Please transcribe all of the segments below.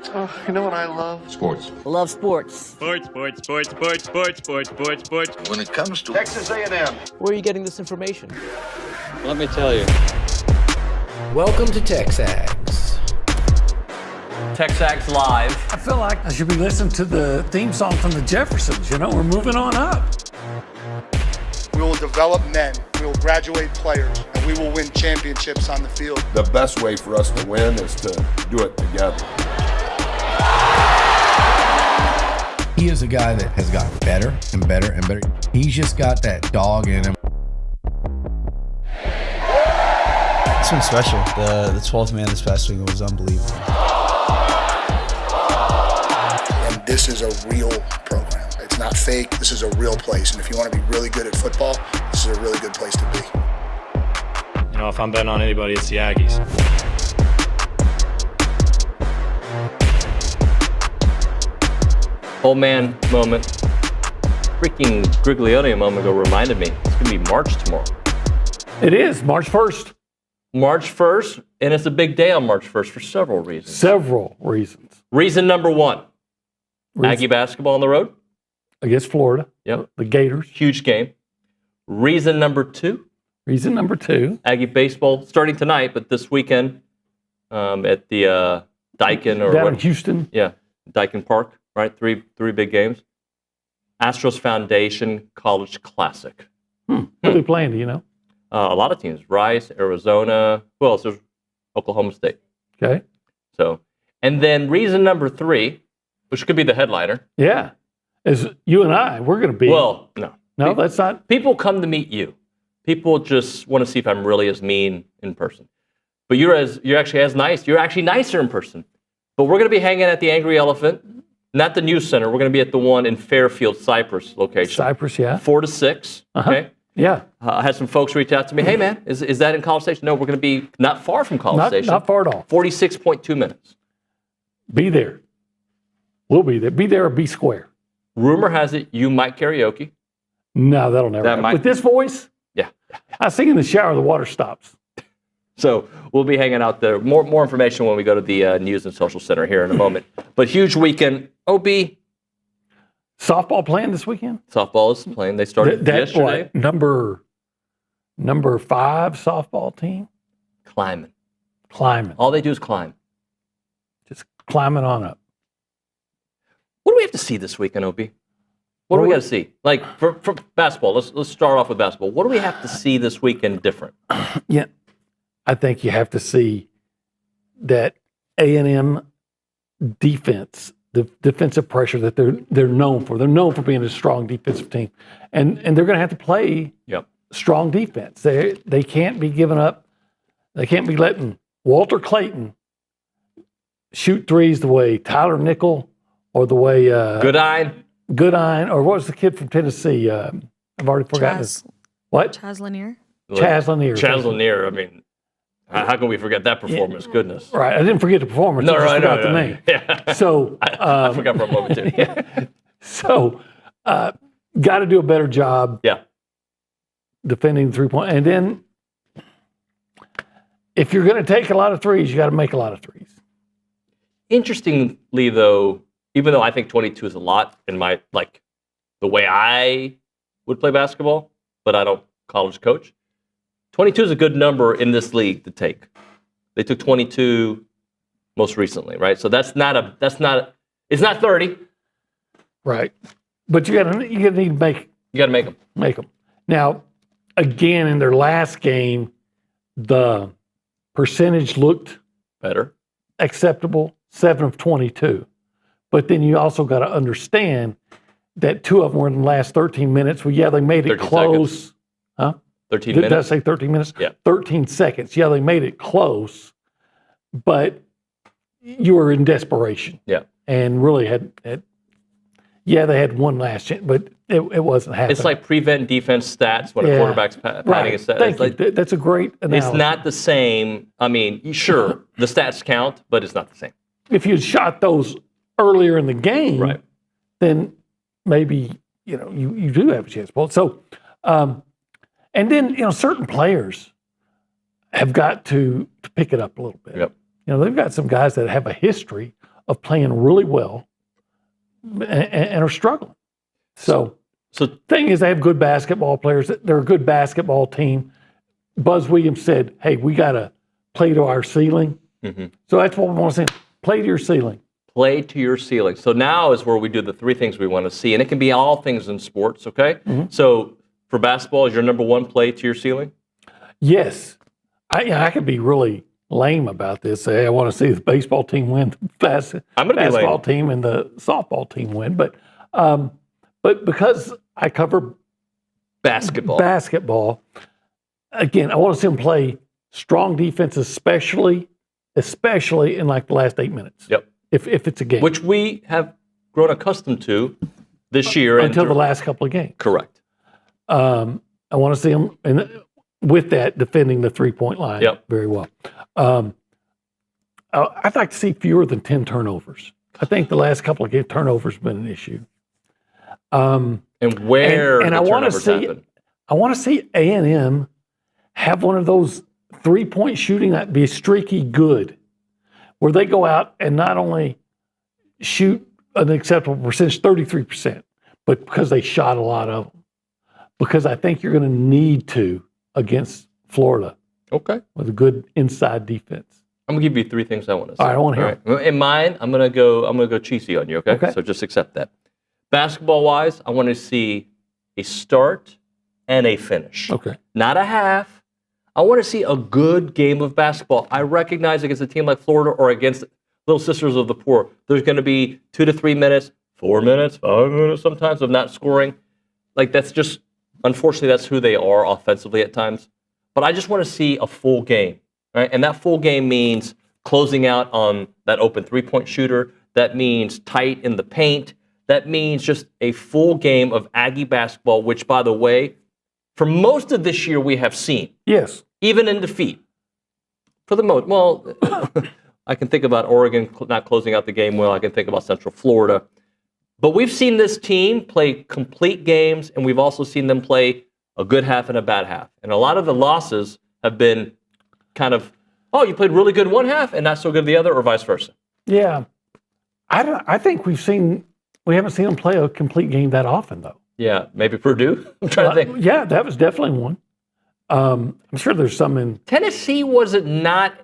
Oh, you know what I love? Sports. Love sports. Sports. When it comes to Texas A&M. Where are you getting this information? Let me tell you. Welcome to TexAgs. TexAgs Live. I feel like I should be listening to the theme song from the Jeffersons. You know, we're moving on up. We will develop men, we will graduate players, and we will win championships on the field. The best way for us to win is to do it together. He is a guy that has gotten better and better and better. He's just got that dog in him. It's been special. The 12th man this past week was unbelievable. And this is a real program. It's not fake. This is a real place. And if you want to be really good at football, this is a really good place to be. You know, if I'm betting on anybody, it's the Aggies. Old man moment. Freaking Griglione a moment ago reminded me. It's going to be March tomorrow. It is March 1st. March 1st, and it's a big day on March 1st for several reasons. Several reasons. Reason number one, Aggie basketball on the road. Against Florida. Yep. The Gators. Huge game. Reason number two, Aggie baseball starting tonight, but this weekend at the Daikin or down what? in Houston. Yeah, Daikin Park, right? Three big games. Astros Foundation College Classic. What are they playing, do you know? A lot of teams. Rice, Arizona. Who else? There's Oklahoma State. Okay. So, and then reason number three, which could be the headliner. Yeah. As you and I, we're going to be. Well, no. No, that's not. People come to meet you. People just want to see if I'm really as mean in person. But you're actually as nice. You're actually nicer in person. But we're going to be hanging at the Angry Elephant, not the news center. We're going to be at the one in Fairfield, Cypress location. Cypress, yeah. 4 to 6. Okay. Yeah. I had some folks reach out to me. Hey, man, is that in College Station? No, we're going to be not far from College Station. Not far at all. 46.2 minutes. Be there. We'll be there. Be there or be square. Rumor has it you might karaoke. No, that'll never happen. With this voice? Yeah. I sing in the shower, the water stops. So we'll be hanging out there. More information when we go to the News and Social Center here in a moment. But huge weekend. OB. Softball playing this weekend? Softball is playing. They started yesterday. What, number 5 softball team? Climbing. All they do is climb. Just climbing on up. What do we have to see this weekend, OB? What do we got to see? Like for basketball, let's start off with basketball. What do we have to see this weekend different? Yeah, I think you have to see that A&M defense, the defensive pressure that they're known for. They're known for being a strong defensive team, and they're going to have to play strong defense. They can't be giving up. They can't be letting Walter Clayton shoot threes the way Tyler Nickel or the way Goodine, or what was the kid from Tennessee? I've already forgotten his. What? Chaz Lanier. Chaz Lanier. I mean, how can we forget that performance? Yeah. Goodness. Right. I didn't forget the performance. I just forgot the name. Yeah. So I forgot for a moment too. Yeah. So got to do a better job. Yeah. Defending 3-point, and then if you're going to take a lot of threes, you got to make a lot of threes. Interestingly, though. Even though I think 22 is a lot in my, like, the way I would play basketball, but I don't college coach, 22 is a good number in this league to take. They took 22 most recently, right? So it's not 30. Right. But you gotta need to make. You gotta make them. Make them. Now, again, in their last game, the percentage looked better, acceptable, 7 of 22. But then you also got to understand that 2 of them were in the last 13 minutes. Well, yeah, they made it close. Seconds. Huh? 13 minutes? Did I say 13 minutes? Yeah. 13 seconds. Yeah, they made it close. But you were in desperation. Yeah. And really they had one last chance, but it wasn't happening. It's like prevent defense stats when a quarterback's padding a stat. Thank you. That's a great analogy. It's not the same. I mean, sure, the stats count, but it's not the same. If you had shot those earlier in the game, right, then maybe you do have a chance. So, and then certain players have got to pick it up a little bit. Yep. They've got some guys that have a history of playing really well and are struggling. So thing is, they have good basketball players. They're a good basketball team. Buzz Williams said, hey, we got to play to our ceiling. Mm-hmm. So that's what we want to say. Play to your ceiling. Play to your ceiling. So now is where we do the three things we want to see. And it can be all things in sports, okay? Mm-hmm. So for basketball, is your number one play to your ceiling? Yes. I could be really lame about this. Say, I want to see the baseball team win, the basketball team and the softball team win. But because I cover basketball, again, I want to see them play strong defense, especially in like the last 8 minutes. Yep. If it's a game. Which we have grown accustomed to this year. Until the last couple of games. Correct. I want to see them, and with that, defending the three-point line very well. I'd like to see fewer than 10 turnovers. I think the last couple of games, turnovers have been an issue. And where and the I want to turnovers see, happen. I want to see A&M have one of those three-point shooting that be streaky good, where they go out and not only shoot an acceptable percentage, 33%, but because they shot a lot of them. Because I think you're going to need to against Florida. Okay. With a good inside defense. I'm gonna give you three things I want to see. All right, I want to hear. Right. In mine, I'm gonna go cheesy on you. Okay. So just accept that. Basketball wise, I want to see a start and a finish. Okay. Not a half. I want to see a good game of basketball. I recognize against a team like Florida or against Little Sisters of the Poor, there's going to be 2 to 3 minutes, 4 minutes, 5 minutes sometimes of not scoring. Like that's just, unfortunately, that's who they are offensively at times. But I just want to see a full game, right? And that full game means closing out on that open three-point shooter. That means tight in the paint. That means just a full game of Aggie basketball, which, by the way, for most of this year we have seen. Yes. Even in defeat. For the most, well, I can think about Oregon not closing out the game well. I can think about Central Florida. But we've seen this team play complete games, and we've also seen them play a good half and a bad half. And a lot of the losses have been kind of, oh, you played really good one half and not so good the other, or vice versa. Yeah. I think we haven't seen them play a complete game that often, though. Yeah, maybe Purdue. I'm trying to think. Yeah, that was definitely one. I'm sure there's some in Tennessee. Was it not?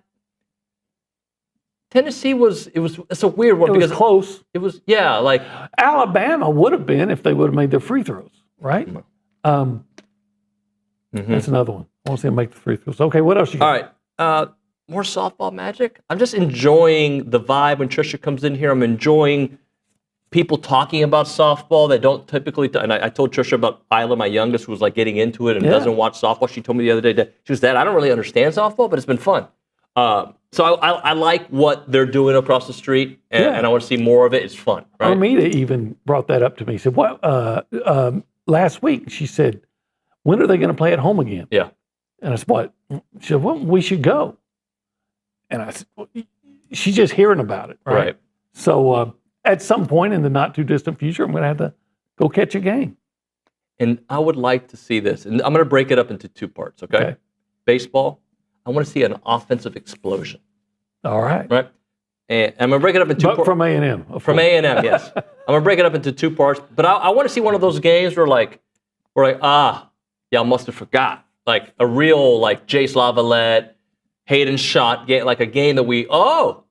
Tennessee was. It's a weird one. It was close. It was. Yeah, like Alabama would have been if they would have made their free throws, right? That's another one. I want to see them make the free throws. Okay, what else you got? All right, more softball magic. I'm just enjoying the vibe when Trisha comes in here. I'm enjoying people talking about softball that don't typically, and I told Trisha about Isla, my youngest, who was like getting into it and doesn't watch softball. She told me the other day that she was I don't really understand softball, but it's been fun. So I like what they're doing across the street, and I want to see more of it. It's fun. Right? Armida even brought that up to me. He said, "What? Last week?" She said, "When are they going to play at home again?" Yeah. And I said, "What?" She said, "Well, we should go." And I said, well, "She's just hearing about it, right?" So at some point in the not too distant future, I'm going to have to go catch a game. And I would like to see this, and I'm going to break it up into two parts. Okay. Baseball. I want to see an offensive explosion. All right. Right? And I'm going to break it up into two parts. From A&M. From A&M, yes. I'm going to break it up into two parts. But I want to see one of those games where y'all must have forgot. Like a real, like, Jace Lavalette, Hayden Schott, like a game that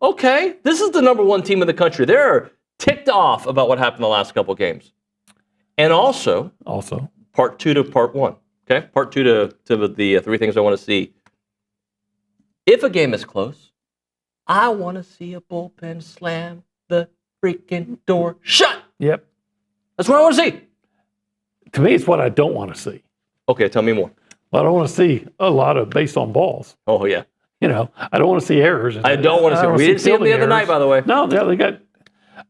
okay, this is the number one team in the country. They're ticked off about what happened the last couple games. And also, part two to part one. Okay? Part two to the three things I want to see. If a game is close, I want to see a bullpen slam the freaking door shut. Yep. That's what I want to see. To me, it's what I don't want to see. Okay, tell me more. Well, I don't want to see a lot of base on balls. Oh, yeah. You know, I don't want to see errors. I don't want to see. We didn't see them the other night, by the way. No, they got.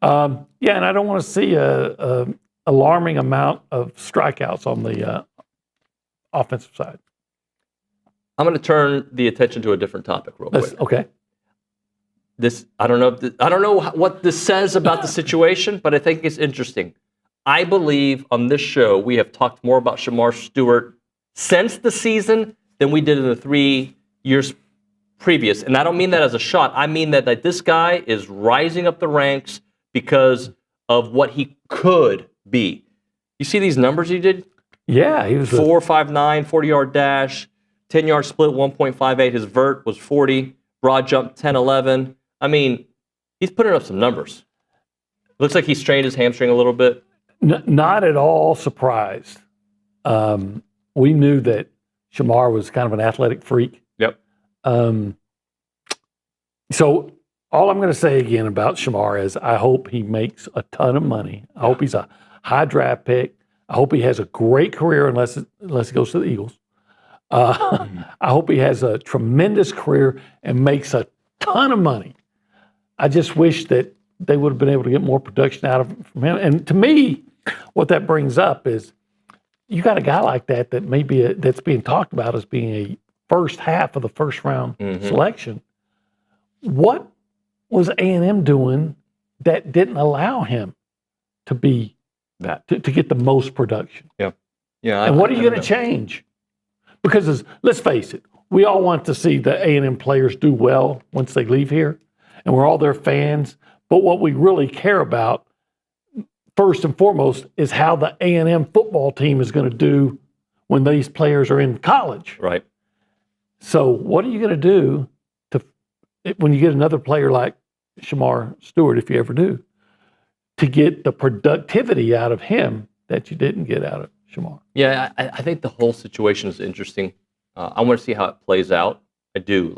And I don't want to see a alarming amount of strikeouts on the offensive side. I'm going to turn the attention to a different topic real quick. Okay. I don't know what this says about the situation, but I think it's interesting. I believe on this show we have talked more about Shamar Stewart since the season than we did in the 3 years previous, and I don't mean that as a shot. I mean that this guy is rising up the ranks because of what he could be. You see these numbers he did? Yeah, he was 4.59, 40-yard dash, 10-yard split, 1.58. His vert was 40. Broad jump, 10.11. I mean, he's putting up some numbers. Looks like he strained his hamstring a little bit. Not at all surprised. We knew that Shamar was kind of an athletic freak. Yep. So all I'm going to say again about Shamar is I hope he makes a ton of money. I hope he's a high draft pick. I hope he has a great career unless he goes to the Eagles. I hope he has a tremendous career and makes a ton of money. I just wish that they would have been able to get more production out of from him. And to me, what that brings up is you got a guy like that that's being talked about as being a first half of the first round selection. What was A&M doing that didn't allow him to be that to get the most production? Yeah. And what are you going to change? Because let's face it, we all want to see the A&M players do well once they leave here, and we're all their fans. But what we really care about, first and foremost, is how the A&M football team is going to do when these players are in college. Right. So what are you going to do when you get another player like Shamar Stewart, if you ever do, to get the productivity out of him that you didn't get out of Shamar? Yeah, I think the whole situation is interesting. I want to see how it plays out. I do.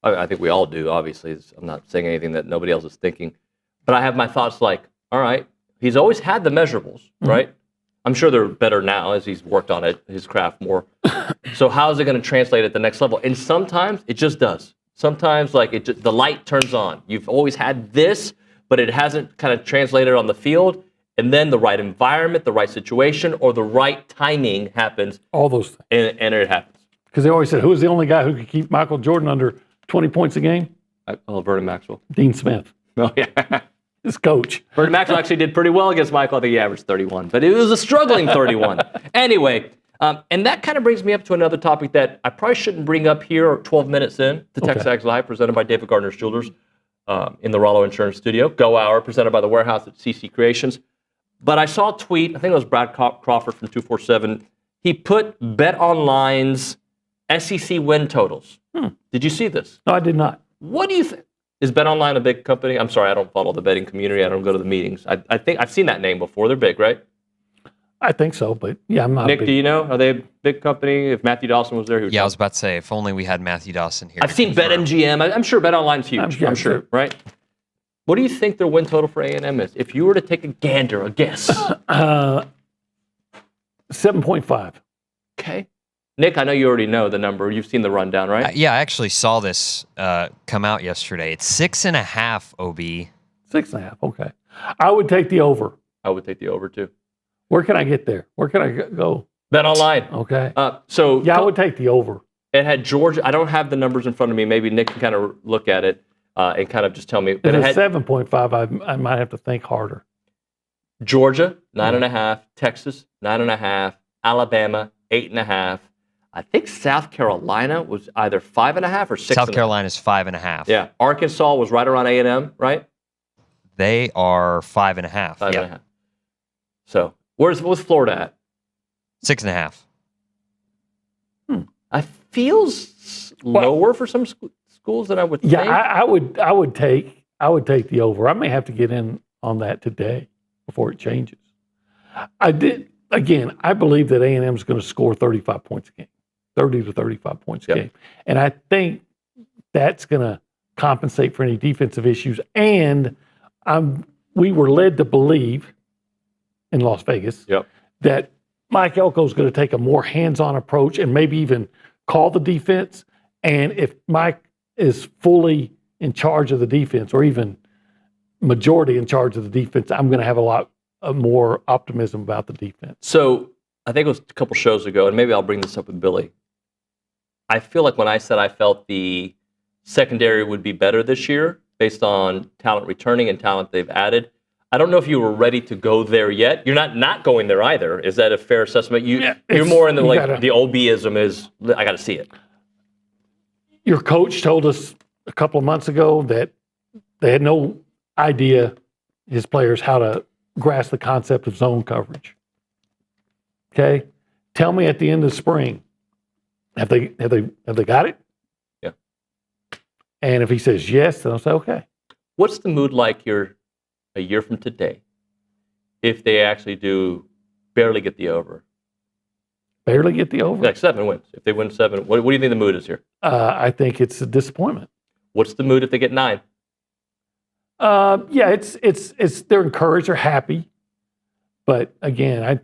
I think we all do, obviously. I'm not saying anything that nobody else is thinking. But I have my thoughts all right, he's always had the measurables, right? I'm sure they're better now as he's worked on his craft more. So how is it going to translate at the next level? And sometimes it just does. Sometimes the light turns on. You've always had this, but it hasn't kind of translated on the field. And then the right environment, the right situation, or the right timing happens. All those things. And it happens. Because they always said, who was the only guy who could keep Michael Jordan under 20 points a game? Vernon Maxwell. Dean Smith. Oh, yeah. His coach. Vernon Maxwell actually did pretty well against Michael. I think he averaged 31. But it was a struggling 31. Anyway, and that kind of brings me up to another topic that I probably shouldn't bring up here 12 minutes in to TexAgs Live, presented by David Gardner's Jewelers in the Rollo Insurance Studio. Go Hour, presented by The Warehouse at CC Creations. But I saw a tweet, I think it was Brad Crawford from 247. He put Bet Online's SEC win totals. Did you see this? No, I did not. What do you think? Is Bet Online a big company? I'm sorry, I don't follow the betting community. I don't go to the meetings. I think I've seen that name before. They're big, right? I think so, but yeah, I'm not. Nick, do you know? Are they a big company? If Matthew Dawson was there, I was about to say, if only we had Matthew Dawson here. I've seen BetMGM. I'm sure Bet Online's huge. I'm sure, right? What do you think their win total for A&M is? If you were to take a gander, a guess. 7.5. Okay. Nick, I know you already know the number. You've seen the rundown, right? Yeah, I actually saw this come out yesterday. It's 6.5, OB. 6.5, okay. I would take the over. I would take the over, too. Where can I get there? Where can I go? Bet Online. Okay. I would take the over. It had Georgia. I don't have the numbers in front of me. Maybe Nick can kind of look at it and kind of just tell me. If it's 7.5, I might have to think harder. Georgia, 9.5. Texas, 9.5. Alabama, 8.5. I think South Carolina was either 5.5 or 6. South Carolina's 5.5. Yeah. Arkansas was right around A&M, right? They are 5.5. 5.5. Yeah. So what's Florida at? 6.5. I feels lower for some schools than I would think. Yeah, I would take the over. I may have to get in on that today before it changes. I believe that A&M is going to score 35 points a game, 30 to 35 points a game. And I think that's going to compensate for any defensive issues. And we were led to believe in Las Vegas that Mike Elko is going to take a more hands-on approach and maybe even call the defense. And if Mike is fully in charge of the defense or even majority in charge of the defense, I'm going to have a lot more optimism about the defense. So I think it was a couple shows ago, and maybe I'll bring this up with Billy. I feel like when I said I felt the secondary would be better this year based on talent returning and talent they've added, I don't know if you were ready to go there yet. You're not going there either. Is that a fair assessment? You're more in the the OBism is I got to see it. Your coach told us a couple of months ago that they had no idea, his players, how to grasp the concept of zone coverage. Okay? Tell me at the end of spring, have they got it? Yeah. And if he says yes, then I'll say, okay. What's the mood like here a year from today if they actually do barely get the over? Barely get the over? Like 7 wins. If they win 7, what do you think the mood is here? I think it's a disappointment. What's the mood if they get 9? Yeah, it's they're encouraged, they're happy. But again,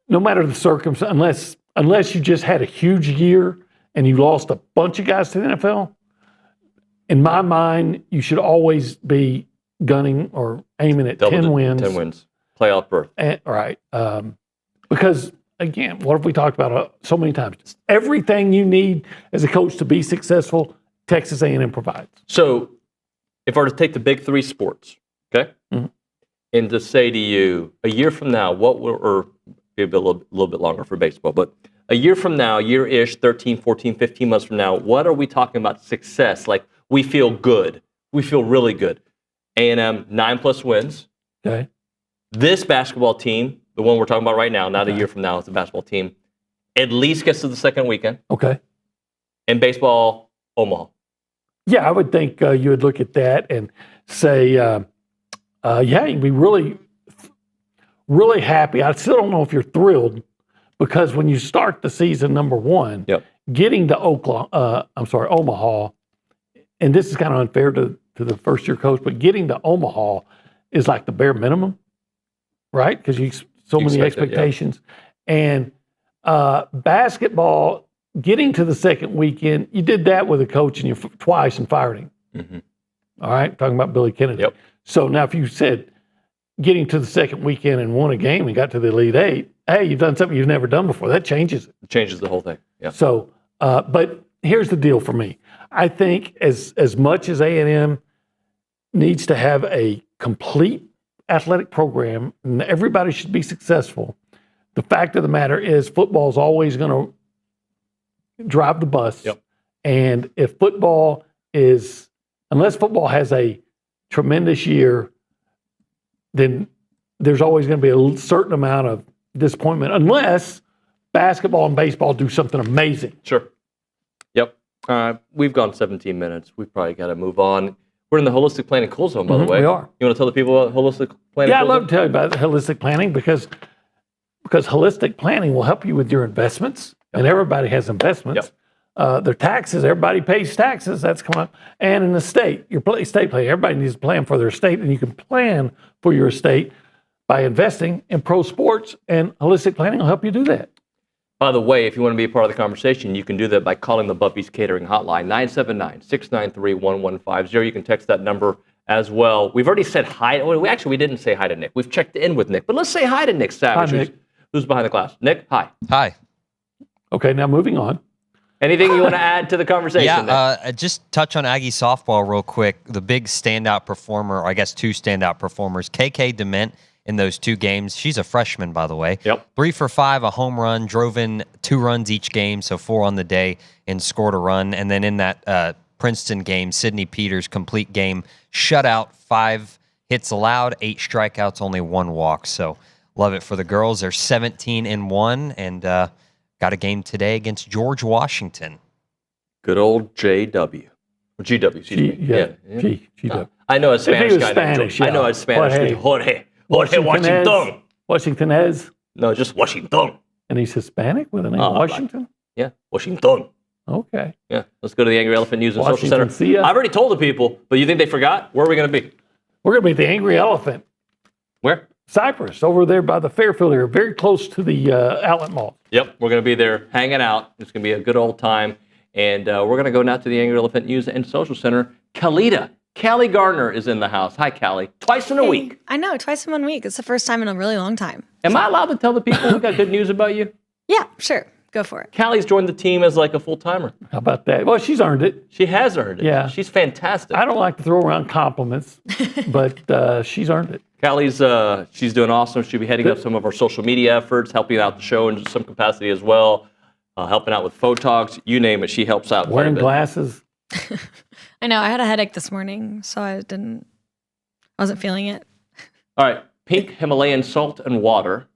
no matter the circumstance, unless you just had a huge year and you lost a bunch of guys to the NFL, in my mind, you should always be gunning or aiming at 10 wins. 10 wins. Playoff berth. Right. Because, again, what have we talked about so many times? Everything you need as a coach to be successful, Texas A&M provides. So if I were to take the big 3 sports, okay, and to say to you, a year from now, what will, or maybe a little bit longer for baseball, but a year from now, year-ish, 13, 14, 15 months from now, what are we talking about success? Like, we feel good. We feel really good. A&M, 9+ wins. Okay. This basketball team, the one we're talking about right now, not a year from now, it's a basketball team, at least gets to the second weekend. Okay. And baseball, Omaha. Yeah, I would think you would look at that and say, yeah, you'd be really, really happy. I still don't know if you're thrilled because when you start the season number 1, getting to Omaha, and this is kind of unfair to the first-year coach, but getting to Omaha is like the bare minimum, right? Because so many expectations. And basketball, getting to the second weekend, you did that with a coach and twice and fired him. Mm-hmm. All right, talking about Billy Kennedy. Yep. So now if you said getting to the second weekend and won a game and got to the Elite Eight, hey, you've done something you've never done before. That changes it. It changes the whole thing. Yeah. So, but here's the deal for me. I think as much as A&M needs to have a complete athletic program and everybody should be successful, the fact of the matter is football is always going to drive the bus. Yep. And if football is, unless football has a tremendous year, then there's always going to be a certain amount of disappointment unless basketball and baseball do something amazing. Sure. Yep. We've gone 17 minutes. We've probably got to move on. We're in the Holistic Planning Cool Zone, by the way. We are. You want to tell the people about Holistic Planning? Yeah, I'd Cool love Zone? to tell you about holistic planning because holistic planning will help you with your investments, and everybody has investments. Their taxes, everybody pays taxes. That's coming up. And in the state, your estate planning, everybody needs to plan for their estate, and you can plan for your estate by investing in pro sports, and holistic planning will help you do that. By the way, if you want to be a part of the conversation, you can do that by calling the Buffy's Catering Hotline, 979-693-1150. You can text that number as well. We've already said hi. Well, we didn't say hi to Nick. We've checked in with Nick, but let's say hi to Nick Savage, Hi, Nick. who's behind the glass. Nick, hi. Hi. Okay, now moving on. Anything you want to add to the conversation? Yeah, just touch on Aggie softball real quick. The big standout performer, or I guess 2 standout performers, KK DeMint in those 2 games. She's a freshman, by the way. Yep. 3 for 5, a home run, drove in 2 runs each game, so 4 on the day, and scored a run. And then in that Princeton game, Sydney Peters, complete game, shutout, 5 hits allowed, 8 strikeouts, only 1 walk. So love it for the girls. They're 17-1, and got a game today against George Washington. Good old JW. Or GW, excuse me. GW. I know a Spanish was guy. Spanish, I know a Spanish guy. Jorge Washington. Washingtonez. No, just Washington. And he's Hispanic with a name Washington? Yeah, Washington. Okay. Yeah, let's go to the Angry Elephant News and Social Washington, Center. see ya. I've already told the people, but you think they forgot? Where are we going to be? We're going to be at the Angry Elephant. Where? Cypress, over there by the Fairfield area, very close to the Outlet Mall. Yep, we're going to be there hanging out. It's going to be a good old time. And we're going to go now to the Angry Elephant News and Social Center. Callie Gardner is in the house. Hi, Callie. Twice in a week. I know, twice in 1 week. It's the first time in a really long time. Am I allowed to tell the people we got good news about you? Yeah, sure. Go for it. Callie's joined the team as like a full-timer. How about that? Well, she's earned it. She has earned it. Yeah. She's fantastic. I don't like to throw around compliments, but she's earned it. Callie's she's doing awesome. She'll be heading up some of our social media efforts, helping out the show in some capacity as well. helping out with photogs, you name it. She helps out. Wearing glasses. I know. I had a headache this morning, so I wasn't feeling it. All right. Pink Himalayan salt and water.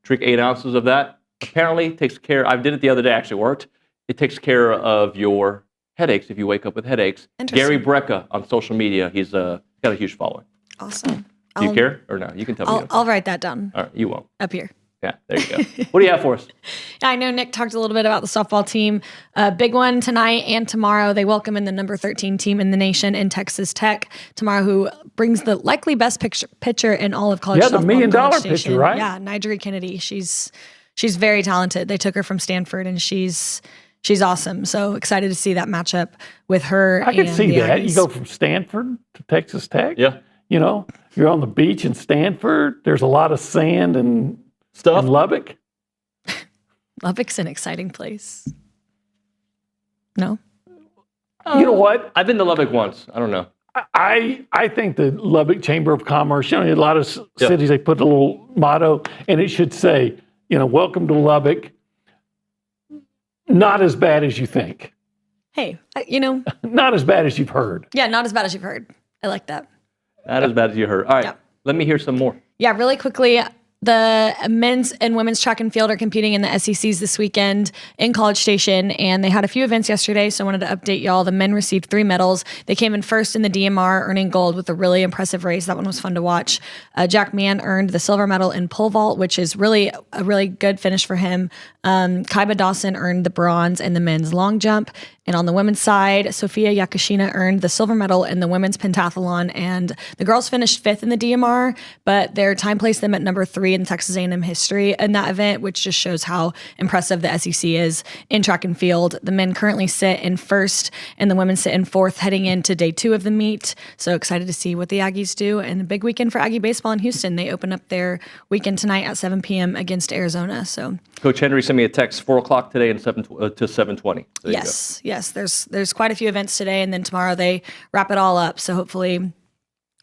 Drink 8 ounces of that. Apparently takes care, I did it the other day, actually worked. It takes care of your headaches if you wake up with headaches. Gary Brecka on social media, he's got a huge following. Awesome. Do you care or no? You can tell me. I'll write that down. All right, you won't. Up here. Yeah, there you go. What do you have for us? I know Nick talked a little bit about the softball team. Big one tonight and tomorrow. They welcome in the number 13 team in the nation in Texas Tech tomorrow, who brings the likely best pitcher in all of college softball. Yeah, the $1 million pitcher, right? Yeah, Naegeli Kennedy. She's very talented. They took her from Stanford, and she's awesome. So excited to see that matchup with her. I can see that. Aggies. You go from Stanford to Texas Tech. Yeah. You know, you're on the beach in Stanford. There's a lot of sand and stuff. In Lubbock. Lubbock's an exciting place. No? You know what? I've been to Lubbock once. I don't know. I think the Lubbock Chamber of Commerce, you know, a lot of cities, they put a little motto, and it should say, you know, welcome to Lubbock. Not as bad as you think. Hey, you know. Not as bad as you've heard. Yeah, not as bad as you've heard. I like that. Not as bad as you heard. All right, let me hear some more. Yeah, really quickly. The men's and women's track and field are competing in the SECs this weekend in College Station, and they had a few events yesterday, so I wanted to update y'all. The men received 3 medals. They came in first in the DMR, earning gold with a really impressive race. That one was fun to watch. Jack Mann earned the silver medal in pole vault, which is really a really good finish for him. Kaiba Dawson earned the bronze in the men's long jump. And on the women's side, Sofia Yakashina earned the silver medal in the women's pentathlon, and the girls finished 5th in the DMR, but their time placed them at number 3 in Texas A&M history in that event, which just shows how impressive the SEC is in track and field. The men currently sit in 1st, and the women sit in 4th heading into day 2 of the meet. So excited to see what the Aggies do, and a big weekend for Aggie baseball in Houston. They open up their weekend tonight at 7 p.m. against Arizona. So Coach Henry sent me a text 4 o'clock today and 7:20. Yes, there's quite a few events today, and then tomorrow they wrap it all up. So hopefully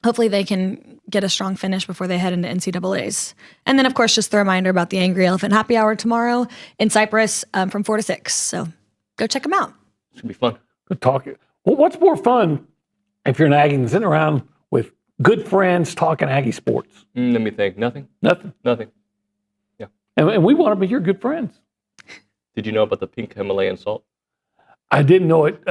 they can get a strong finish before they head into NCAAs. And then, of course, just the reminder about the Angry Elephant Happy Hour tomorrow in Cypress from 4 to 6. So go check them out. It's going to be fun. Good talking. Well, what's more fun if you're an Aggie than sitting around with good friends talking Aggie sports? Let me think. Nothing? Nothing. Yeah. And we want to be your good friends. Did you know about the pink Himalayan salt? I didn't know it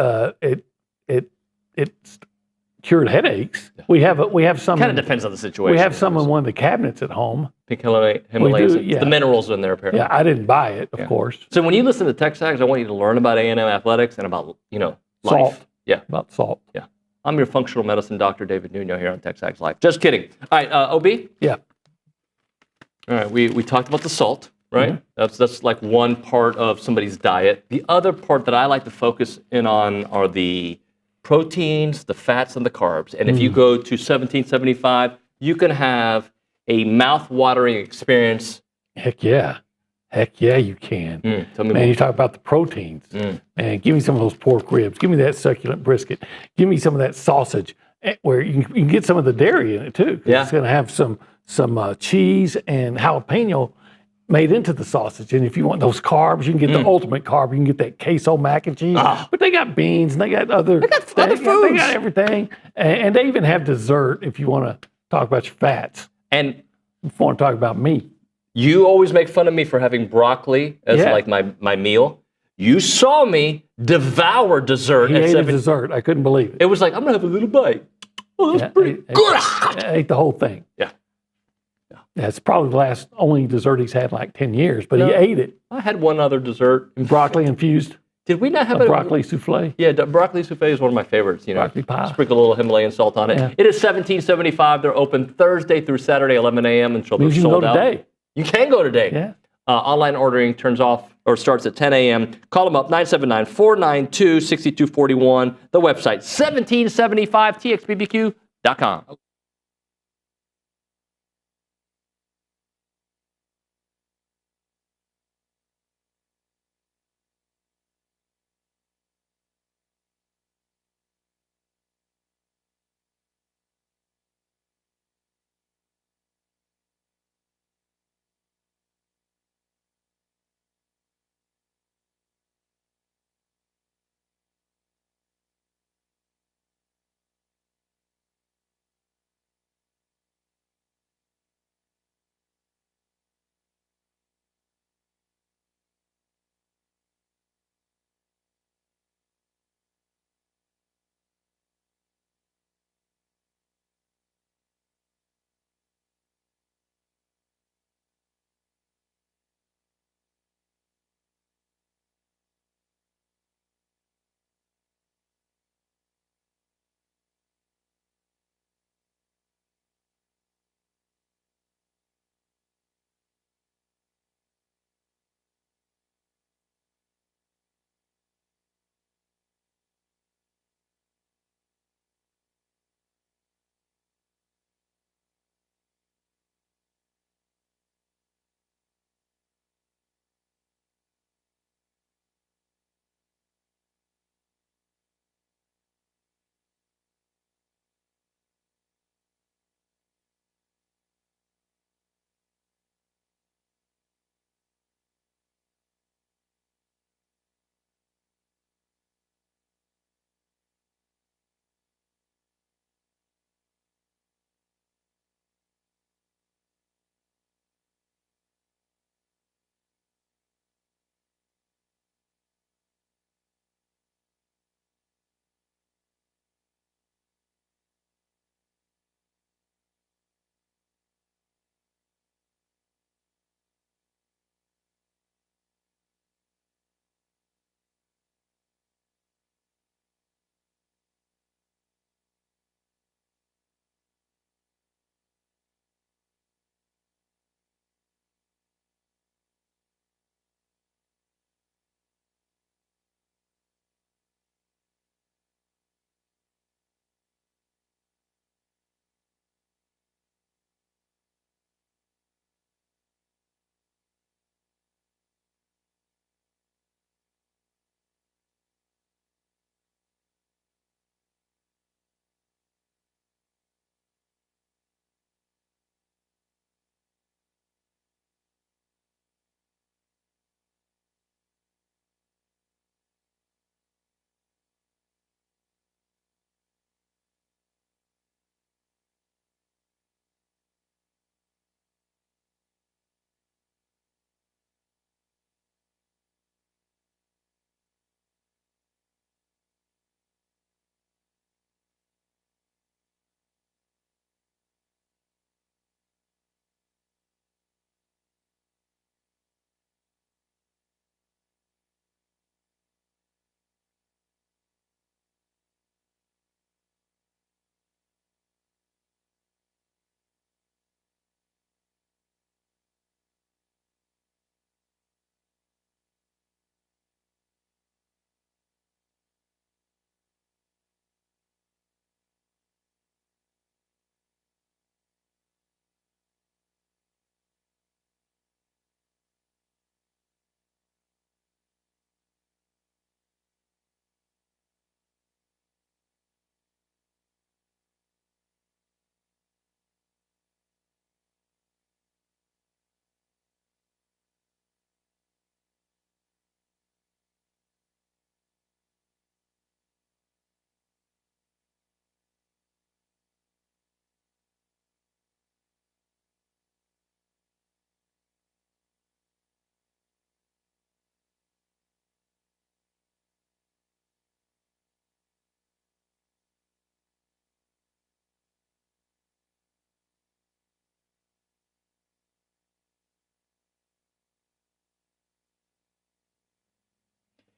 cured headaches. Yeah. We have some. Kind of depends on the situation. We have some in one of the cabinets at home. Pink Himalayan salt. Yeah. The minerals in there, apparently. Yeah, I didn't buy it, of course. So when you listen to TexAgs, I want you to learn about A&M athletics and about, life. Salt. Yeah. About salt. Yeah. I'm your functional medicine doctor, David Nuño, here on TexAgs Live. Just kidding. All right, OB? Yeah. All right, we talked about the salt, right? Mm-hmm. That's like one part of somebody's diet. The other part that I like to focus in on are the proteins, the fats, and the carbs. And if you go to 1775, you can have a mouth-watering experience. Heck yeah, you can. Tell me Man, more. you talk about the proteins. Man, give me some of those pork ribs. Give me that succulent brisket. Give me some of that sausage, where you can get some of the dairy in it too. Yeah. It's going to have some cheese and jalapeno made into the sausage. And if you want those carbs, you can get the ultimate carb. You can get that queso mac and cheese. But they got beans and they got other foods. They got everything. And they even have dessert if you want to talk about your fats. And if you want to talk about meat. You always make fun of me for having broccoli as like my meal. You saw me devour dessert He at ate 7. dessert. I couldn't believe it. It was like, I'm going to have a little bite. Oh, that's pretty good. I ate the whole thing. Yeah. That's probably the last only dessert he's had in like 10 years, but he ate it. I had one other dessert. Broccoli infused. Did we not have a broccoli souffle? Yeah, broccoli souffle is one of my favorites. Broccoli pie. Sprinkle a little Himalayan salt on it. Yeah. It is 1775. They're open Thursday through Saturday, 11 a.m. until they're You can sold go out. today. You can go today. Yeah. Online ordering starts at 10 a.m. Call them up, 979-492-6241. The website, 1775txbbq.com.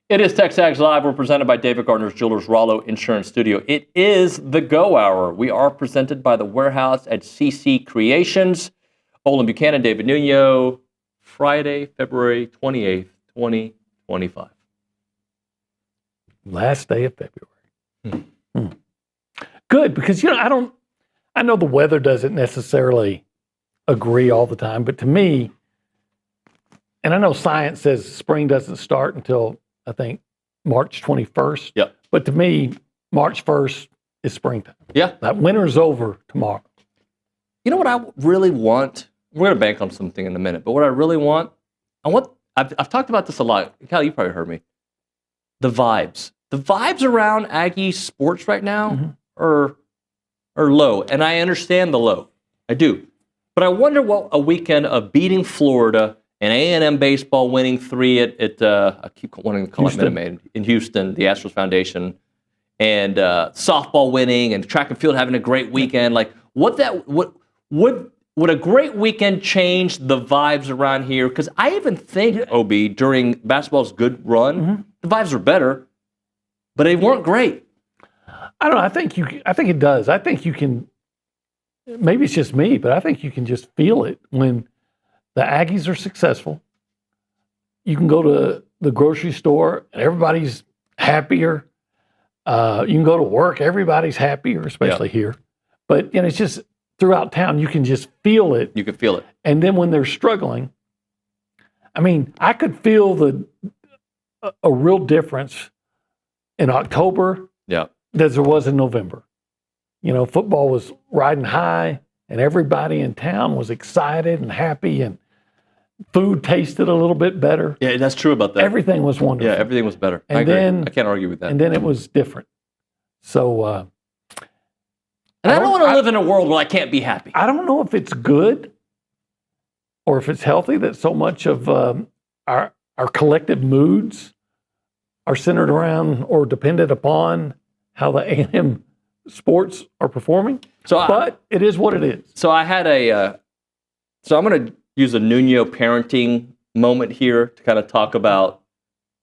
It is TexAgs Live. We're presented by David Gardner's Jewelers Rollo Insurance Studio. It is the Go Hour. We are presented by the Warehouse at CC Creations. Olin Buchanan, David Nuño. Friday, February 28th, 2025. Last day of February. Good, because I know the weather doesn't necessarily agree all the time, but to me, and I know science says spring doesn't start until I think March 21st. Yep. But to me, March 1st is springtime. Yeah. That winter's over tomorrow. You know what I really want? We're going to bank on something in a minute, but what I really want, I've talked about this a lot. Cal, you probably heard me. The vibes. The vibes around Aggie sports right now are low, and I understand the low. I do. But I wonder what a weekend of beating Florida and A&M baseball winning 3 at I keep wanting to call it Minute Maid in Houston, the Astros Foundation, and softball winning and track and field having a great weekend. Like would a great weekend change the vibes around here? Because I even think, OB, during basketball's good run, the vibes were better, but they weren't great. I don't know. I think it does. I think you can. Maybe it's just me, but I think you can just feel it when the Aggies are successful. You can go to the grocery store and everybody's happier. You can go to work, everybody's happier, especially here. But it's just throughout town, you can just feel it. You can feel it. And then when they're struggling, I mean, I could feel a real difference in October as there was in November. Football was riding high and everybody in town was excited and happy and food tasted a little bit better. Yeah, that's true about that. Everything was wonderful. Yeah, everything was better. And I agree. then, I can't argue with that. And then it was different. So, and I don't want to live in a world where I can't be happy. I don't know if it's good or if it's healthy that so much of our collective moods are centered around or dependent upon how the A&M sports are performing. But it is what it is. So I had so I'm going to use a Nuño parenting moment here to kind of talk about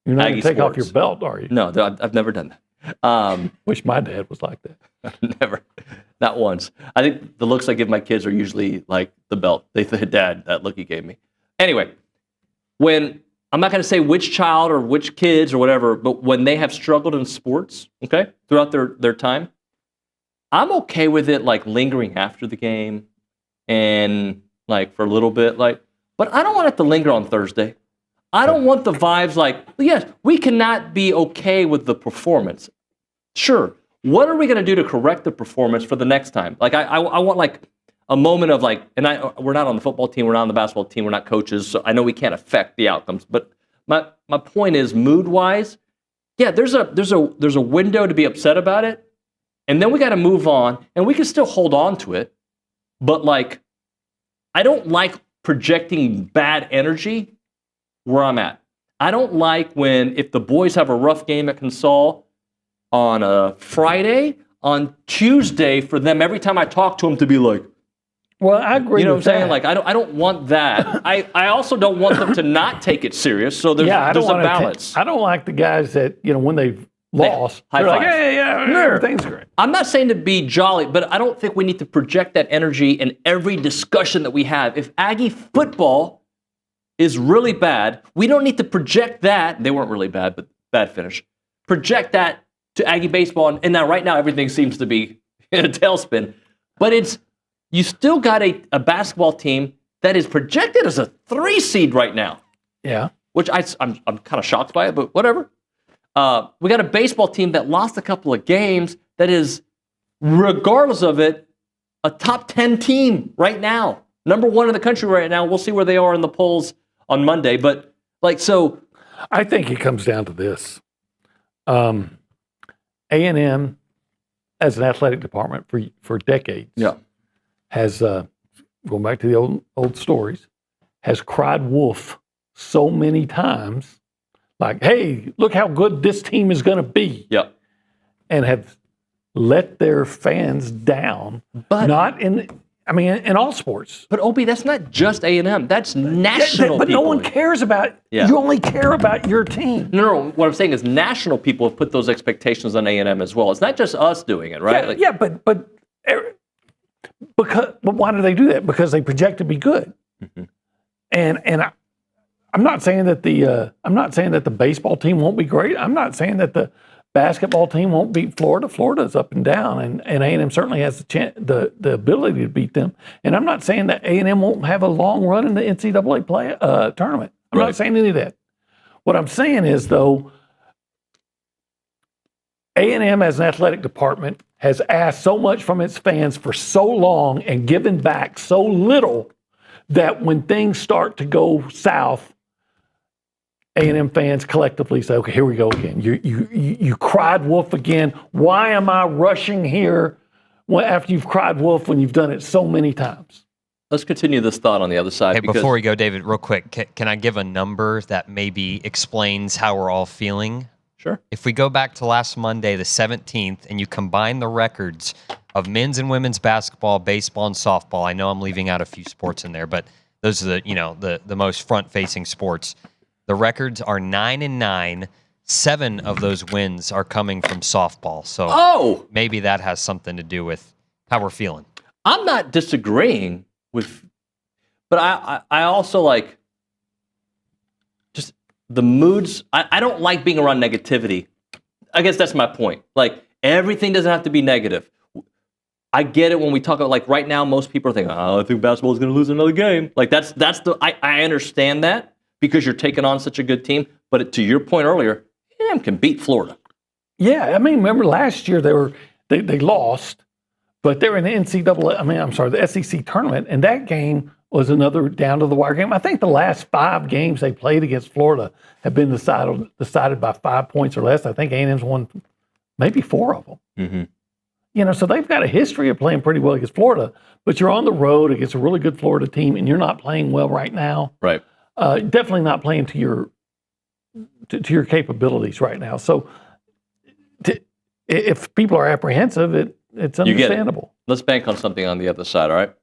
You're not going Aggie to take sports. off your belt, are you? No, I've never done that. Wish my dad was like that. Never. Not once. I think the looks I give my kids are usually like the belt. They say, Dad, that look you gave me. Anyway, when I'm not going to say which child or which kids or whatever, but when they have struggled in sports, okay, throughout their time, I'm okay with it like lingering after the game and like for a little bit, but I don't want it to linger on Thursday. I don't want the vibes like, yes, we cannot be okay with the performance. Sure. What are we going to do to correct the performance for the next time? Like, I want like a moment of like, and we're not on the football team, we're not on the basketball team, we're not coaches, so I know we can't affect the outcomes. But my point is, mood-wise, yeah, there's a window to be upset about it, and then we got to move on, and we can still hold on to it. But like, I don't like projecting bad energy where I'm at. I don't like if the boys have a rough game at Consol on a Friday, on Tuesday, for them, every time I talk to them, to be like, well, I agree. You know with what I'm saying? that. Like, I don't want that. I also don't want them to not take it serious. So there's a balance. I don't like the guys that, when they've lost, high they're like, five. yeah, everything's great. I'm not saying to be jolly, but I don't think we need to project that energy in every discussion that we have. If Aggie football is really bad, we don't need to project that. They weren't really bad, but bad finish. Project that to Aggie baseball. And now, right now, everything seems to be in a tailspin. But you still got a basketball team that is projected as a 3 seed right now. Yeah. Which I'm kind of shocked by it, but whatever. We got a baseball team that lost a couple of games that is, regardless of it, a top 10 team right now. Number 1 in the country right now. We'll see where they are in the polls on Monday. But I think it comes down to this. A&M, as an athletic department for decades, has, going back to the old stories, has cried wolf so many times, like, hey, look how good this team is going to be. And have let their fans down. But not in, I mean, in all sports. But Opie, that's not just A&M. That's national. But no people. one cares about. Yeah. You only care about your team. No. What I'm saying is, national people have put those expectations on A&M as well. It's not just us doing it, right? But why do they do that? Because they project to be good. Mm-hmm. And I'm not saying that the baseball team won't be great. I'm not saying that the basketball team won't beat Florida. Florida's up and down, and A&M certainly has the ability to beat them. And I'm not saying that A&M won't have a long run in the NCAA tournament. I'm not saying any of that. What I'm saying is, though, A&M as an athletic department has asked so much from its fans for so long and given back so little that when things start to go south, A&M fans collectively say, okay, here we go again. You cried wolf again. Why am I rushing here after you've cried wolf when you've done it so many times? Let's continue this thought on the other side. Hey, before we go, David, real quick, can I give a number that maybe explains how we're all feeling? Sure. If we go back to last Monday, the 17th, and you combine the records of men's and women's basketball, baseball, and softball, I know I'm leaving out a few sports in there, but those are the most front-facing sports. The records are 9-9. 7 of those wins are coming from softball. So maybe that has something to do with how we're feeling. I'm not disagreeing with, but I also like just the moods. I don't like being around negativity. I guess that's my point. Like, everything doesn't have to be negative. I get it when we talk about, like, right now, most people are thinking, oh, I think basketball is going to lose another game. Like, I understand that, because you're taking on such a good team. But to your point earlier, A&M can beat Florida. Yeah, I mean, remember last year they lost, but they were in the SEC tournament, and that game was another down to the wire game. I think the last 5 games they played against Florida have been decided by 5 points or less. I think A&M's won maybe 4 of them. Mm-hmm. So they've got a history of playing pretty well against Florida, but you're on the road against a really good Florida team, and you're not playing well right now. Right. Definitely not playing to your capabilities right now. So if people are apprehensive, it's understandable. Let's bank on something on the other side, all right?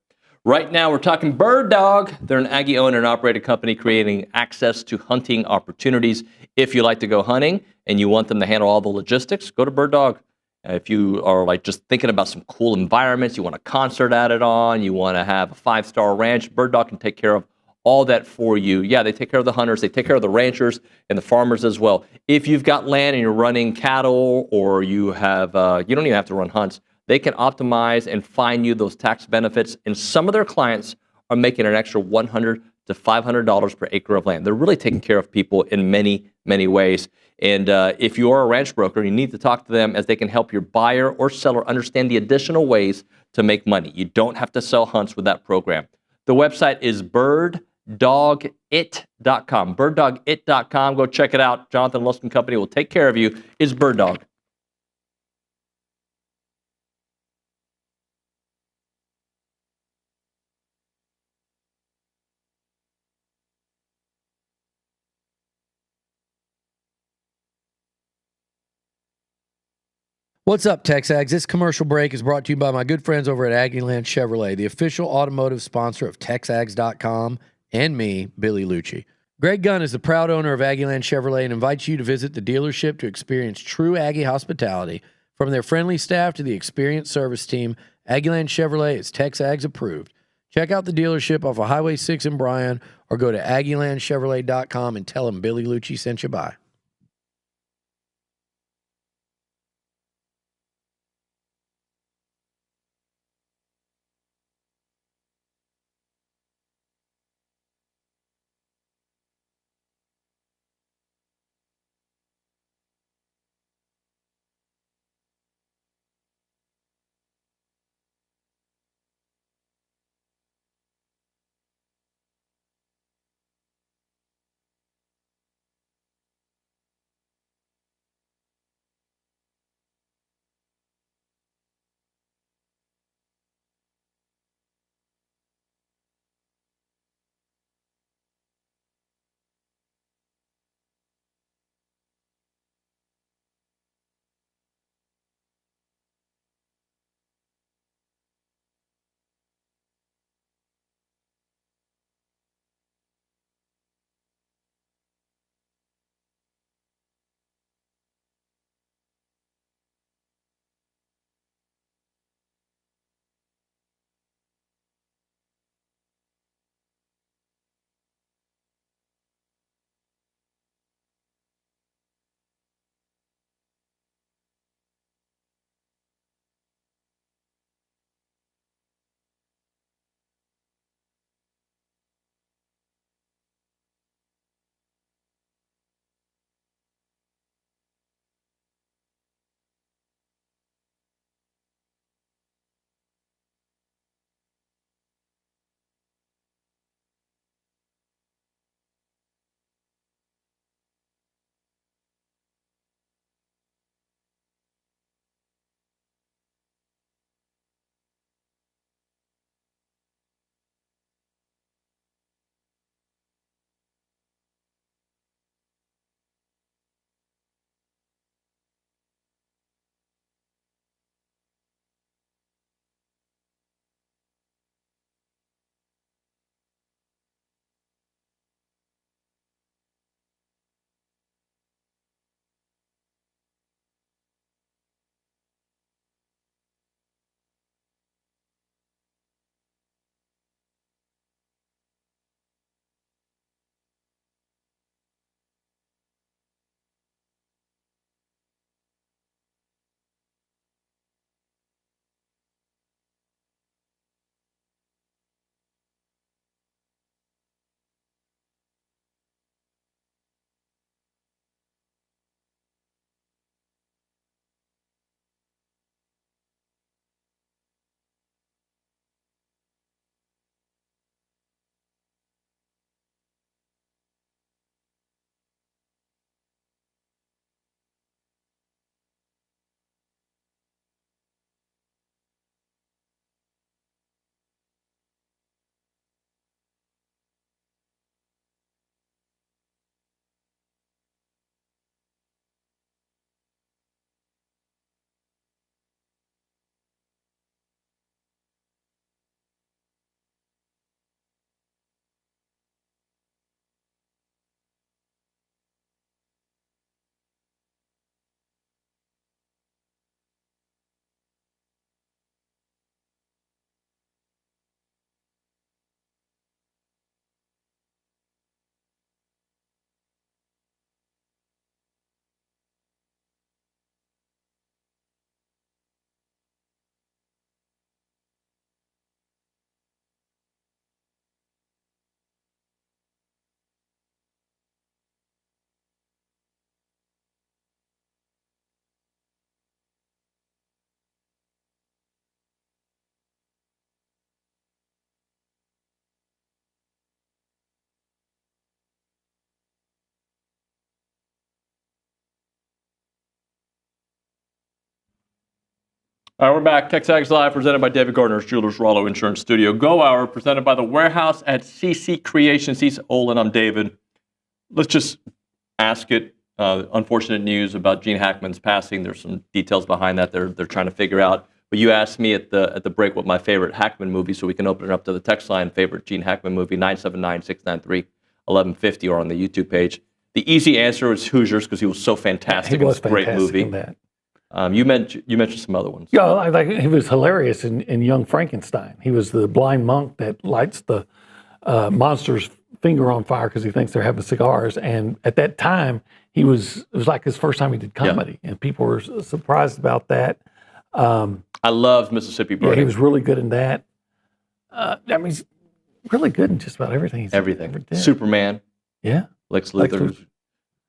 Right now, we're talking Bird Dog. They're an Aggie-owned and operated company creating access to hunting opportunities. If you like to go hunting and you want them to handle all the logistics, go to Bird Dog. If you are like just thinking about some cool environments, you want a concert added on, you want to have a 5-star ranch, Bird Dog can take care of all that for you. Yeah, they take care of the hunters, they take care of the ranchers and the farmers as well. If you've got land and you're running cattle, or you have, you don't even have to run hunts, they can optimize and find you those tax benefits. And some of their clients are making an extra $100 to $500 per acre of land. They're really taking care of people in many, many ways. And if you are a ranch broker, you need to talk to them, as they can help your buyer or seller understand the additional ways to make money. You don't have to sell hunts with that program. The website is birddogit.com. Birddogit.com. Go check it out. Jonathan Luskin Company will take care of you. Is Bird Dog. What's up, TexAgs? This commercial break is brought to you by my good friends over at Aggieland Chevrolet, the official automotive sponsor of TexAgs.com and me, Billy Liucci. Greg Gunn is the proud owner of Aggieland Chevrolet and invites you to visit the dealership to experience true Aggie hospitality. From their friendly staff to the experienced service team, Aggieland Chevrolet is TexAgs approved. Check out the dealership off of Highway 6 in Bryan, or go to AggielandChevrolet.com and tell them Billy Liucci sent you by. All right, we're back. TexAgs Live, presented by David Gardner's Jewelers Rollo Insurance Studio. Go Hour, presented by The Warehouse at CC Creations. He's Olin, I'm David. Let's just ask it. Unfortunate news about Gene Hackman's passing. There's some details behind that they're trying to figure out. But you asked me at the break what my favorite Hackman movie, so we can open it up to the text line. Favorite Gene Hackman movie, 979-693-1150, or on the YouTube page. The easy answer was Hoosiers, because he was so fantastic. He was a great movie. in that. You mentioned some other ones. Yeah, like he was hilarious in Young Frankenstein. He was the blind monk that lights the monster's finger on fire because he thinks they're having cigars. And at that time, it was like his first time he did comedy, and people were surprised about that. I loved Mississippi Burning. Yeah, he was really good in that. I mean, he's really good in just about everything he's ever did. Superman. Yeah. Lex Luthor.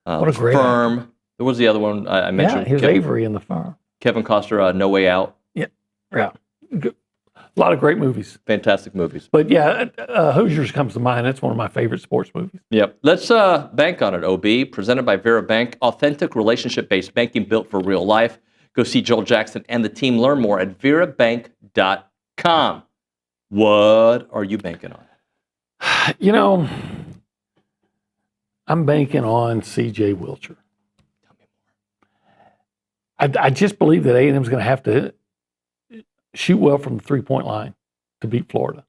What a great Firm. actor. There was the other one I mentioned. Yeah, he was Avery in The Firm. Kevin Costner, No Way Out. Yeah. Good. A lot of great movies. Fantastic movies. But yeah, Hoosiers comes to mind. That's one of my favorite sports movies. Yep. Let's bank on it, OB. Presented by Vera Bank. Authentic relationship-based banking built for real life. Go see Joel Jackson and the team. Learn more at verabank.com. What are you banking on? You know, I'm banking on C.J. Wilcher. Tell me more. I just believe that A&M is going to have to shoot well from the three-point line to beat Florida.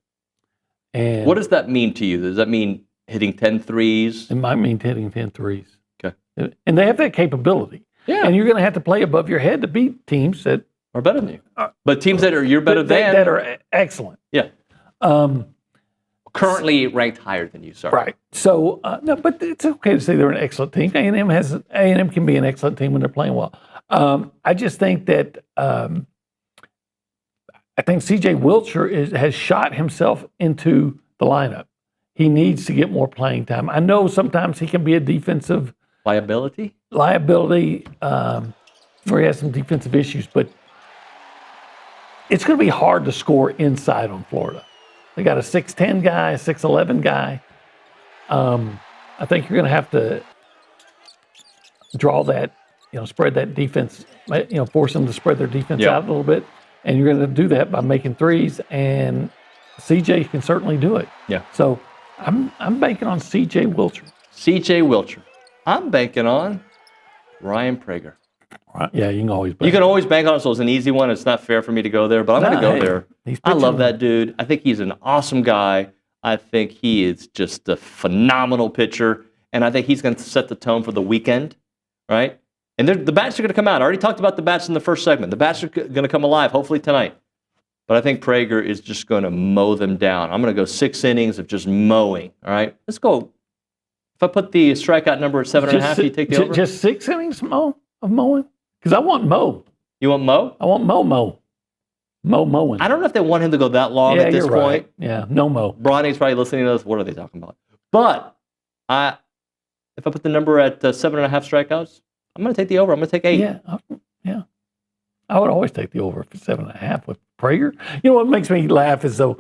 And what does that mean to you? Does that mean hitting 10 threes? It might mean hitting 10 threes. Okay. And they have that capability. Yeah. And you're going to have to play above your head to beat teams that are better than you. But teams that are you're better than. That are excellent. Yeah. Currently ranked higher than you, sorry. Right. So, no, but it's okay to say they're an excellent team. A&M can be an excellent team when they're playing well. I just think that I think C.J. Wilcher has shot himself into the lineup. He needs to get more playing time. I know sometimes he can be a defensive liability, where he has some defensive issues, but it's going to be hard to score inside on Florida. They got a 6'10 guy, a 6'11 guy. I think you're going to have to draw that, spread that defense, force them to spread their defense out a little bit. And you're going to do that by making threes, and CJ can certainly do it. Yeah. So I'm banking on C.J. Wilcher. C.J. Wilcher. I'm banking on Ryan Prager. Right. Yeah, you can always bank. You can always bank on it, so it's an easy one. It's not fair for me to go there, but I'm going to go there. I love that dude. I think he's an awesome guy. I think he is just a phenomenal pitcher, and I think he's going to set the tone for the weekend, right? And the bats are going to come out. I already talked about the bats in the first segment. The bats are going to come alive, hopefully tonight. But I think Prager is just going to mow them down. I'm going to go 6 innings of just mowing, all right? Let's go. If I put the strikeout number at 7.5, do you take the over? Just 6 innings of mowing? Because I want Mo. You want Mo? I want Mo mowing. I don't know if they want him to go that long at this point. Right. Yeah, no Mo. Brauninger's probably listening to this. What are they talking about? But if I put the number at 7.5 strikeouts, I'm going to take the over. I'm going to take 8. Yeah. I would always take the over for 7.5 with Prager. You know what makes me laugh is though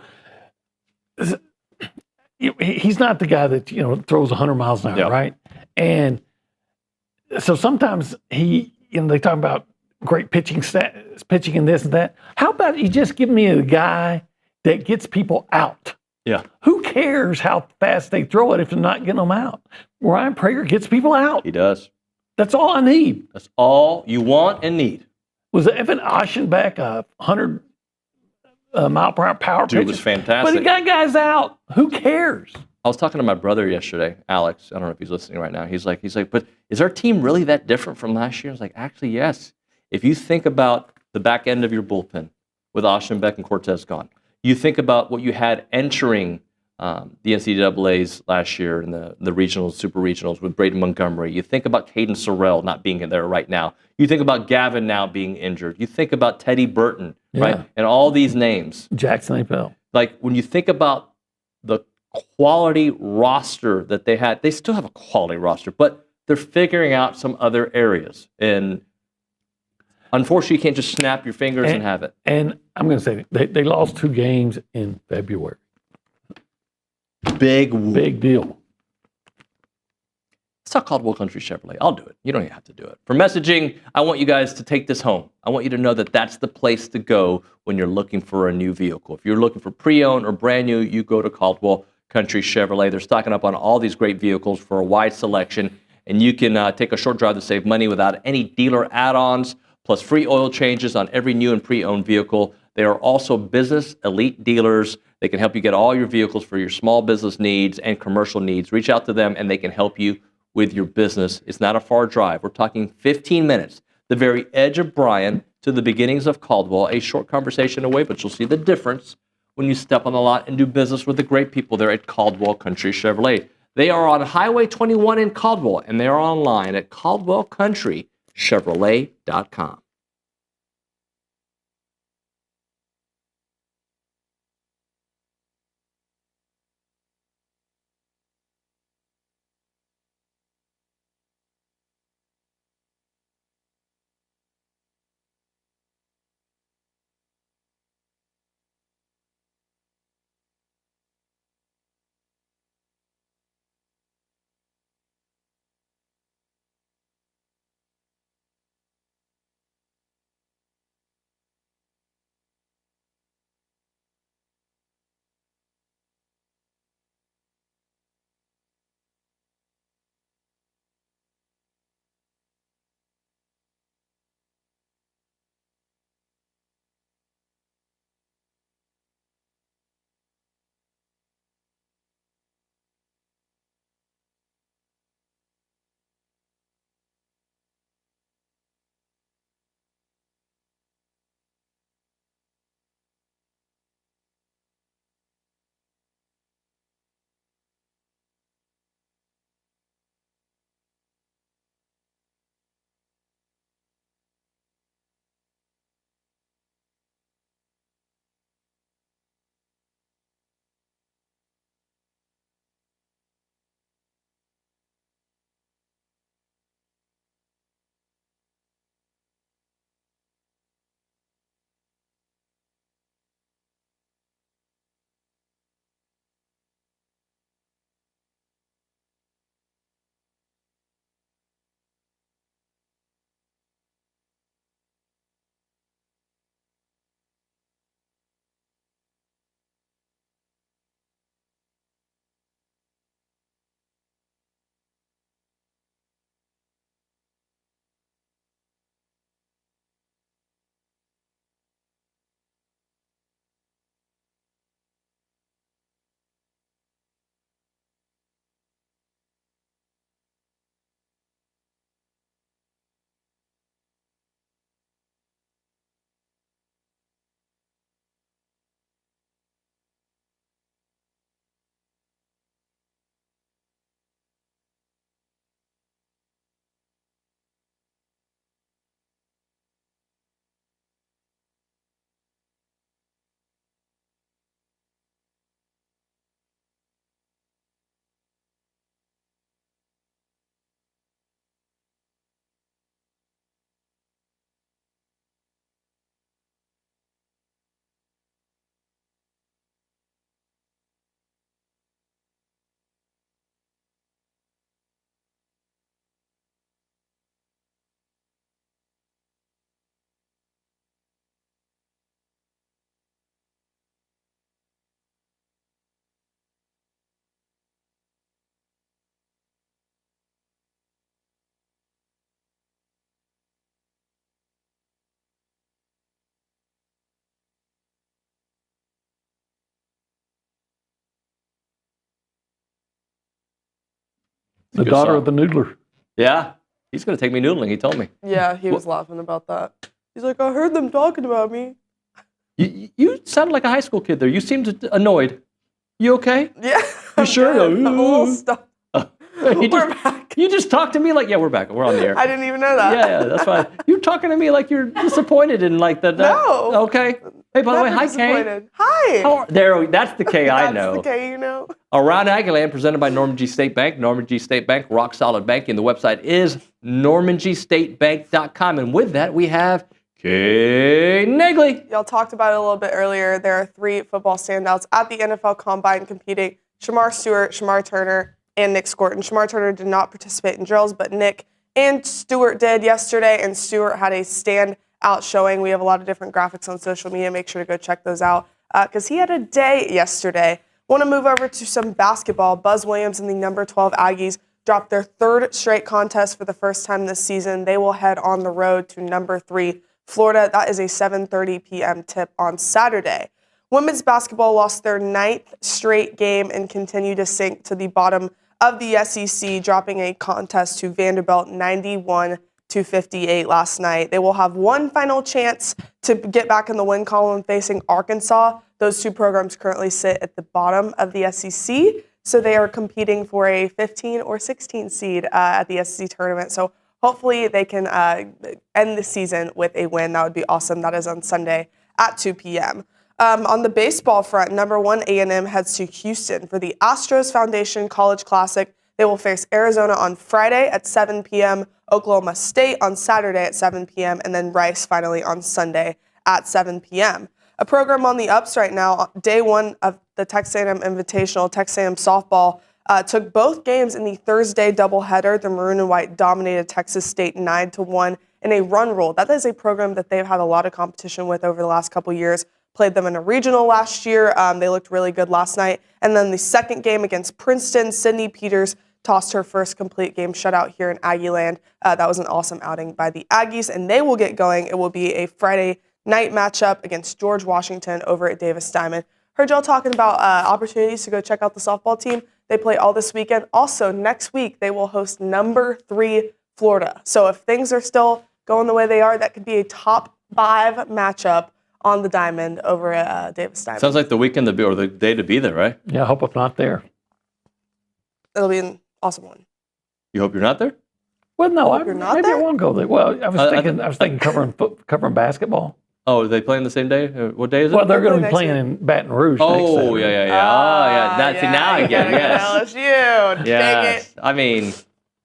he's not the guy that throws 100 miles an hour, right? And so sometimes they talk about great pitching stats, pitching and this and that. How about you just give me a guy that gets people out? Yeah. Who cares how fast they throw it if they're not getting them out? Ryan Prager gets people out. He does. That's all I need. That's all you want and need. Was Evan Oschenbeck a 100 mile per hour power pitcher? Dude was fantastic. But he got guys out. Who cares? I was talking to my brother yesterday, Alex. I don't know if he's listening right now. He's like, but is our team really that different from last year? I was like, actually, yes. If you think about the back end of your bullpen with Oschenbeck and Cortez gone, you think about what you had entering the NCAAs last year in the regionals, super regionals with Braden Montgomery. You think about Caden Sorrell not being in there right now. You think about Gavin now being injured. You think about Teddy Burton, right? And all these names. Jackson Apel. Like when you think about the quality roster that they had, they still have a quality roster, but they're figuring out some other areas. And unfortunately, you can't just snap your fingers and have it. And I'm going to say, they lost 2 games in February. Big deal. talk Caldwell Country Chevrolet. I'll do it. You don't even have to do it. For messaging, I want you guys to take this home. I want you to know that that's the place to go when you're looking for a new vehicle. If you're looking for pre-owned or brand new, you go to Caldwell Country Chevrolet. They're stocking up on all these great vehicles for a wide selection, and you can take a short drive to save money without any dealer add-ons, plus free oil changes on every new and pre-owned vehicle. They are also business elite dealers. They can help you get all your vehicles for your small business needs and commercial needs. Reach out to them, and they can help you with your business. It's not a far drive. We're talking 15 minutes, the very edge of Bryan to the beginnings of Caldwell, a short conversation away, but you'll see the difference when you step on the lot and do business with the great people there at Caldwell Country Chevrolet. They are on Highway 21 in Caldwell, and they are online at caldwellcountrychevrolet.com. The daughter of the noodler. Yeah, he's going to take me noodling, he told me. Yeah, he was laughing about that. He's like, I heard them talking about me. You sounded like a high school kid there. You seemed annoyed. You okay? Yeah. You sure? I'm a little stuck. We're back. You just talked to me like, yeah, we're back. We're on the air. I didn't even know that. Yeah, that's fine. You're talking to me like you're disappointed in like that. No. Okay. Hey, by the way, hi, Kay. Hi. That's the Kay I know. That's the Kay you know. Around Aggieland, presented by Norman G. State Bank. Norman G. State Bank, rock solid banking. The website is normangstatebank.com. And with that, we have Kay Naegeli. Y'all talked about it a little bit earlier. There are 3 football standouts at the NFL Combine competing. Shamar Stewart, Shamar Turner, and Nick Scorton. Shamar Turner did not participate in drills, but Nick and Stewart did yesterday, and Stewart had a standout showing. We have a lot of different graphics on social media. Make sure to go check those out because he had a day yesterday. Want to move over to some basketball. Buzz Williams and the number 12 Aggies dropped their third straight contest for the first time this season. They will head on the road to number 3 Florida. That is a 7:30 p.m. tip on Saturday. Women's basketball lost their 9th straight game and continue to sink to the bottom of the SEC, dropping a contest to Vanderbilt 91-58 last night. They will have one final chance to get back in the win column facing Arkansas. Those two programs currently sit at the bottom of the SEC, so they are competing for a 15 or 16 seed at the SEC tournament. So hopefully they can end the season with a win. That would be awesome. That is on Sunday at 2 p.m. On the baseball front, number 1 A&M heads to Houston for the Astros Foundation College Classic. They will face Arizona on Friday at 7 p.m., Oklahoma State on Saturday at 7 p.m., and then Rice finally on Sunday at 7 p.m. A program on the ups right now, day 1 of the Texas A&M Invitational, Texas A&M softball, took both games in the Thursday doubleheader. The Maroon White dominated Texas State 9-1 in a run rule. That is a program that they've had a lot of competition with over the last couple years. Played them in a regional last year. They looked really good last night. And then the second game against Princeton, Sydney Peters tossed her first complete game shutout here in Aggieland. That was an awesome outing by the Aggies, and they will get going. It will be a Friday night matchup against George Washington over at Davis Diamond. Heard y'all talking about opportunities to go check out the softball team. They play all this weekend. Also, next week, they will host number 3 Florida. So if things are still going the way they are, that could be a top 5 matchup on the diamond over at Davis Diamond. Sounds like the weekend to be, or the day to be there, right? Yeah, I hope I'm not there. It'll be an awesome one. You hope you're not there? Well, no, You're not maybe there? I won't go there. Well, I was thinking covering basketball. Oh, are they playing the same day? What day is it? Well, they're going to be next playing in Baton Rouge next Oh, Saturday. yeah. Oh, yeah. That's now I get it. Yes. LSU. Dang Yes. it. I mean,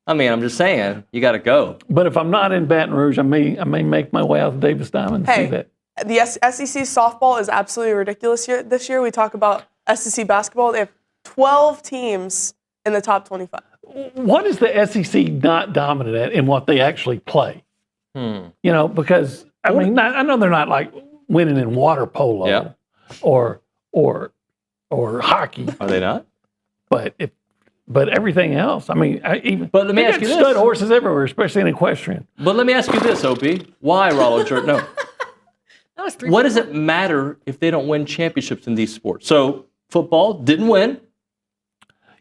I'm just saying, you got to go. But if I'm not in Baton Rouge, I may make my way out to Davis Diamond and see that. The SEC softball is absolutely ridiculous this year. We talk about SEC basketball. They have 12 teams in the top 25. What is the SEC not dominant at in what they actually play? You know, because I mean, I know they're not like winning in water polo or hockey. Are they not? But everything else, I mean, But let me ask you this. Stud horses everywhere, especially in equestrian. But let me ask you this, Opie. Why Rollo Jordan? No. That was 3. What does it matter if they don't win championships in these sports? So football didn't win.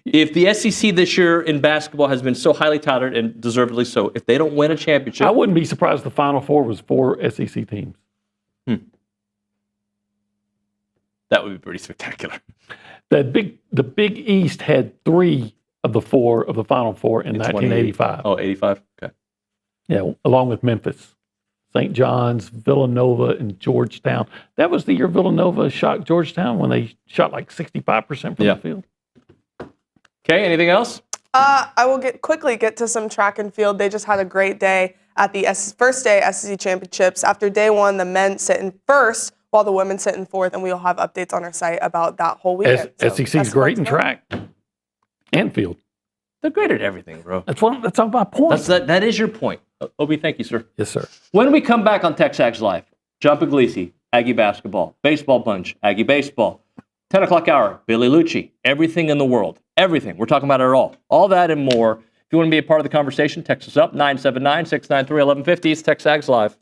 If the SEC this year in basketball has been so highly touted and deservedly so, if they don't win a championship, I wouldn't be surprised if the Final Four was 4 SEC teams. That would be pretty spectacular. The Big East had 3 of the 4 of the Final Four in 1985. Oh, 85? Okay. Yeah, along with Memphis. St. John's, Villanova, and Georgetown. That was the year Villanova shocked Georgetown when they shot like 65% from the field. Okay, anything else? I will quickly get to some track and field. They just had a great day at the first day SEC Championships. After day 1, the men sit in first while the women sit in 4th, and we'll have updates on our site about that whole weekend. SEC's great in track and field. They're great at everything, bro. That's my point. That is your point. Obi, thank you, sir. Yes, sir. When we come back on TexAgs Live, John Pugliese, Aggie Basketball, Baseball Bunch, Aggie Baseball, 10 o'clock hour, Billy Liucci, everything in the world. Everything. We're talking about it all. All that and more. If you want to be a part of the conversation, text us up, 979-693-1150. It's TexAgs Live.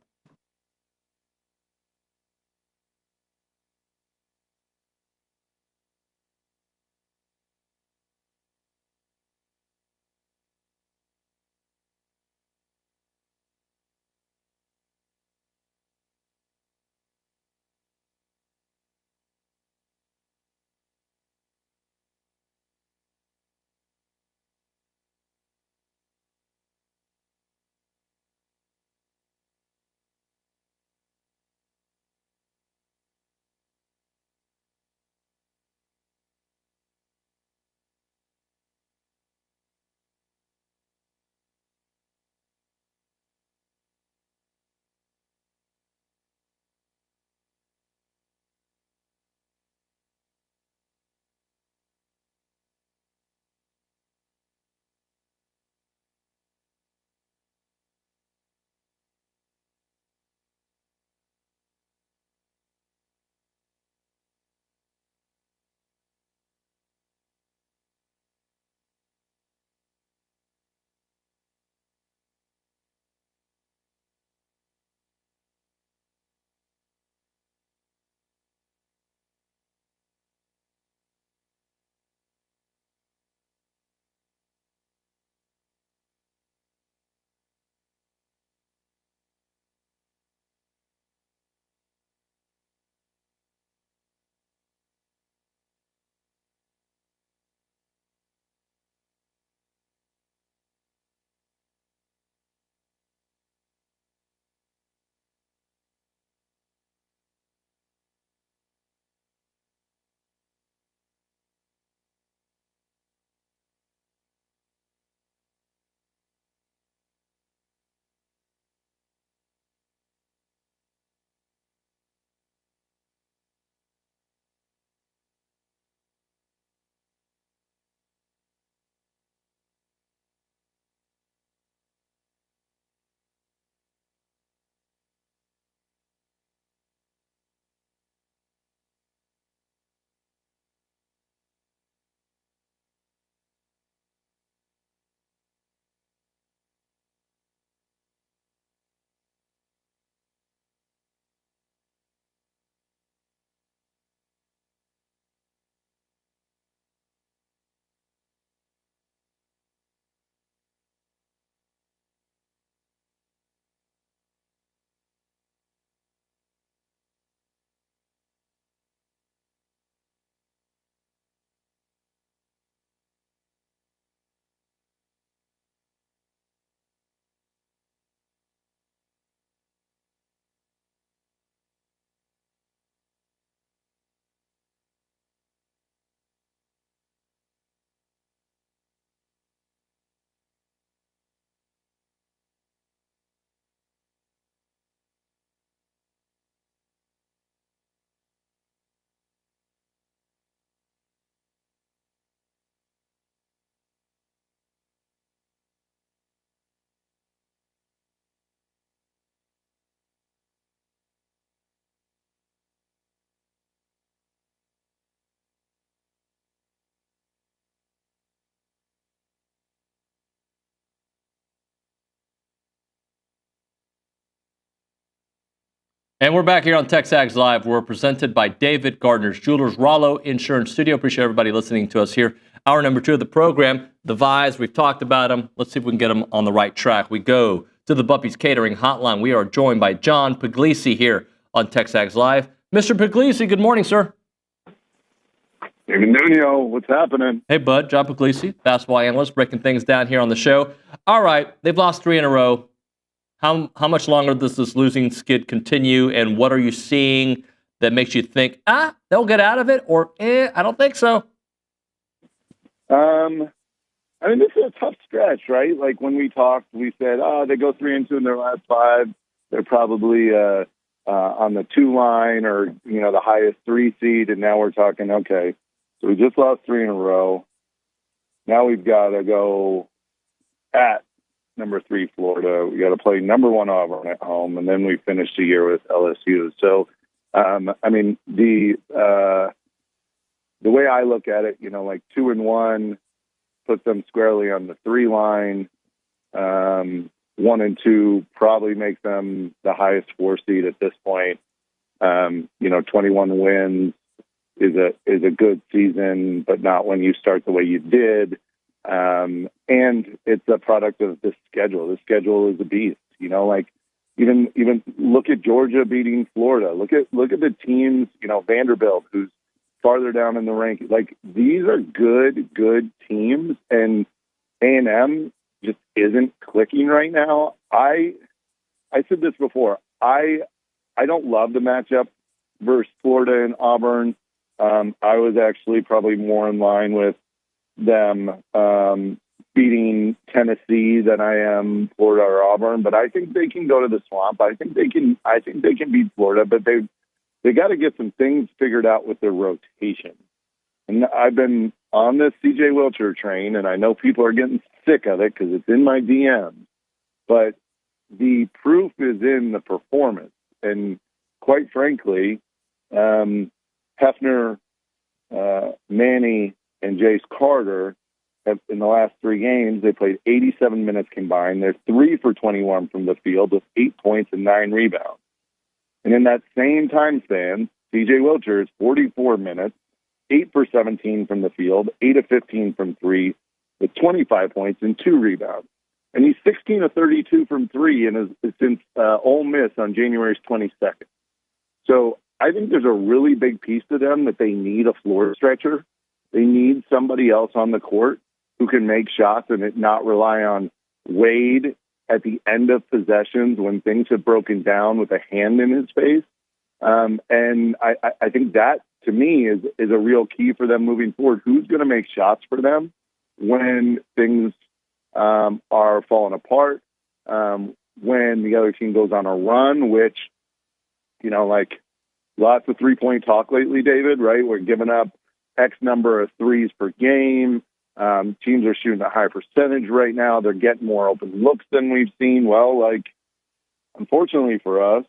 And we're back here on TexAgs Live. We're presented by David Gardner's Jewelers, Rollo Insurance Studio. Appreciate everybody listening to us here. Hour number 2 of the program. The Vies, we've talked about them. Let's see if we can get them on the right track. We go to the Buppy's Catering Hotline. We are joined by John Pugliese here on TexAgs Live. Mr. Pugliese, good morning, sir. Hey, Nuño, what's happening? Hey, bud. John Pugliese, basketball analyst, breaking things down here on the show. All right, they've lost 3 in a row. How much longer does this losing skid continue, and what are you seeing that makes you think, they'll get out of it, or I don't think so? I mean, this is a tough stretch, right? Like when we talked, we said, they go 3-2 in their last 5. They're probably on the 2 line or, the highest 3 seed, and now we're talking, okay, so we just lost 3 in a row. Now we've got to go at number 3 Florida. We got to play number 1 Auburn at home, and then we finish the year with LSU. So, I mean, the way I look at it, 2-1 puts them squarely on the 3 line. 1 and 2 probably make them the highest 4 seed at this point. 21 wins is a good season, but not when you start the way you did. And it's a product of the schedule. The schedule is a beast. Even look at Georgia beating Florida. Look at the teams. Vanderbilt, who's farther down in the ranking. Like, these are good teams, and A&M just isn't clicking right now. I said this before. I don't love the matchup versus Florida and Auburn. I was actually probably more in line with them beating Tennessee than I am Florida or Auburn, but I think they can go to the Swamp. I think they can beat Florida, but they got to get some things figured out with their rotation. And I've been on this CJ Wilcher train, and I know people are getting sick of it because it's in my DMs, but the proof is in the performance. And quite frankly, Hefner, Manny, and Jace Carter have, in the last 3 games, they played 87 minutes combined. They're 3 for 21 from the field with 8 points and 9 rebounds. And in that same time span, CJ Wilcher is 44 minutes, 8 for 17 from the field, 8 of 15 from 3, with 25 points and 2 rebounds. And he's 16 of 32 from 3 since Ole Miss on January 22nd. So I think there's a really big piece to them that they need a floor stretcher. They need somebody else on the court who can make shots and not rely on Wade at the end of possessions when things have broken down with a hand in his face. And I think that, to me, is a real key for them moving forward. Who's going to make shots for them when things are falling apart, when the other team goes on a run, which, lots of 3-point talk lately, David, right? We're giving up X number of threes per game. Teams are shooting a high percentage right now. They're getting more open looks than we've seen. Well, unfortunately for us,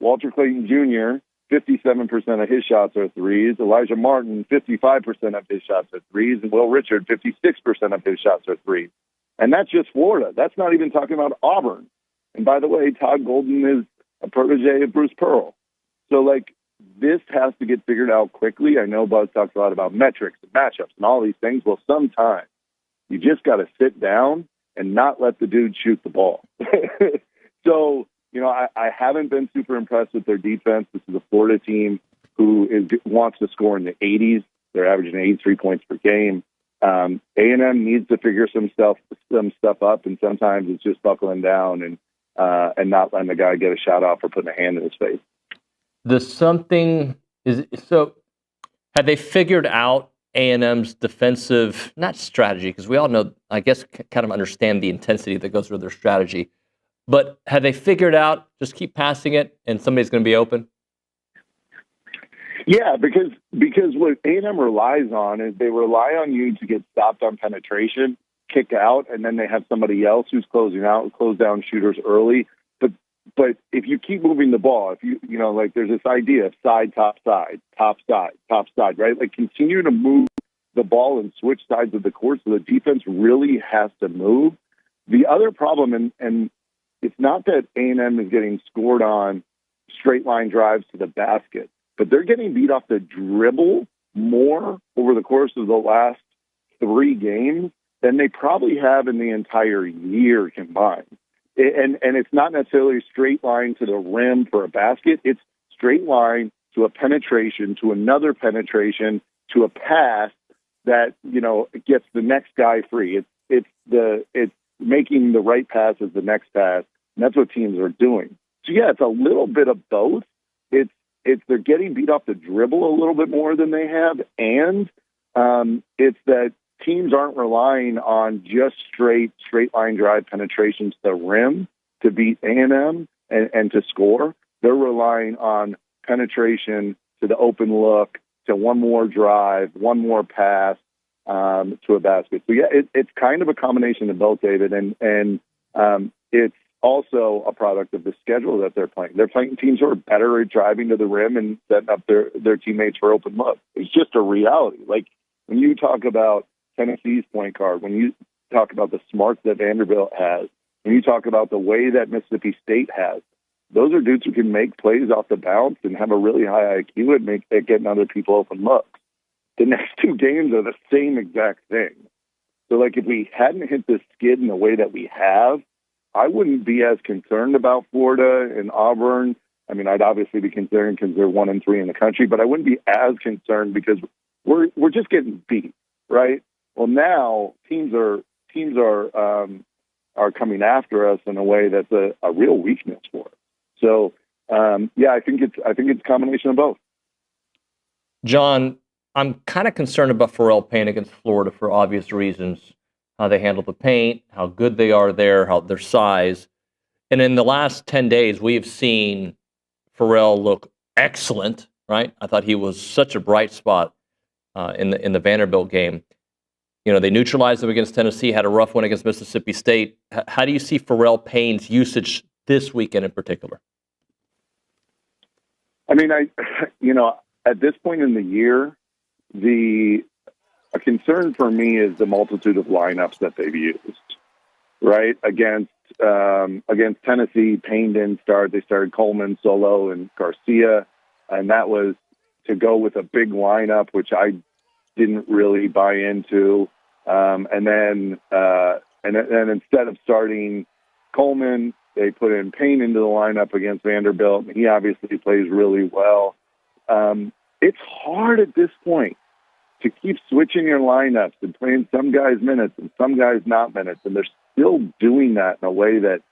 Walter Clayton Jr., 57% of his shots are threes. Elijah Martin, 55% of his shots are threes. And Will Richard, 56% of his shots are threes. And that's just Florida. That's not even talking about Auburn. And by the way, Todd Golden is a protege of Bruce Pearl. So, this has to get figured out quickly. I know Buzz talks a lot about metrics and matchups and all these things. Well, sometimes you just got to sit down and not let the dude shoot the ball. So, I haven't been super impressed with their defense. This is a Florida team who wants to score in the 80s. They're averaging 83 points per game. A&M needs to figure some stuff up, and sometimes it's just buckling down and not letting the guy get a shot off or putting a hand in his face. Have they figured out A&M's defensive, not strategy, because we all know, I guess, kind of understand the intensity that goes through their strategy, but have they figured out just keep passing it and somebody's going to be open? Yeah, because what A&M relies on is they rely on you to get stopped on penetration, kick out, and then they have somebody else who's closing out, close down shooters early. But if you keep moving the ball, if there's this idea of side, top side, right? Continue to move the ball and switch sides of the court so the defense really has to move. The other problem, and it's not that A&M is getting scored on straight line drives to the basket. But they're getting beat off the dribble more over the course of the last 3 games than they probably have in the entire year combined. And it's not necessarily a straight line to the rim for a basket. It's straight line to a penetration, to another penetration, to a pass that, gets the next guy free. It's making the right pass as the next pass. And that's what teams are doing. So yeah, it's a little bit of both. It's they're getting beat off the dribble a little bit more than they have. And it's that teams aren't relying on just straight line drive penetrations to the rim to beat A&M and to score. They're relying on penetration to the open look, to one more drive, one more pass to a basket. So yeah, it's kind of a combination of both, David, and it's also a product of the schedule that they're playing. They're playing teams who are better at driving to the rim and setting up their teammates for open look. It's just a reality. Like when you talk about Tennessee's point guard, when you talk about the smarts that Vanderbilt has, when you talk about the way that Mississippi State has, those are dudes who can make plays off the bounce and have a really high IQ at getting other people open looks. The next 2 games are the same exact thing. So, like, if we hadn't hit this skid in the way that we have, I wouldn't be as concerned about Florida and Auburn. I mean, I'd obviously be concerned because they're 1 and 3 in the country, but I wouldn't be as concerned because we're just getting beat, right? Well, now teams are coming after us in a way that's a real weakness for us. So, I think it's a combination of both. John, I'm kind of concerned about Pharrell Payne against Florida for obvious reasons. How they handle the paint, how good they are there, how their size. And in the last 10 days, we've seen Pharrell look excellent, right? I thought he was such a bright spot in the Vanderbilt game. They neutralized him against Tennessee, had a rough one against Mississippi State. How do you see Pharrell Payne's usage this weekend in particular? I mean, at this point in the year, a concern for me is the multitude of lineups that they've used, right? Against Tennessee, Payne didn't start. They started Coleman, Solo, and Garcia, and that was to go with a big lineup, which I didn't really buy into. And then instead of starting Coleman, they put in Payne into the lineup against Vanderbilt. He obviously plays really well. It's hard at this point to keep switching your lineups and playing some guys minutes and some guys not minutes. And they're still doing that in a way that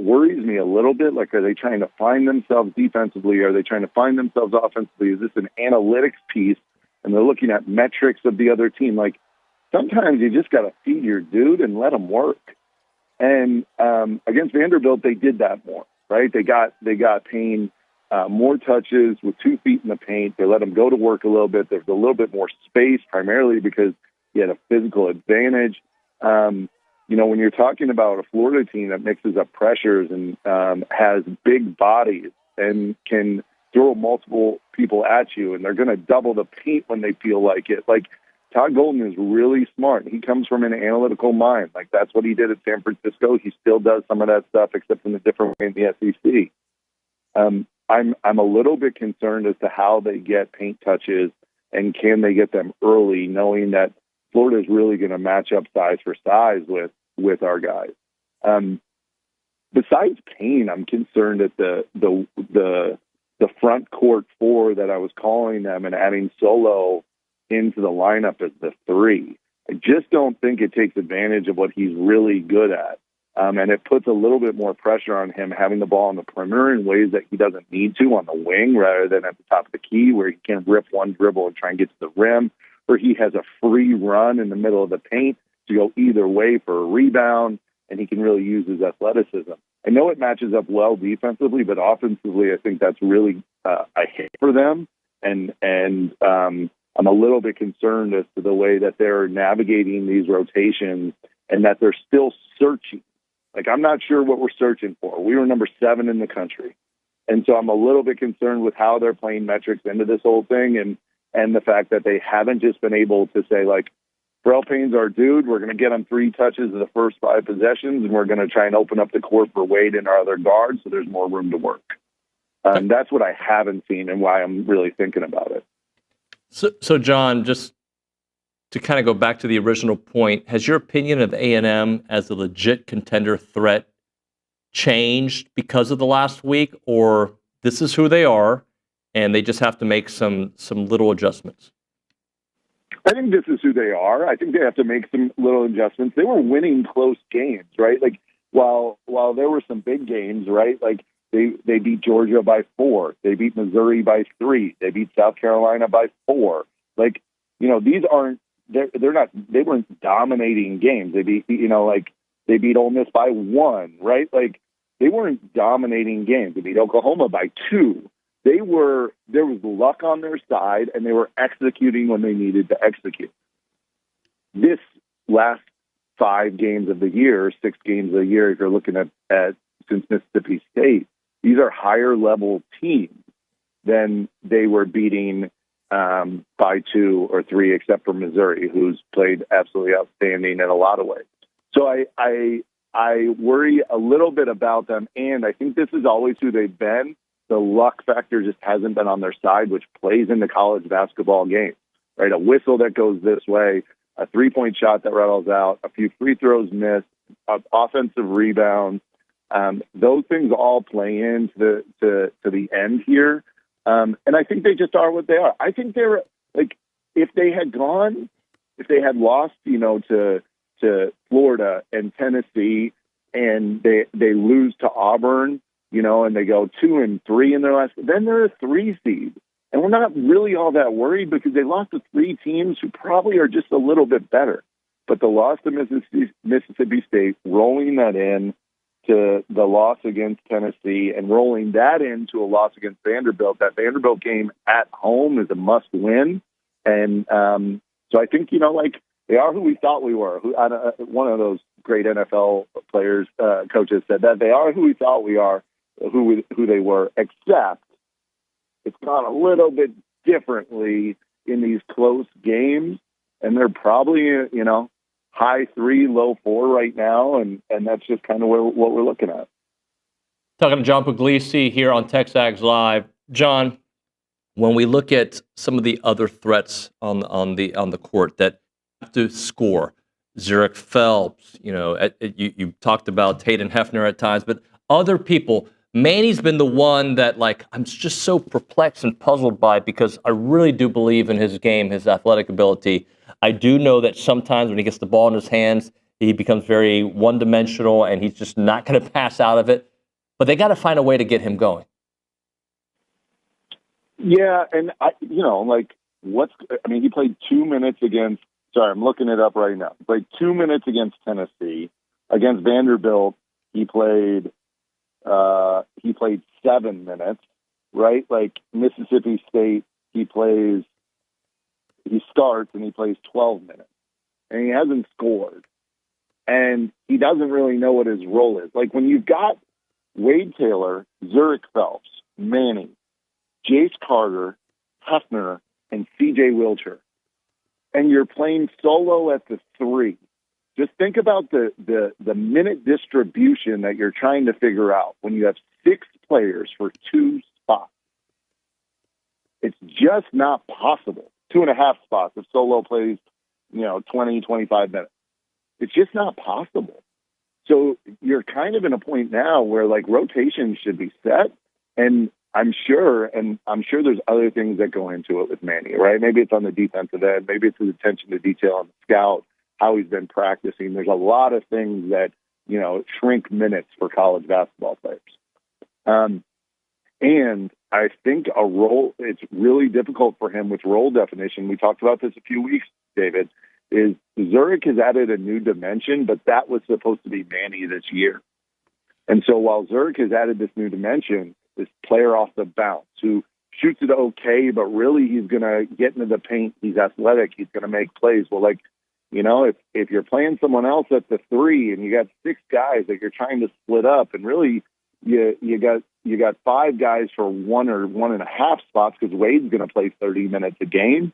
worries me a little bit. Like, are they trying to find themselves defensively? Are they trying to find themselves offensively? Is this an analytics piece? And they're looking at metrics of the other team. Like, sometimes you just got to feed your dude and let him work. And against Vanderbilt, they did that more, right? They got Payne more touches with 2 feet in the paint. They let him go to work a little bit. There's a little bit more space, primarily because he had a physical advantage. When you're talking about a Florida team that mixes up pressures and has big bodies and can throw multiple people at you, and they're going to double the paint when they feel like it. Like, Todd Golden is really smart. He comes from an analytical mind. Like, that's what he did at San Francisco. He still does some of that stuff, except in a different way in the SEC. I'm a little bit concerned as to how they get paint touches and can they get them early, knowing that Florida is really going to match up size for size with our guys. Besides Payne, I'm concerned at the front court 4 that I was calling them and adding Solo into the lineup as the 3. I just don't think it takes advantage of what he's really good at. And it puts a little bit more pressure on him having the ball on the perimeter in ways that he doesn't need to on the wing, rather than at the top of the key where he can rip one dribble and try and get to the rim, or he has a free run in the middle of the paint to go either way for a rebound, and he can really use his athleticism. I know it matches up well defensively, but offensively, I think that's really a hit for them. And I'm a little bit concerned as to the way that they're navigating these rotations and that they're still searching. Like, I'm not sure what we're searching for. We were number 7 in the country. And so I'm a little bit concerned with how they're playing metrics into this whole thing, and the fact that they haven't just been able to say, like, Pharrell Payne's our dude. We're going to get him 3 touches in the first 5 possessions, and we're going to try and open up the court for Wade and our other guards so there's more room to work. That's what I haven't seen and why I'm really thinking about it. So John, just to kind of go back to the original point, has your opinion of A&M as a legit contender threat changed because of the last week, or this is who they are and they just have to make some little adjustments? I think this is who they are. I think they have to make some little adjustments. They were winning close games, right? Like while there were some big games, right? Like they beat Georgia by 4. They beat Missouri by 3. They beat South Carolina by 4. Like, these aren't, they weren't dominating games. They beat, they beat Ole Miss by 1, right? Like they weren't dominating games. They beat Oklahoma by 2. There was luck on their side, and they were executing when they needed to execute. This last 5 games of the year, 6 games a year, if you're looking at since Mississippi State, these are higher level teams than they were beating by 2 or 3, except for Missouri, who's played absolutely outstanding in a lot of ways. So I worry a little bit about them, and I think this is always who they've been. The luck factor just hasn't been on their side, which plays into college basketball games, right? A whistle that goes this way, a 3-point shot that rattles out, a few free throws missed, offensive rebounds. Those things all play into the end here. And I think they just are what they are. I think they're like, if they had lost, to Florida and Tennessee, and they lose to Auburn, and they go 2-3 in their last, then they're a 3 seed. And we're not really all that worried because they lost to 3 teams who probably are just a little bit better. But the loss to Mississippi State, rolling that in to the loss against Tennessee and rolling that into a loss against Vanderbilt, that Vanderbilt game at home is a must win. And so I think, they are who we thought we were. One of those great NFL players, coaches said that they are who we thought we are, who they were, except it's gone a little bit differently in these close games, and they're probably, high 3, low 4 right now, and that's just kind of what we're looking at. Talking to John Pugliese here on TexAgs Live. John, when we look at some of the other threats on the court that have to score, Zurich Phelps, you talked about Tatum Hefner at times, but other people, Manny's been the one that, I'm just so perplexed and puzzled by, because I really do believe in his game, his athletic ability. I do know that sometimes when he gets the ball in his hands, he becomes very one-dimensional, and he's just not going to pass out of it. But they got to find a way to get him going. Yeah, and he played 2 minutes against. Sorry, I'm looking it up right now. He played 2 minutes against Tennessee. Against Vanderbilt, he played 7 minutes, right? Like Mississippi State, he starts and he plays 12 minutes. And he hasn't scored. And he doesn't really know what his role is. Like when you've got Wade Taylor, Zurich Phelps, Manning, Jace Carter, Hefner, and C.J. Wilcher, and you're playing solo at the 3, just think about the minute distribution that you're trying to figure out when you have 6 players for 2 spots. It's just not possible. 2.5 spots if solo plays, 20, 25 minutes. It's just not possible. So you're kind of in a point now where rotation should be set, and I'm sure there's other things that go into it with Manny, right? Maybe it's on the defensive end. Maybe it's his attention to detail on the scout, how he's been practicing. There's a lot of things that, shrink minutes for college basketball players. And I think it's really difficult for him with role definition. We talked about this a few weeks, David, is Zurich has added a new dimension, but that was supposed to be Manny this year. And so while Zurich has added this new dimension, this player off the bounce who shoots it okay, but really he's going to get into the paint. He's athletic. He's going to make plays. Well, if you're playing someone else at the 3 and you got 6 guys that you're trying to split up, and really you got 5 guys for 1 or 1.5 spots because Wade's going to play 30 minutes a game.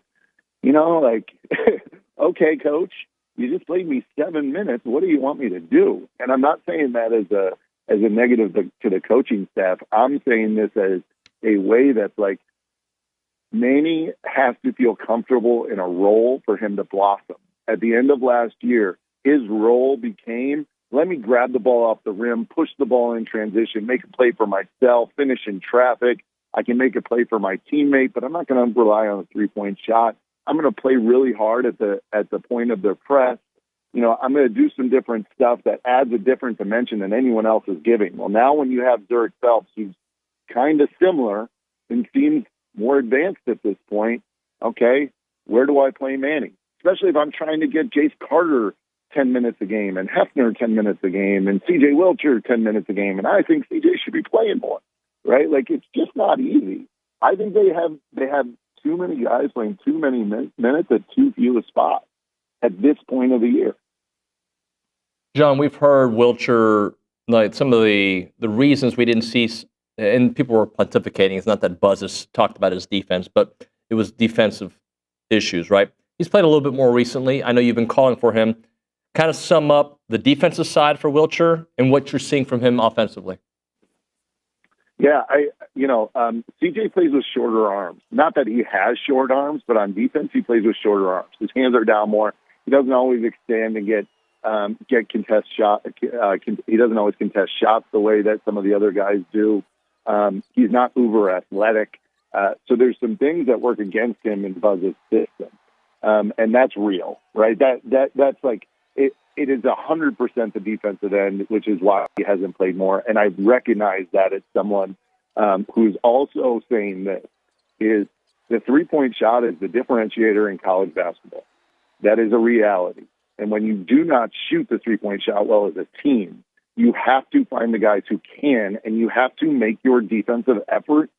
Okay, coach, you just played me 7 minutes. What do you want me to do? And I'm not saying that as a negative to the coaching staff. I'm saying this as a way that's like, Manny has to feel comfortable in a role for him to blossom. At the end of last year, his role became, let me grab the ball off the rim, push the ball in transition, make a play for myself, finish in traffic. I can make a play for my teammate, but I'm not going to rely on a three-point shot. I'm going to play really hard at the point of their press. You know, I'm going to do some different stuff that adds a different dimension than anyone else is giving. Well, now when you have Zurich Phelps, who's kind of similar and seems more advanced at this point, okay, where do I play Manny? Especially if I'm trying to get Jace Carter 10 minutes a game and Hefner 10 minutes a game and C.J. Wilcher 10 minutes a game, and I think C.J. should be playing more, right? Like, it's just not easy. I think they have too many guys playing too many minutes at too few a spot at this point of the year. John, we've heard Wilcher, like some of the reasons we didn't see, and people were pontificating. It's not that Buzz has talked about his defense, but it was defensive issues, right? He's played a little bit more recently. I know you've been calling for him. Kind of sum up the defensive side for Wilcher and what you're seeing from him offensively. Yeah, CJ plays with shorter arms. Not that he has short arms, but on defense he plays with shorter arms. His hands are down more. He doesn't always extend and get contest shot. He doesn't always contest shots the way that some of the other guys do. He's not uber athletic. So there's some things that work against him in Buzz's system. And that's real, right? That's like, it is 100% the defensive end, which is why he hasn't played more. And I recognize that as someone who's also saying this, is the three-point shot is the differentiator in college basketball. That is a reality. And when you do not shoot the three-point shot well as a team, you have to find the guys who can, and you have to make your defensive effort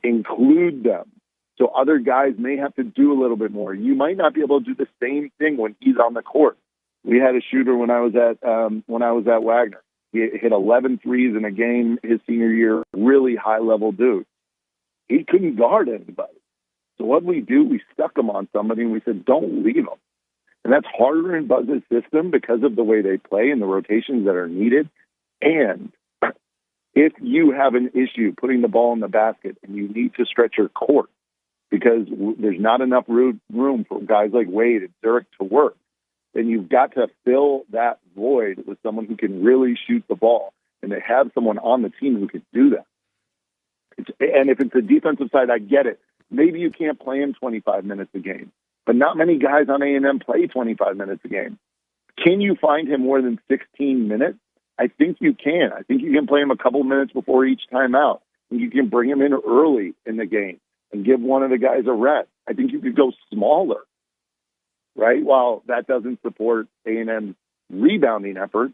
include them. So other guys may have to do a little bit more. You might not be able to do the same thing when he's on the court. We had a shooter when I was at Wagner. He hit 11 threes in a game his senior year, really high-level dude. He couldn't guard anybody. So what we do, we stuck him on somebody, and we said, don't leave him. And that's harder in Buzz's system because of the way they play and the rotations that are needed. And if you have an issue putting the ball in the basket and you need to stretch your court because there's not enough room for guys like Wade and Zurich to work, then you've got to fill that void with someone who can really shoot the ball. And they have someone on the team who can do that. And if it's the defensive side, I get it. Maybe you can't play him 25 minutes a game. But not many guys on A&M play 25 minutes a game. Can you find him more than 16 minutes? I think you can. I think you can play him a couple minutes before each timeout. And you can bring him in early in the game and give one of the guys a rest. I think you could go smaller, right? While that doesn't support A&M's rebounding effort,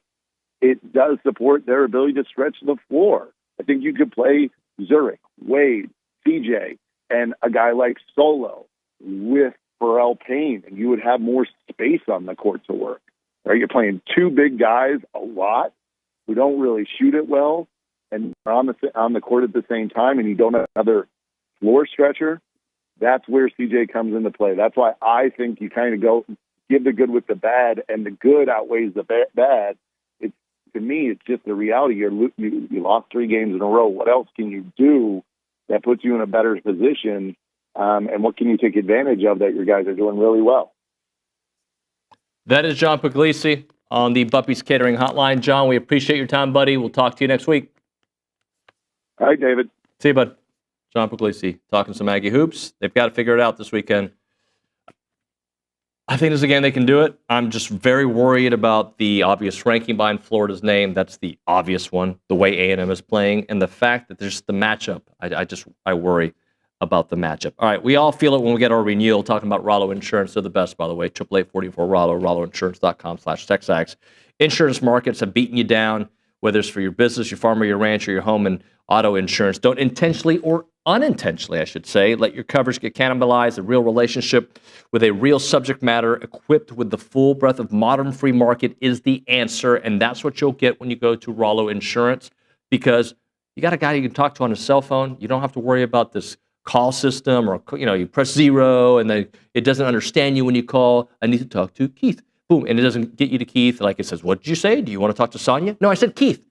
it does support their ability to stretch the floor. I think you could play Zurich, Wade, CJ, and a guy like Solo with Pharrell Payne, and you would have more space on the court to work. Right? You're playing two big guys a lot who don't really shoot it well, and are on the court at the same time, and you don't have another floor stretcher. That's where CJ comes into play. That's why I think you kind of go give the good with the bad, and the good outweighs the bad. To me, it's just the reality. You lost 3 games in a row. What else can you do that puts you in a better position? And what can you take advantage of that your guys are doing really well? That is John Pugliese on the Buppy's Catering Hotline. John, we appreciate your time, buddy. We'll talk to you next week. All right, David. See you, bud. John Pugliese talking some Aggie hoops. They've got to figure it out this weekend. I think there's a game they can do it. I'm just very worried about the obvious ranking behind Florida's name. That's the obvious one, the way A&M is playing, and the fact that there's the matchup. I worry about the matchup. All right, we all feel it when we get our renewal. Talking about Rollo Insurance, they're the best, by the way. 888-44-ROLLO, RolloInsurance.com/TexAgs. Insurance markets have beaten you down, whether it's for your business, your farm, or your ranch, or your home and auto insurance. Don't intentionally or unintentionally, I should say, let your coverage get cannibalized. A real relationship with a real subject matter equipped with the full breadth of modern free market is the answer, and that's what you'll get when you go to Rollo Insurance, because you got a guy you can talk to on his cell phone. You don't have to worry about this call system, or you press 0 and then it doesn't understand you when you call. I need to talk to Keith. Boom, and it doesn't get you to Keith. Like it says, what did you say? Do you want to talk to Sonia? No, I said Keith.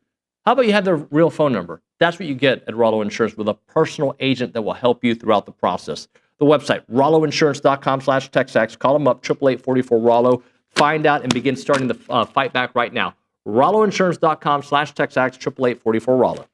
How about you have their real phone number? That's what you get at Rollo Insurance with a personal agent that will help you throughout the process. The website, rolloinsurance.com/TexAgs. Call them up, 888-44-ROLLO. Find out and begin starting the fight back right now. rolloinsurance.com/TexAgs, 888-44-ROLLO.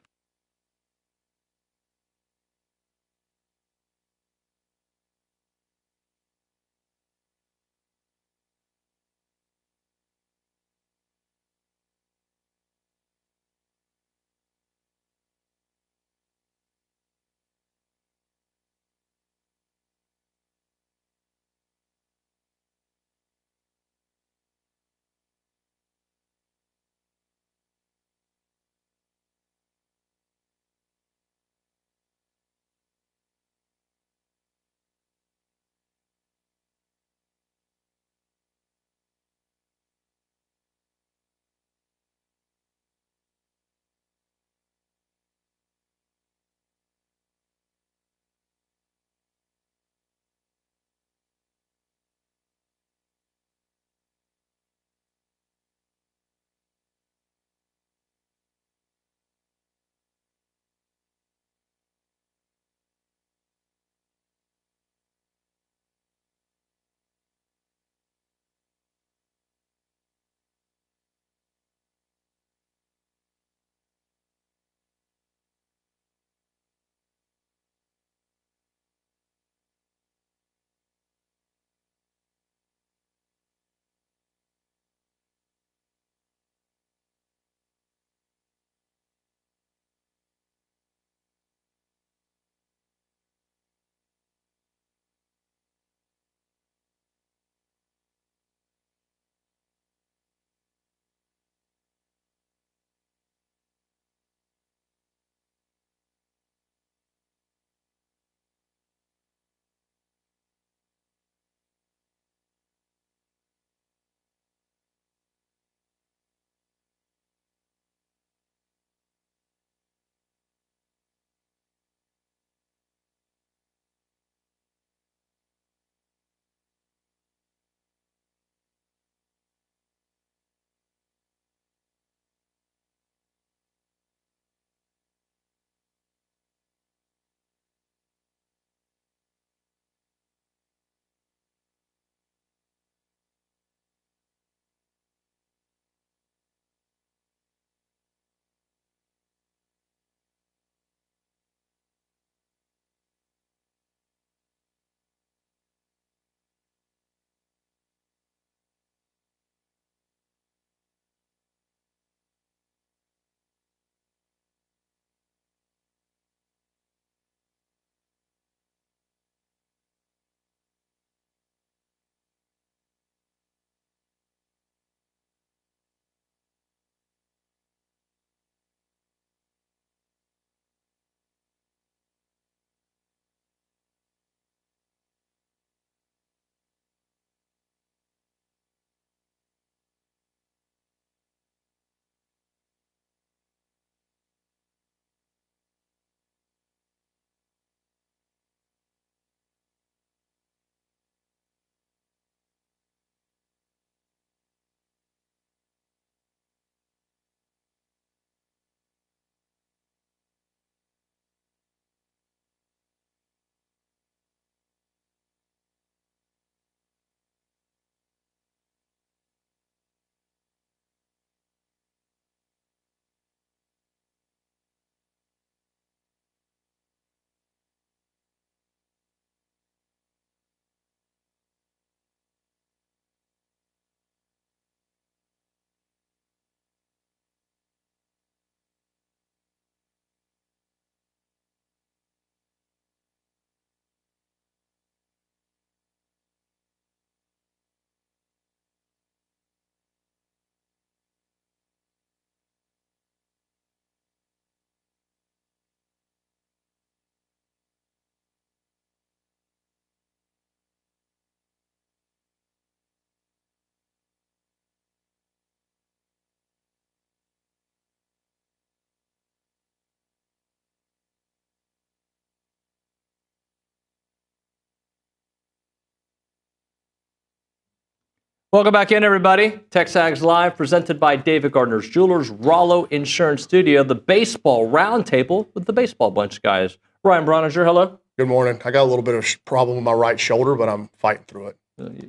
Welcome back in, everybody. TexAgs Live, presented by David Gardner's Jewelers, Rollo Insurance Studio, the Baseball Roundtable with the Baseball Bunch guys. Ryan Brauninger, hello. Good morning. I got a little bit of problem with my right shoulder, but I'm fighting through it.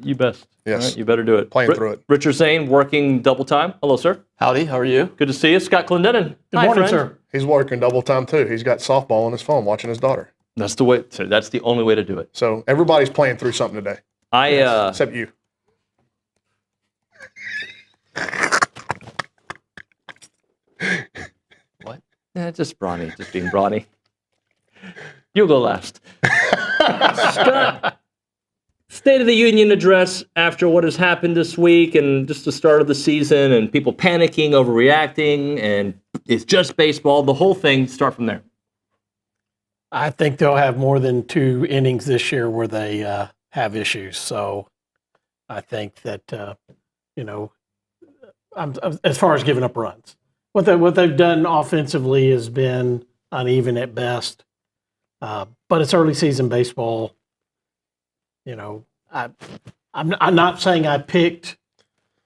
You best. Yes. Right, you better do it. Playing through it. Richard Zane, working double time. Hello, sir. Howdy, how are you? Good to see you. Scott Clendenin. Good morning, sir. He's working double time, too. He's got softball on his phone watching his daughter. That's the way. So that's the only way to do it. So everybody's playing through something today. Except you. What? Just brawny. Just being brawny. You'll go last. Scott, State of the Union address after what has happened this week and just the start of the season and people panicking, overreacting, and it's just baseball. The whole thing, start from there. I think they'll have more than 2 innings this year where they have issues. So I think that, as far as giving up runs, what they've done offensively has been uneven at best. But it's early season baseball. I'm not saying I picked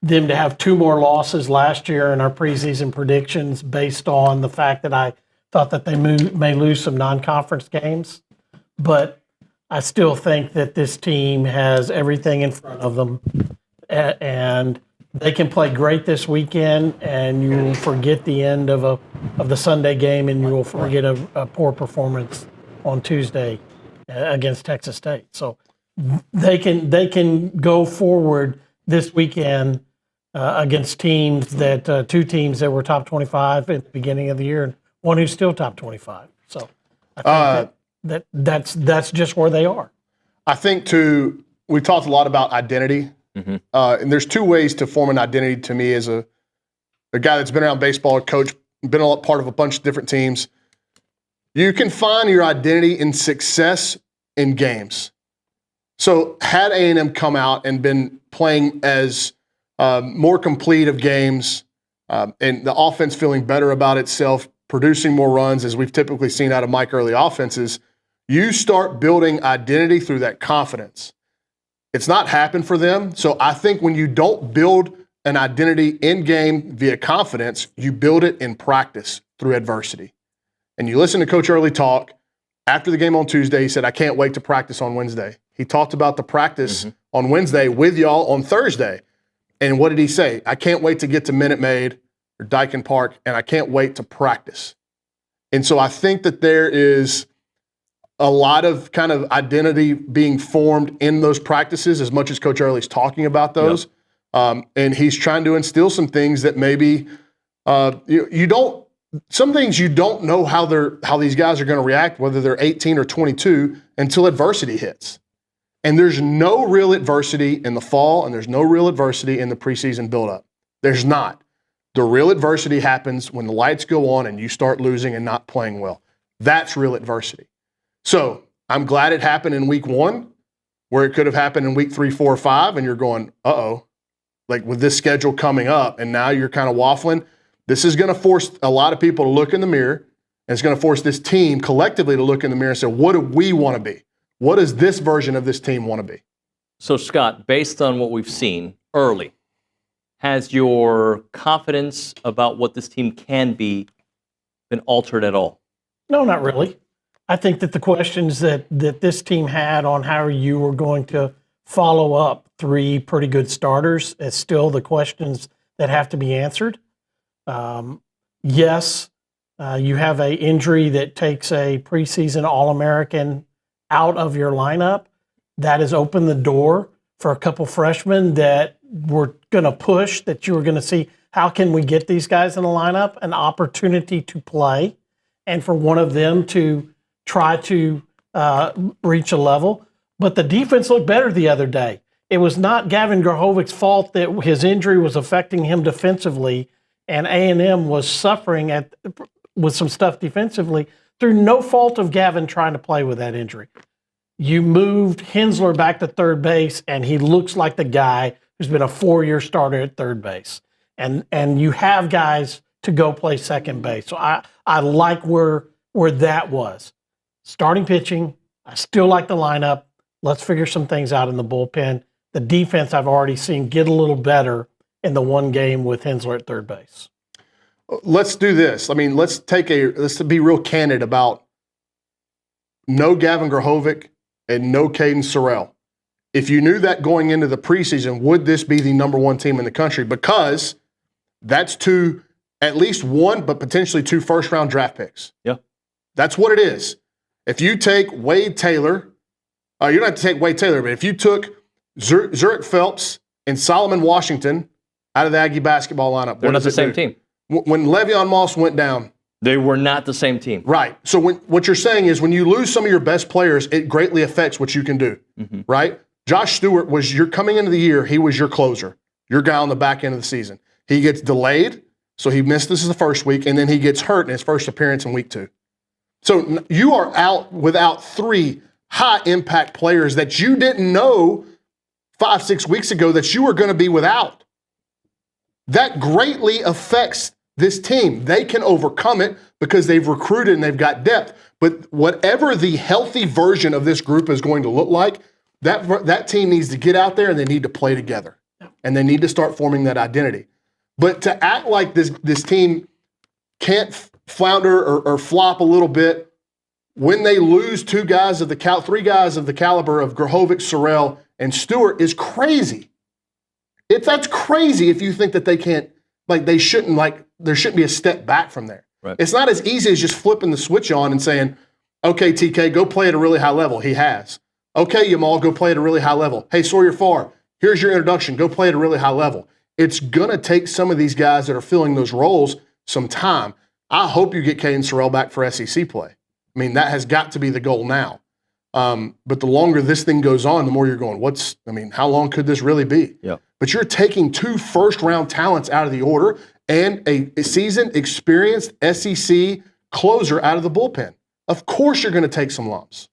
them to have 2 more losses last year in our preseason predictions based on the fact that I thought that they may lose some non-conference games. But I still think that this team has everything in front of them, and they can play great this weekend, and you will forget the end of the Sunday game, and you will forget a poor performance on Tuesday against Texas State. So they can go forward this weekend against teams that 2 teams that were top 25 at the beginning of the year, and one who's still top 25. So I think that's just where they are. I think we talked a lot about identity, and there's 2 ways to form an identity to me as a guy that's been around baseball, a coach, been a part of a bunch of different teams. You can find your identity in success in games. So had A&M come out and been playing as more complete of games and the offense feeling better about itself, producing more runs as we've typically seen out of Mike Early offenses, you start building identity through that confidence. It's not happened for them. So I think when you don't build an identity in game via confidence, you build it in practice through adversity. And you listen to Coach Early talk after the game on Tuesday. He said, I can't wait to practice on Wednesday. He talked about the practice on Wednesday with y'all on Thursday. And what did he say? I can't wait to get to Minute Maid or Dyken Park, and I can't wait to practice. And so I think that there is a lot of kind of identity being formed in those practices as much as Coach Early's talking about those. Yep. And he's trying to instill some things that maybe you don't, some things you don't know how these guys are going to react, whether they're 18 or 22, until adversity hits. And there's no real adversity in the fall, and there's no real adversity in the preseason buildup. There's not. The real adversity happens when the lights go on and you start losing and not playing well. That's real adversity. So I'm glad it happened in week 1, where it could have happened in week 3, 4, or 5, and you're going, like with this schedule coming up, and now you're kind of waffling. This is going to force a lot of people to look in the mirror, and it's going to force this team collectively to look in the mirror and say, what do we want to be? What does this version of this team want to be? So, Scott, based on what we've seen early, has your confidence about what this team can be been altered at all? No, not really. I think that the questions that this team had on how you were going to follow up 3 pretty good starters is still the questions that have to be answered. Yes, you have an injury that takes a preseason All-American out of your lineup. That has opened the door for a couple freshmen that were going to push, that you were going to see, how can we get these guys in the lineup an opportunity to play, and for one of them to try to reach a level. But the defense looked better the other day. It was not Gavin Grahovic's fault that his injury was affecting him defensively, and A&M was suffering with some stuff defensively through no fault of Gavin trying to play with that injury. You moved Hensler back to third base, and he looks like the guy who's been a 4-year starter at third base. And you have guys to go play second base. So I like where that was. Starting pitching, I still like the lineup. Let's figure some things out in the bullpen. the defense I've already seen get a little better in the one game with Hensler at third base. Let's do this. I mean, let's be real candid about no Gavin Grahovic and no Caden Sorrell. If you knew that going into the preseason, would this be the number one team in the country? Because that's at least one, but potentially 2 first-round draft picks. Yeah. That's what it is. If you take Wade Taylor, you don't have to take Wade Taylor, but if you took Zurich Phelps and Solomon Washington out of the Aggie basketball lineup, they're not the same team. When Le'Veon Moss went down, they were not the same team. Right. So what you're saying is when you lose some of your best players, it greatly affects what you can do, right? Josh Stewart you're coming into the year, he was your closer, your guy on the back end of the season. He gets delayed, so he missed this is the first week, and then he gets hurt in his first appearance in week 2. So you are out without 3 high-impact players that you didn't know 5-6 weeks ago that you were going to be without. That greatly affects this team. They can overcome it because they've recruited and they've got depth. But whatever the healthy version of this group is going to look like, that team needs to get out there and they need to play together. And they need to start forming that identity. But to act like this team can't flounder or flop a little bit when they lose 3 guys of the caliber of Grahovic, Sorrell, and Stewart is crazy. That's crazy if you think that they can't, there shouldn't be a step back from there. Right. It's not as easy as just flipping the switch on and saying, okay, TK, go play at a really high level. He has. Okay, Yamal, go play at a really high level. Hey, Sawyer Farr, here's your introduction. Go play at a really high level. It's going to take some of these guys that are filling those roles some time. I hope you get Caden Sorrell back for SEC play. I mean, that has got to be the goal now. But the longer this thing goes on, the more you're going, how long could this really be? Yeah. But you're taking 2 first-round talents out of the order and a seasoned, experienced SEC closer out of the bullpen. Of course you're going to take some lumps.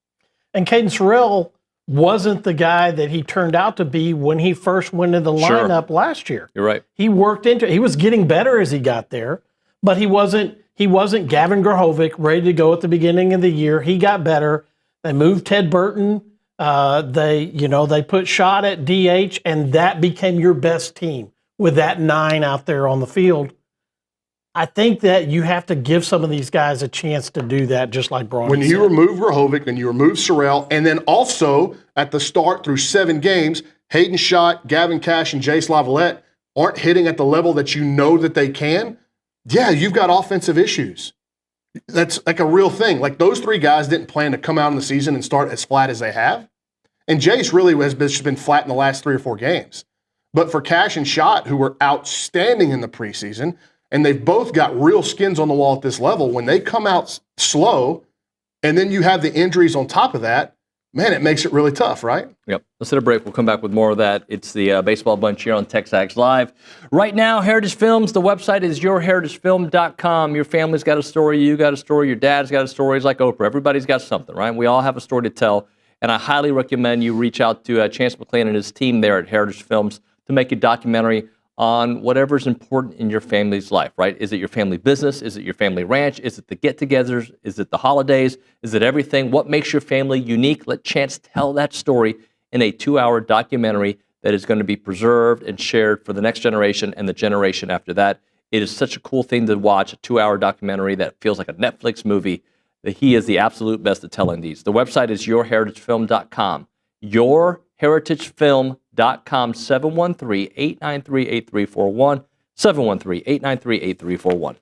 And Caden Sorrell wasn't the guy that he turned out to be when he first went into the lineup last year. You're right. He worked into it. He was getting better as he got there, but he wasn't Gavin Grahovic ready to go at the beginning of the year. He got better. They moved Ted Burton. They put Schott at DH, and that became your best team with that 9 out there on the field. I think that you have to give some of these guys a chance to do that, just like Brauninger When you said. remove Grahovic and you remove Sorrell, and then also at the start through 7 games, Hayden Schott, Gavin Cash, and Jace Lavalette aren't hitting at the level that you know that they can, you've got offensive issues. That's like a real thing. Like those 3 guys didn't plan to come out in the season and start as flat as they have. And Jace really has been flat in the last 3 or 4 games. But for Cash and Schott, who were outstanding in the preseason, and they've both got real skins on the wall at this level, when they come out slow, and then you have the injuries on top of that, man, it makes it really tough, right? Yep. Let's hit a break. We'll come back with more of that. It's the Baseball Bunch here on TexAgs Live. Right now, Heritage Films, the website is yourheritagefilm.com. Your family's got a story, you got a story, your dad's got a story. It's like Oprah. Everybody's got something, right? We all have a story to tell. And I highly recommend you reach out to Chance McClain and his team there at Heritage Films to make a documentary on whatever's important in your family's life, right? Is it your family business? Is it your family ranch? Is it the get-togethers? Is it the holidays? Is it everything? What makes your family unique? Let Chance tell that story in a 2-hour documentary that is going to be preserved and shared for the next generation and the generation after that. It is such a cool thing to watch, a 2-hour documentary that feels like a Netflix movie. That he is the absolute best at telling these. The website is yourheritagefilm.com. Yourheritagefilm.com, 713-893-8341, 713-893-8341.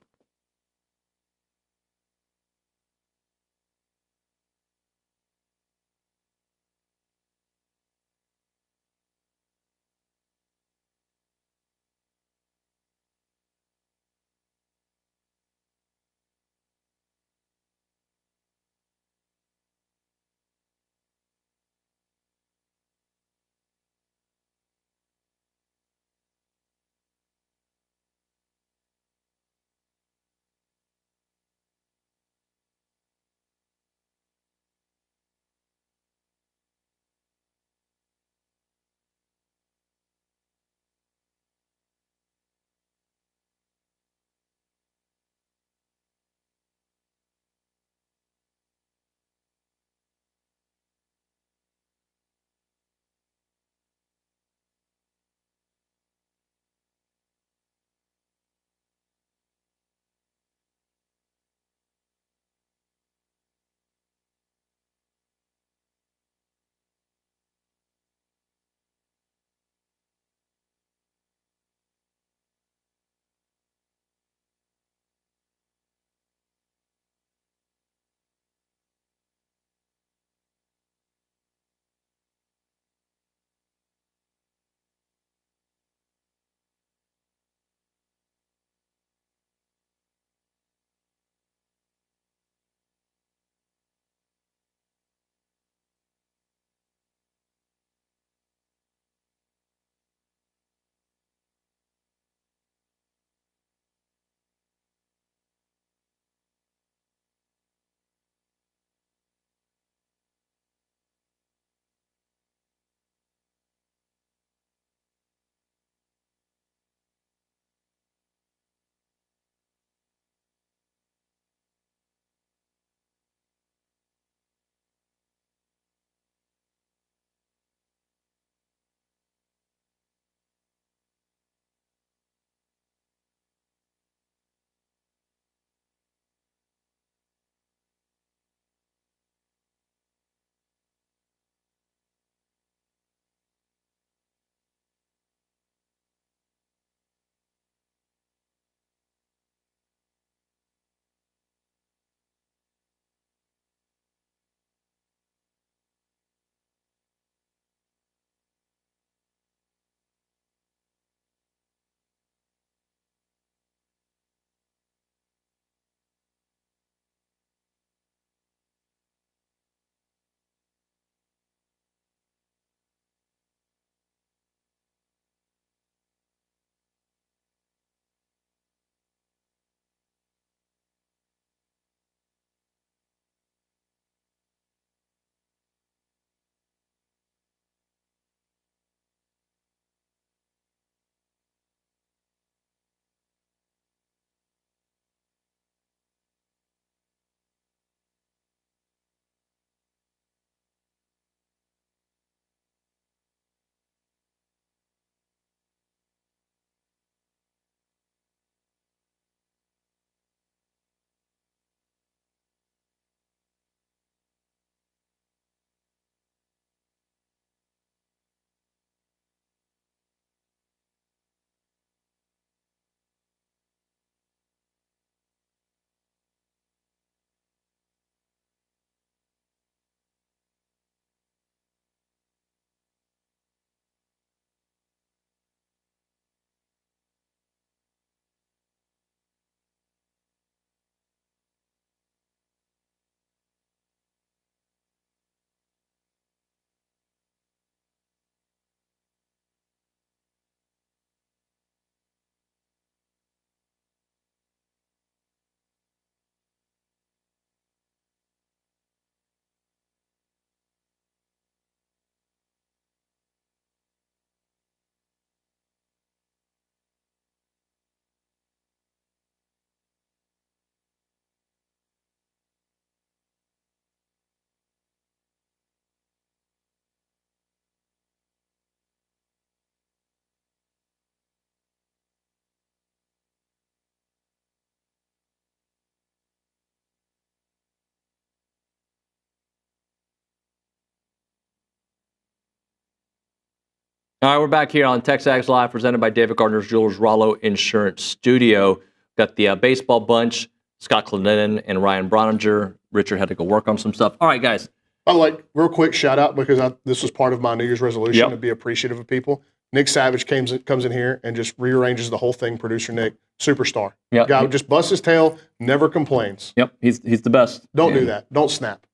All right, we're back here on TexAgs Live, presented by David Gardner's Jewelers, Rollo Insurance Studio. Got the baseball bunch, Scott Clendenin and Ryan Brauninger. Richard had to go work on some stuff. All right, guys. By the way, real quick shout out, because this was part of my New Year's resolution to be appreciative of people. Nick Savage comes in here and just rearranges the whole thing. Producer Nick, superstar. Yep. Guy just busts his tail, never complains. Yep, he's the best. Don't do that. Don't snap.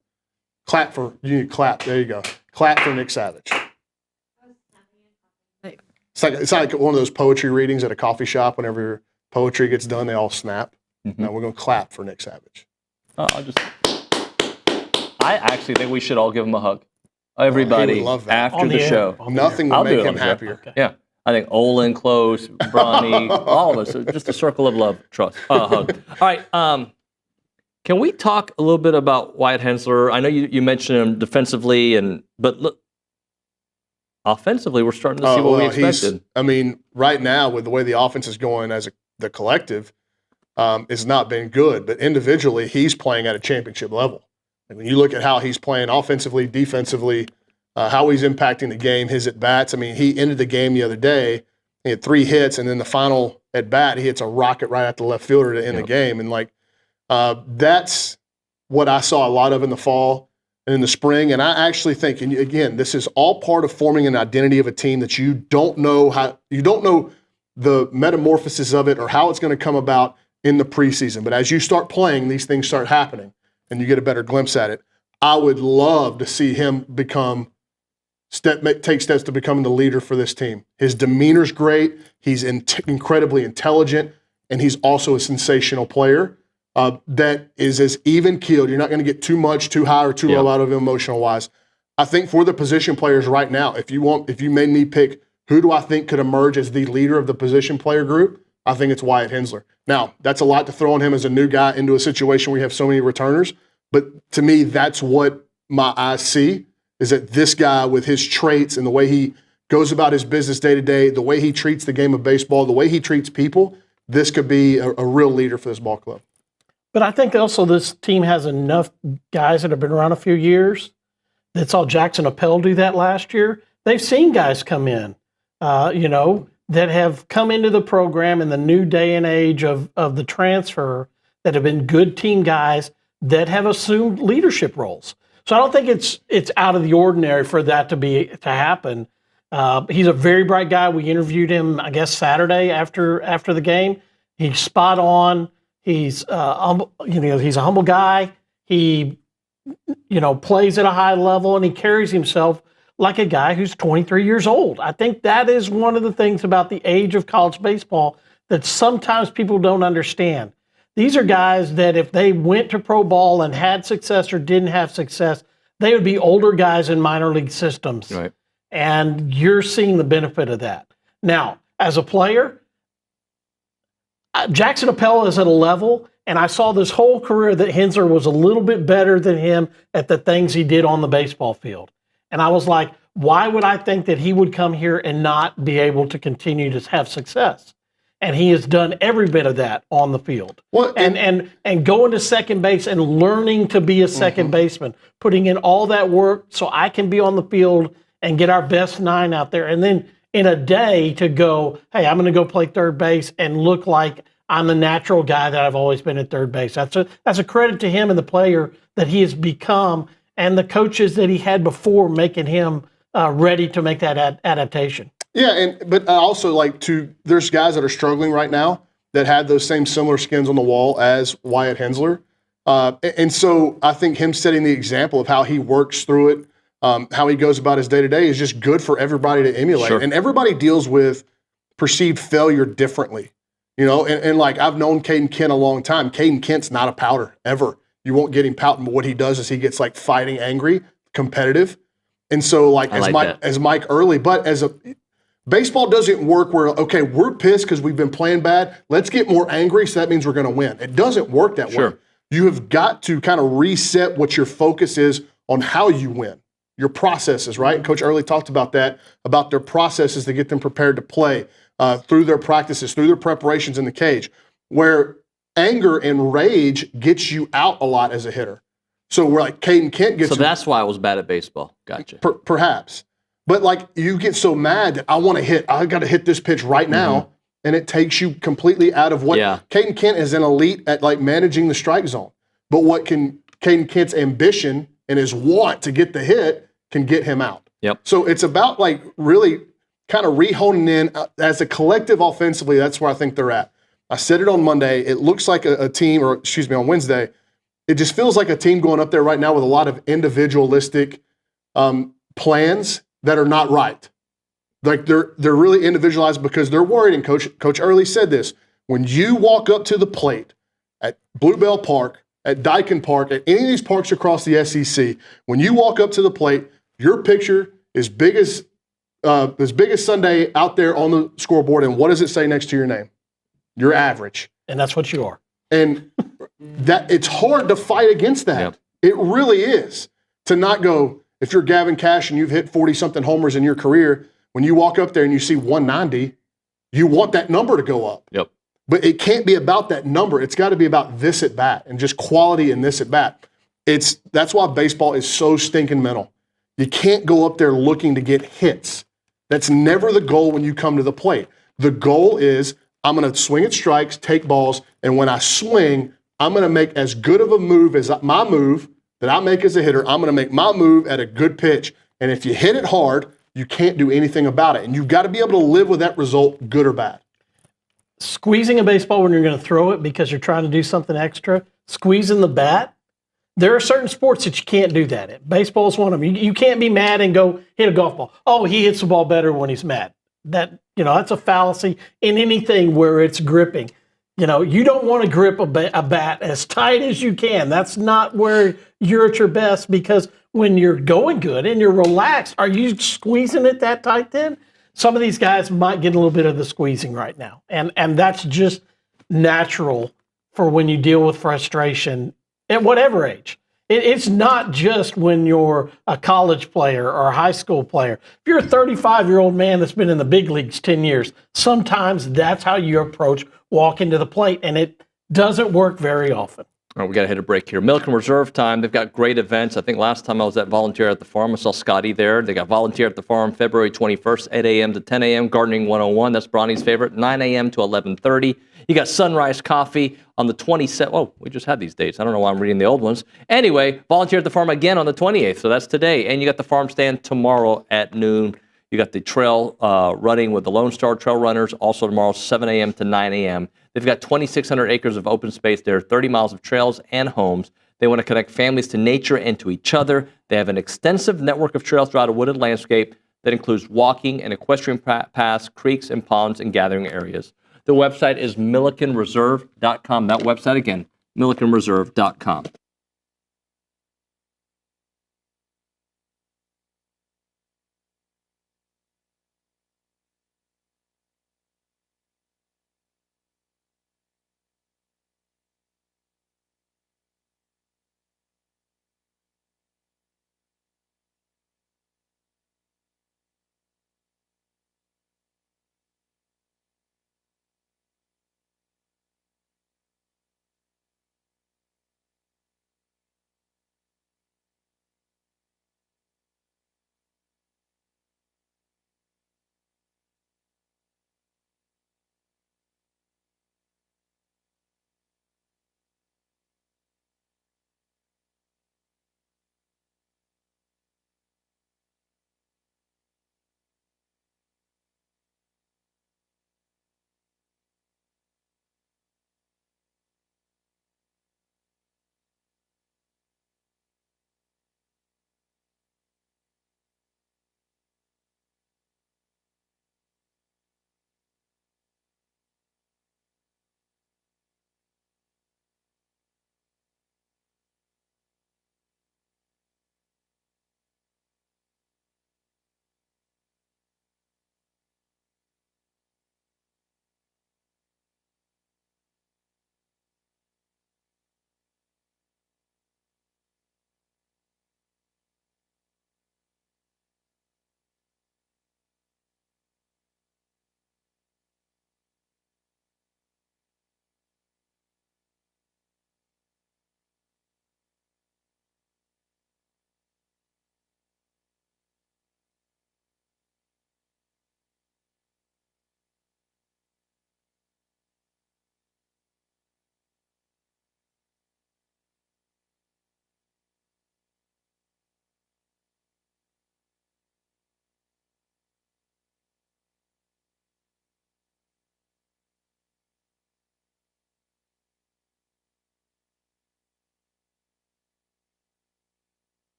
You need to clap. There you go. Clap for Nick Savage. It's like one of those poetry readings at a coffee shop. Whenever your poetry gets done, they all snap. Now we're going to clap for Nick Savage. I actually think we should all give him a hug. Everybody, he would love that. after the show. Nothing will make him happier. Okay. Yeah, I think Olin, Close, Bronny, all of us. Just a circle of love, trust, hug. All right, can we talk a little bit about Wyatt Hensler? I know you mentioned him defensively, but look, offensively, we're starting to see what we expected. Right now, with the way the offense is going as the collective, it's not been good. But individually, he's playing at a championship level. When you look at how he's playing offensively, defensively, how he's impacting the game, his at-bats. He ended the game the other day. He had 3 hits, and then the final at-bat, he hits a rocket right at the left fielder to end the game. And, that's what I saw a lot of in the fall and in the spring. And I actually think, and again, this is all part of forming an identity of a team that you don't know the metamorphosis of it or how it's going to come about in the preseason. But as you start playing, these things start happening, and you get a better glimpse at it. I would love to see him take steps to becoming the leader for this team. His demeanor's great. He's incredibly intelligent, and he's also a sensational player that is as even-keeled. You're not going to get too much, too high, or too low out of him emotional-wise. I think for the position players right now, if you made me pick who do I think could emerge as the leader of the position player group, I think it's Wyatt Hensler. Now, that's a lot to throw on him as a new guy into a situation where you have so many returners. But to me, that's what my eyes see, is that this guy with his traits and the way he goes about his business day to day, the way he treats the game of baseball, the way he treats people, this could be a real leader for this ball club. But I think also this team has enough guys that have been around a few years that saw Jackson Appel do that last year. They've seen guys come in, that have come into the program in the new day and age of the transfer that have been good team guys that have assumed leadership roles. So I don't think it's out of the ordinary for that to happen. He's a very bright guy. We interviewed him, I guess, Saturday after the game. He's spot on. He's he's a humble guy. He plays at a high level, and he carries himself like a guy who's 23 years old. I think that is one of the things about the age of college baseball that sometimes people don't understand. These are guys that if they went to pro ball and had success or didn't have success, they would be older guys in minor league systems. Right. And you're seeing the benefit of that. Now, as a player, Jackson Appel is at a level, and I saw this whole career that Hensler was a little bit better than him at the things he did on the baseball field. And I was like, why would I think that he would come here and not be able to continue to have success? And he has done every bit of that on the field. Well, and going to second base and learning to be a second baseman, putting in all that work so I can be on the field and get our best 9 out there. And then in a day to go, hey, I'm going to go play third base and look like I'm the natural guy that I've always been at third base. That's a credit to him and the player that he has become, and the coaches that he had before making him ready to make that adaptation. Yeah, but also there's guys that are struggling right now that had those same similar skins on the wall as Wyatt Hensler. And so I think him setting the example of how he works through it, how he goes about his day-to-day is just good for everybody to emulate. Sure. And everybody deals with perceived failure differently. And I've known Caden Kent a long time. Caden Kent's not a pouter, ever. You won't get him pouting, but what he does is he gets fighting angry, competitive. And so as Mike Early, but baseball doesn't work where, okay, we're pissed because we've been playing bad. Let's get more angry, so that means we're going to win. It doesn't work that way. You have got to kind of reset what your focus is on how you win, your processes, right? And Coach Early talked about that, about their processes to get them prepared to play through their practices, through their preparations in the cage, where anger and rage gets you out a lot as a hitter. So we're Caden Kent gets. So that's why I was bad at baseball. Gotcha. Perhaps. But like you get so mad that I want to hit, I got to hit this pitch right now. And it takes you completely out of what Caden Kent is an elite at like managing the strike zone. But what can Caden Kent's ambition and his want to get the hit can get him out. Yep. So it's about like really kind of re-honing in as a collective offensively. That's where I think they're at. I said it on Monday. It looks like a team, or excuse me, on Wednesday. It just feels like a team going up there right now with a lot of individualistic plans that are not right. Like they're really individualized because they're worried. And Coach Early said this: when you walk up to the plate at Bluebell Park, at Dyken Park, at any of these parks across the SEC, when you walk up to the plate, your picture is big as Sunday out there on the scoreboard. And what does it say next to your name? You're average. And that's what you are. And that it's hard to fight against that. Yep. It really is. To not go, if you're Gavin Cash and you've hit 40-something homers in your career, when you walk up there and you see 190, you want that number to go up. Yep. But it can't be about that number. It's got to be about this at bat and just quality in this at bat. That's why baseball is so stinking mental. You can't go up there looking to get hits. That's never the goal when you come to the plate. The goal is I'm going to swing at strikes, take balls, and when I swing, I'm going to make as good of a move as my move that I make as a hitter. I'm going to make my move at a good pitch. And if you hit it hard, you can't do anything about it. And you've got to be able to live with that result, good or bad. Squeezing a baseball when you're going to throw it because you're trying to do something extra, squeezing the bat, there are certain sports that you can't do that in. Baseball is one of them. You can't be mad and go hit a golf ball. Oh, he hits the ball better when he's mad. That's a fallacy in anything where it's gripping. You don't want to grip a bat as tight as you can. That's not where you're at your best, because when you're going good and you're relaxed, are you squeezing it that tight then? Some of these guys might get a little bit of the squeezing right now. And that's just natural for when you deal with frustration at whatever age. It's not just when you're a college player or a high school player. If you're a 35-year-old man that's been in the big leagues 10 years, sometimes that's how you approach walking to the plate, and it doesn't work very often. All right, we got to hit a break here. Milliken Reserve time. They've got great events. I think last time I was at Volunteer at the Farm, I saw Scotty there. They got Volunteer at the Farm February 21st, 8 a.m. to 10 a.m. Gardening 101. That's Bronny's favorite, 9 a.m. to 11:30. You got Sunrise Coffee on the 27th. Oh, we just had these dates. I don't know why I'm reading the old ones. Anyway, Volunteer at the Farm again on the 28th. So that's today. And you got the farm stand tomorrow at noon. You got the trail running with the Lone Star Trail Runners, also tomorrow, 7 a.m. to 9 a.m. They've got 2,600 acres of open space there, 30 miles of trails and homes. They want to connect families to nature and to each other. They have an extensive network of trails throughout a wooded landscape that includes walking and equestrian paths, creeks and ponds, and gathering areas. The website is millikenreserve.com. That website again, millikenreserve.com.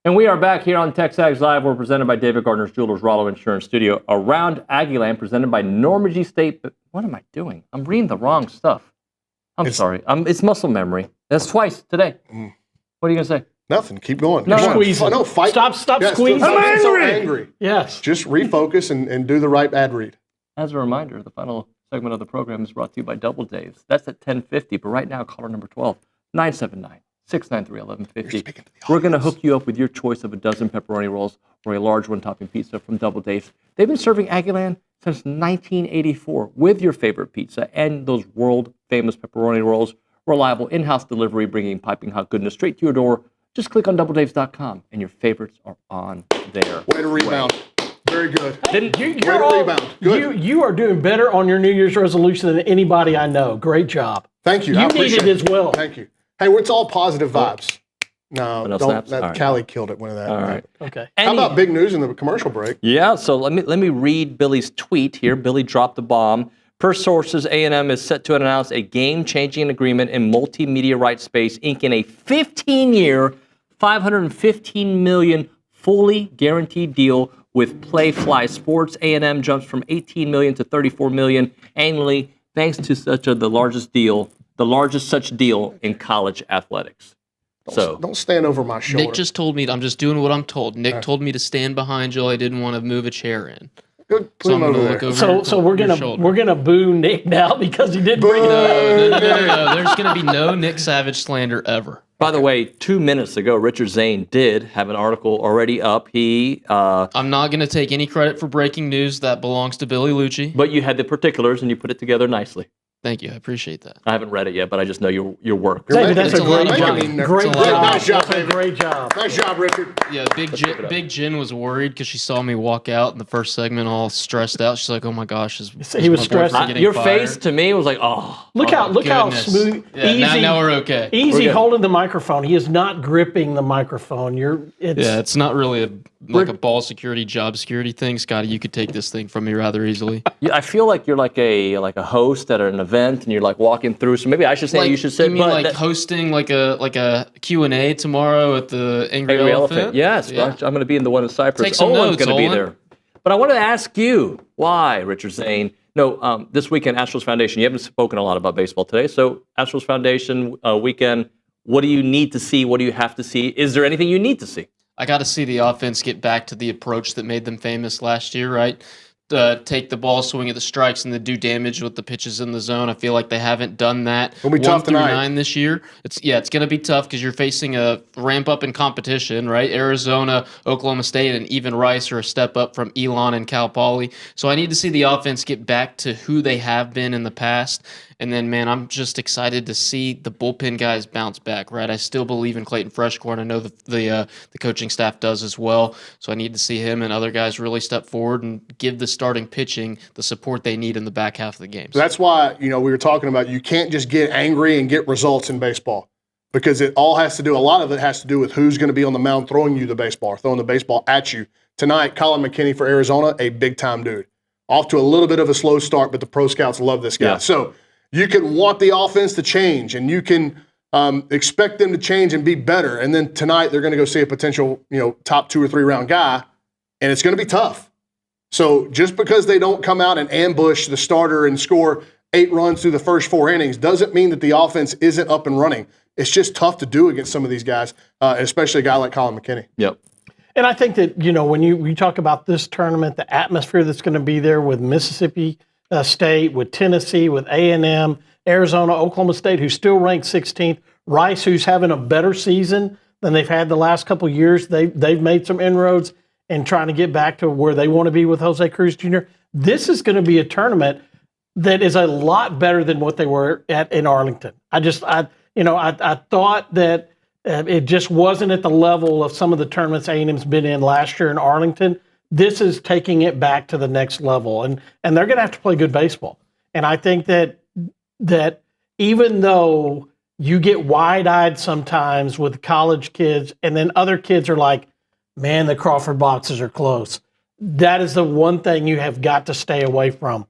And we are back here on TexAgs Live. We're presented by David Gardner's Jewelers, Rollo Insurance Studio. Around Aggieland, presented by Normandy State. What am I doing? I'm reading the wrong stuff. I'm sorry. It's muscle memory. That's twice today. What are you going to say? Nothing. Keep going. No, squeezing. No, fight. Stop squeezing. I'm so angry. Yes. Just refocus and do the right ad read. As a reminder, the final segment of the program is brought to you by Double Dave's. That's at 10:50, but right now, caller number 12, 979-693-1150. We're going to hook you up with your choice of a dozen pepperoni rolls or a large one-topping pizza from Double Dave's. They've been serving Aggieland since 1984 with your favorite pizza and those world-famous pepperoni rolls. Reliable in-house delivery, bringing piping hot goodness straight to your door. Just click on doubledaves.com and your favorites are on there. Way to rebound. Very good. You are doing better on your New Year's resolution than anybody I know. Great job. Thank you. You need it as well. Thank you. Hey, it's all positive vibes. No, don't. snaps? That All right. Callie killed it. One of that. All right. Okay. How about big news in the commercial break? Yeah, so let me read Billy's tweet here. Billy dropped the bomb. Per sources, A&M is set to announce a game-changing agreement in multimedia rights space, inking a 15-year, $515 million fully guaranteed deal with Playfly Sports. A&M jumps from $18 million to $34 million annually, thanks to the largest such deal in college athletics. Don't stand over my shoulder. Nick just told me, I'm just doing what I'm told. Nick told me to stand behind you. I didn't want to move a chair in. Good. So I'm gonna look over So we're gonna boo Nick now because he didn't bring it up. No. There's gonna be no Nick Savage slander ever. By the way, 2 minutes ago, Richard Zane did have an article already up. I'm not going to take any credit for breaking news. That belongs to Billy Liucci. But you had the particulars and you put it together nicely. Thank you. I appreciate that. I haven't read it yet, but I just know your work. David, that's a great job. Great job. Nice job, That's a David. great job. Nice job, Richard. Yeah, Big Jen was worried because she saw me walk out in the first segment all stressed out. She's like, "Oh my gosh, he was stressed. Your face to me was like, oh. Look how goodness. smooth, Yeah, easy. now we're okay. Easy We're good. holding the microphone. He is not gripping the microphone. It's not really a ball security, job security thing. Scotty, you could take this thing from me rather easily. Yeah, I feel like you're like a host at an event and you're like walking through. So maybe I should say you should sit. You mean hosting like a Q&A tomorrow at the Angry Elephant? Yes, Yeah. I'm going to be in the one in Cyprus. Take some Olin's notes, going to be Olin. there. But I want to ask you why, Richard Zane. No, this weekend, Astros Foundation. You haven't spoken a lot about baseball today. So Astros Foundation weekend. What do you need to see? What do you have to see? Is there anything you need to see? I got to see the offense get back to the approach that made them famous last year, right? Take the ball, swing at the strikes, and then do damage with the pitches in the zone. I feel like they haven't done that. It'll be tough tonight. 1-9 this year. It's going to be tough because you're facing a ramp up in competition, right? Arizona, Oklahoma State, and even Rice are a step up from Elon and Cal Poly. So I need to see the offense get back to who they have been in the past. And then, man, I'm just excited to see the bullpen guys bounce back, right? I still believe in Clayton Freshcorn. I know the coaching staff does as well. So I need to see him and other guys really step forward and give the starting pitching the support they need in the back half of the game. So that's why, we were talking about you can't just get angry and get results in baseball because a lot of it has to do with who's going to be on the mound throwing you the baseball or throwing the baseball at you. Tonight, Colin McKinney for Arizona, a big-time dude. Off to a little bit of a slow start, but the pro scouts love this guy. Yeah. So you can want the offense to change, and you can expect them to change and be better. And then tonight they're going to go see a potential, top 2 or 3 round guy, and it's going to be tough. So just because they don't come out and ambush the starter and score 8 runs through the first 4 innings doesn't mean that the offense isn't up and running. It's just tough to do against some of these guys, especially a guy like Colin McKinney. Yep. And I think that, when you talk about this tournament, the atmosphere that's going to be there with Mississippi State, with Tennessee, with A&M, Arizona, Oklahoma State, who's still ranked 16th, Rice, who's having a better season than they've had the last couple of years. They've made some inroads and trying to get back to where they want to be with Jose Cruz Jr. This is going to be a tournament that is a lot better than what they were at in Arlington. I thought that it just wasn't at the level of some of the tournaments A&M's been in last year in Arlington. This is taking it back to the next level, and they're going to have to play good baseball. And I think that even though you get wide-eyed sometimes with college kids, and then other kids are like, man, the Crawford boxes are close. That is the one thing you have got to stay away from.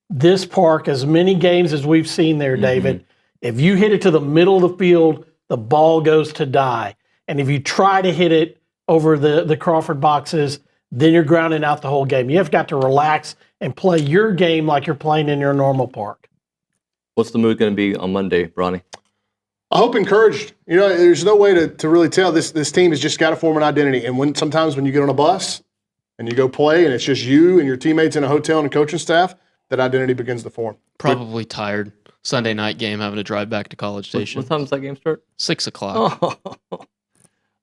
This park, as many games as we've seen there, David, if you hit it to the middle of the field, the ball goes to die. And if you try to hit it over the Crawford boxes, then you're grounding out the whole game. You've got to relax and play your game like you're playing in your normal park. What's the mood going to be on Monday, Bronny? I hope encouraged. You know, there's no way to really tell. This team has just got to form an identity. And sometimes when you get on a bus and you go play and it's just you and your teammates in a hotel and a coaching staff, that identity begins to form. Probably tired. Sunday night game, having to drive back to College Station. What time does that game start? 6 o'clock. Oh. All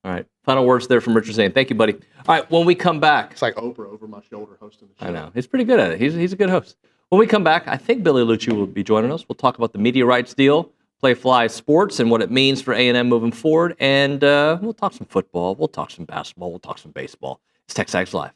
right. Final words there from Richard Zane. Thank you, buddy. All right. When we come back. It's like Oprah over my shoulder hosting the show. I know. He's pretty good at it. He's a good host. When we come back, I think Billy Liucci will be joining us. We'll talk about the media rights deal, Play Fly Sports, and what it means for A&M moving forward. And we'll talk some football. We'll talk some basketball. We'll talk some baseball. It's TexAgs Live.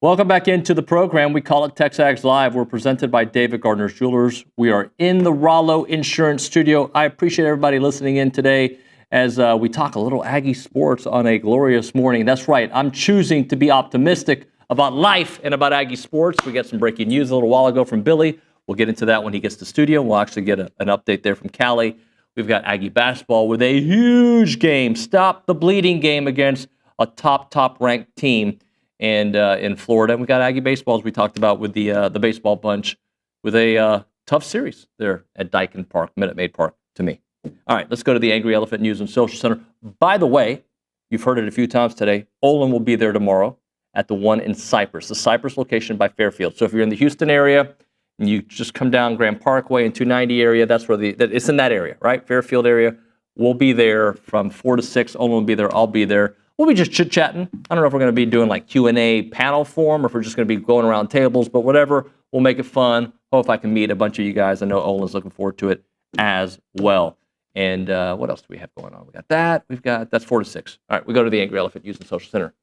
Welcome back into the program. We call it TexAgs Live. We're presented by David Gardner's Jewelers. We are in the Rollo Insurance Studio. I appreciate everybody listening in today as we talk a little Aggie sports on a glorious morning. That's right. I'm choosing to be optimistic about life and about Aggie sports. We got some breaking news a little while ago from Billy. We'll get into that when he gets to the studio. We'll actually get an update there from Callie. We've got Aggie basketball with a huge game. Stop the bleeding game against a top-ranked team. And in Florida, and we got Aggie baseball, as we talked about with the baseball bunch, with a tough series there at Daikin Park, Minute Maid Park, to me. All right, let's go to the Angry Elephant News and Social Center. By the way, you've heard it a few times today. Olin will be there tomorrow at the one in Cypress, the Cypress location by Fairfield. So if you're in the Houston area and you just come down Grand Parkway and 290 area, that's where it's in that area, right? Fairfield area. We'll be there from 4 to 6. Olin will be there. I'll be there. We'll be just chit-chatting. I don't know if we're going to be doing like Q&A panel form or if we're just going to be going around tables, but whatever. We'll make it fun. Hope I can meet a bunch of you guys. I know Olin's looking forward to it as well. And what else do we have going on? We got that. That's 4 to 6. All right, we go to the Angry Elephant Youth and Social Center.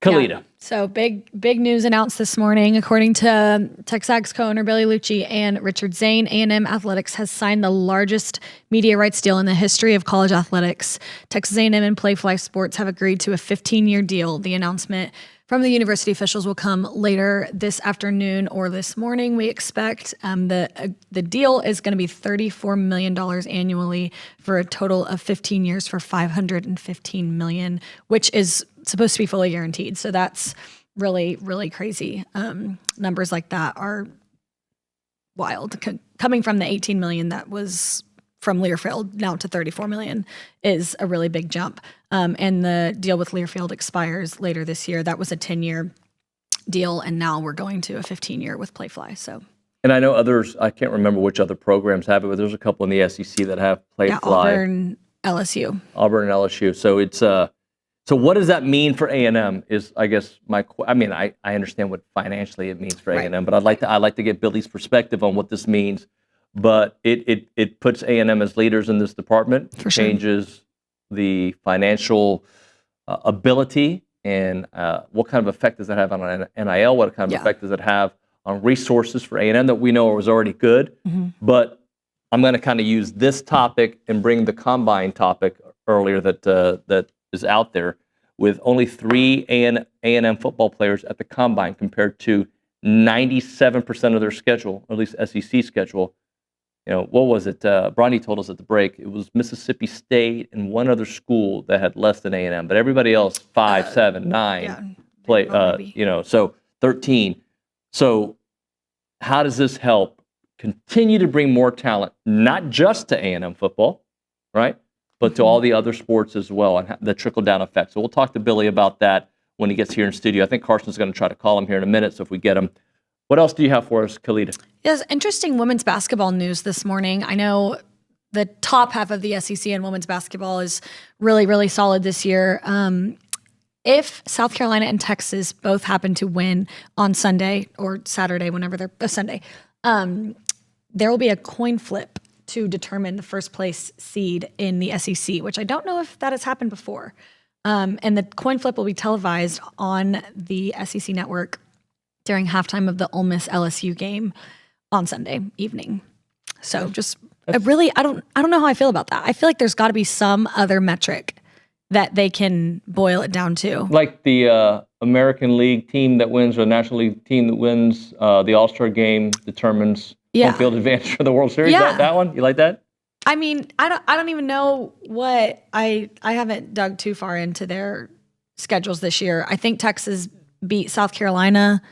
Kalita. Yeah. So big news announced this morning. According to TexAgs co-owner Billy Liucci and Richard Zane, A&M Athletics has signed the largest media rights deal in the history of college athletics. Texas A&M and Playfly Sports have agreed to a 15-year deal. The announcement from the university officials will come later this afternoon or this morning, we expect. The deal is going to be $34 million annually for a total of 15 years for $515 million, which is supposed to be fully guaranteed. So that's really, really crazy. Numbers like that are wild. Coming from the $18 million that was from Learfield now to $34 million is a really big jump. And the deal with Learfield expires later this year. That was a 10-year deal, and now we're going to a 15-year with Playfly. So, and I know others, I can't remember which other programs have it, but there's a couple in the SEC that have Playfly. Yeah, Auburn, LSU. Auburn and LSU. So it's so what does that mean for A&M is, I guess, I understand what financially it means for A&M, but I'd like to get Billy's perspective on what this means. But it puts A&M as leaders in this department. For sure. Changes the financial ability and what kind of effect does that have on NIL? What kind of effect does it have on resources for A&M that we know was already good? Mm-hmm. But I'm going to kind of use this topic and bring the combine topic earlier that is out there with only 3 A&M football players at the combine compared to 97% of their schedule, or at least SEC schedule. What was it? Brauninger told us at the break. It was Mississippi State and one other school that had less than A&M, but everybody else 5, 7, 9 play. So 13. So how does this help continue to bring more talent, not just to A&M football, right, but to all the other sports as well, and the trickle down effect? So we'll talk to Billy about that when he gets here in studio. I think Carson's going to try to call him here in a minute. So if we get him. What else do you have for us, Kalita? Yes, interesting women's basketball news this morning. I know the top half of the SEC in women's basketball is really, really solid this year. If South Carolina and Texas both happen to win on Sunday or Saturday, whenever they're Sunday, there will be a coin flip to determine the first place seed in the SEC, which I don't know if that has happened before. And the coin flip will be televised on the SEC network during halftime of the Ole Miss LSU game on Sunday evening. So I don't know how I feel about that. I feel like there's got to be some other metric that they can boil it down to. Like the American League team that wins or the National League team that wins the All-Star game determines home field advantage for the World Series. Yeah. That one? You like that? I mean, I don't even know what I haven't dug too far into their schedules this year. I think Texas beat South Carolina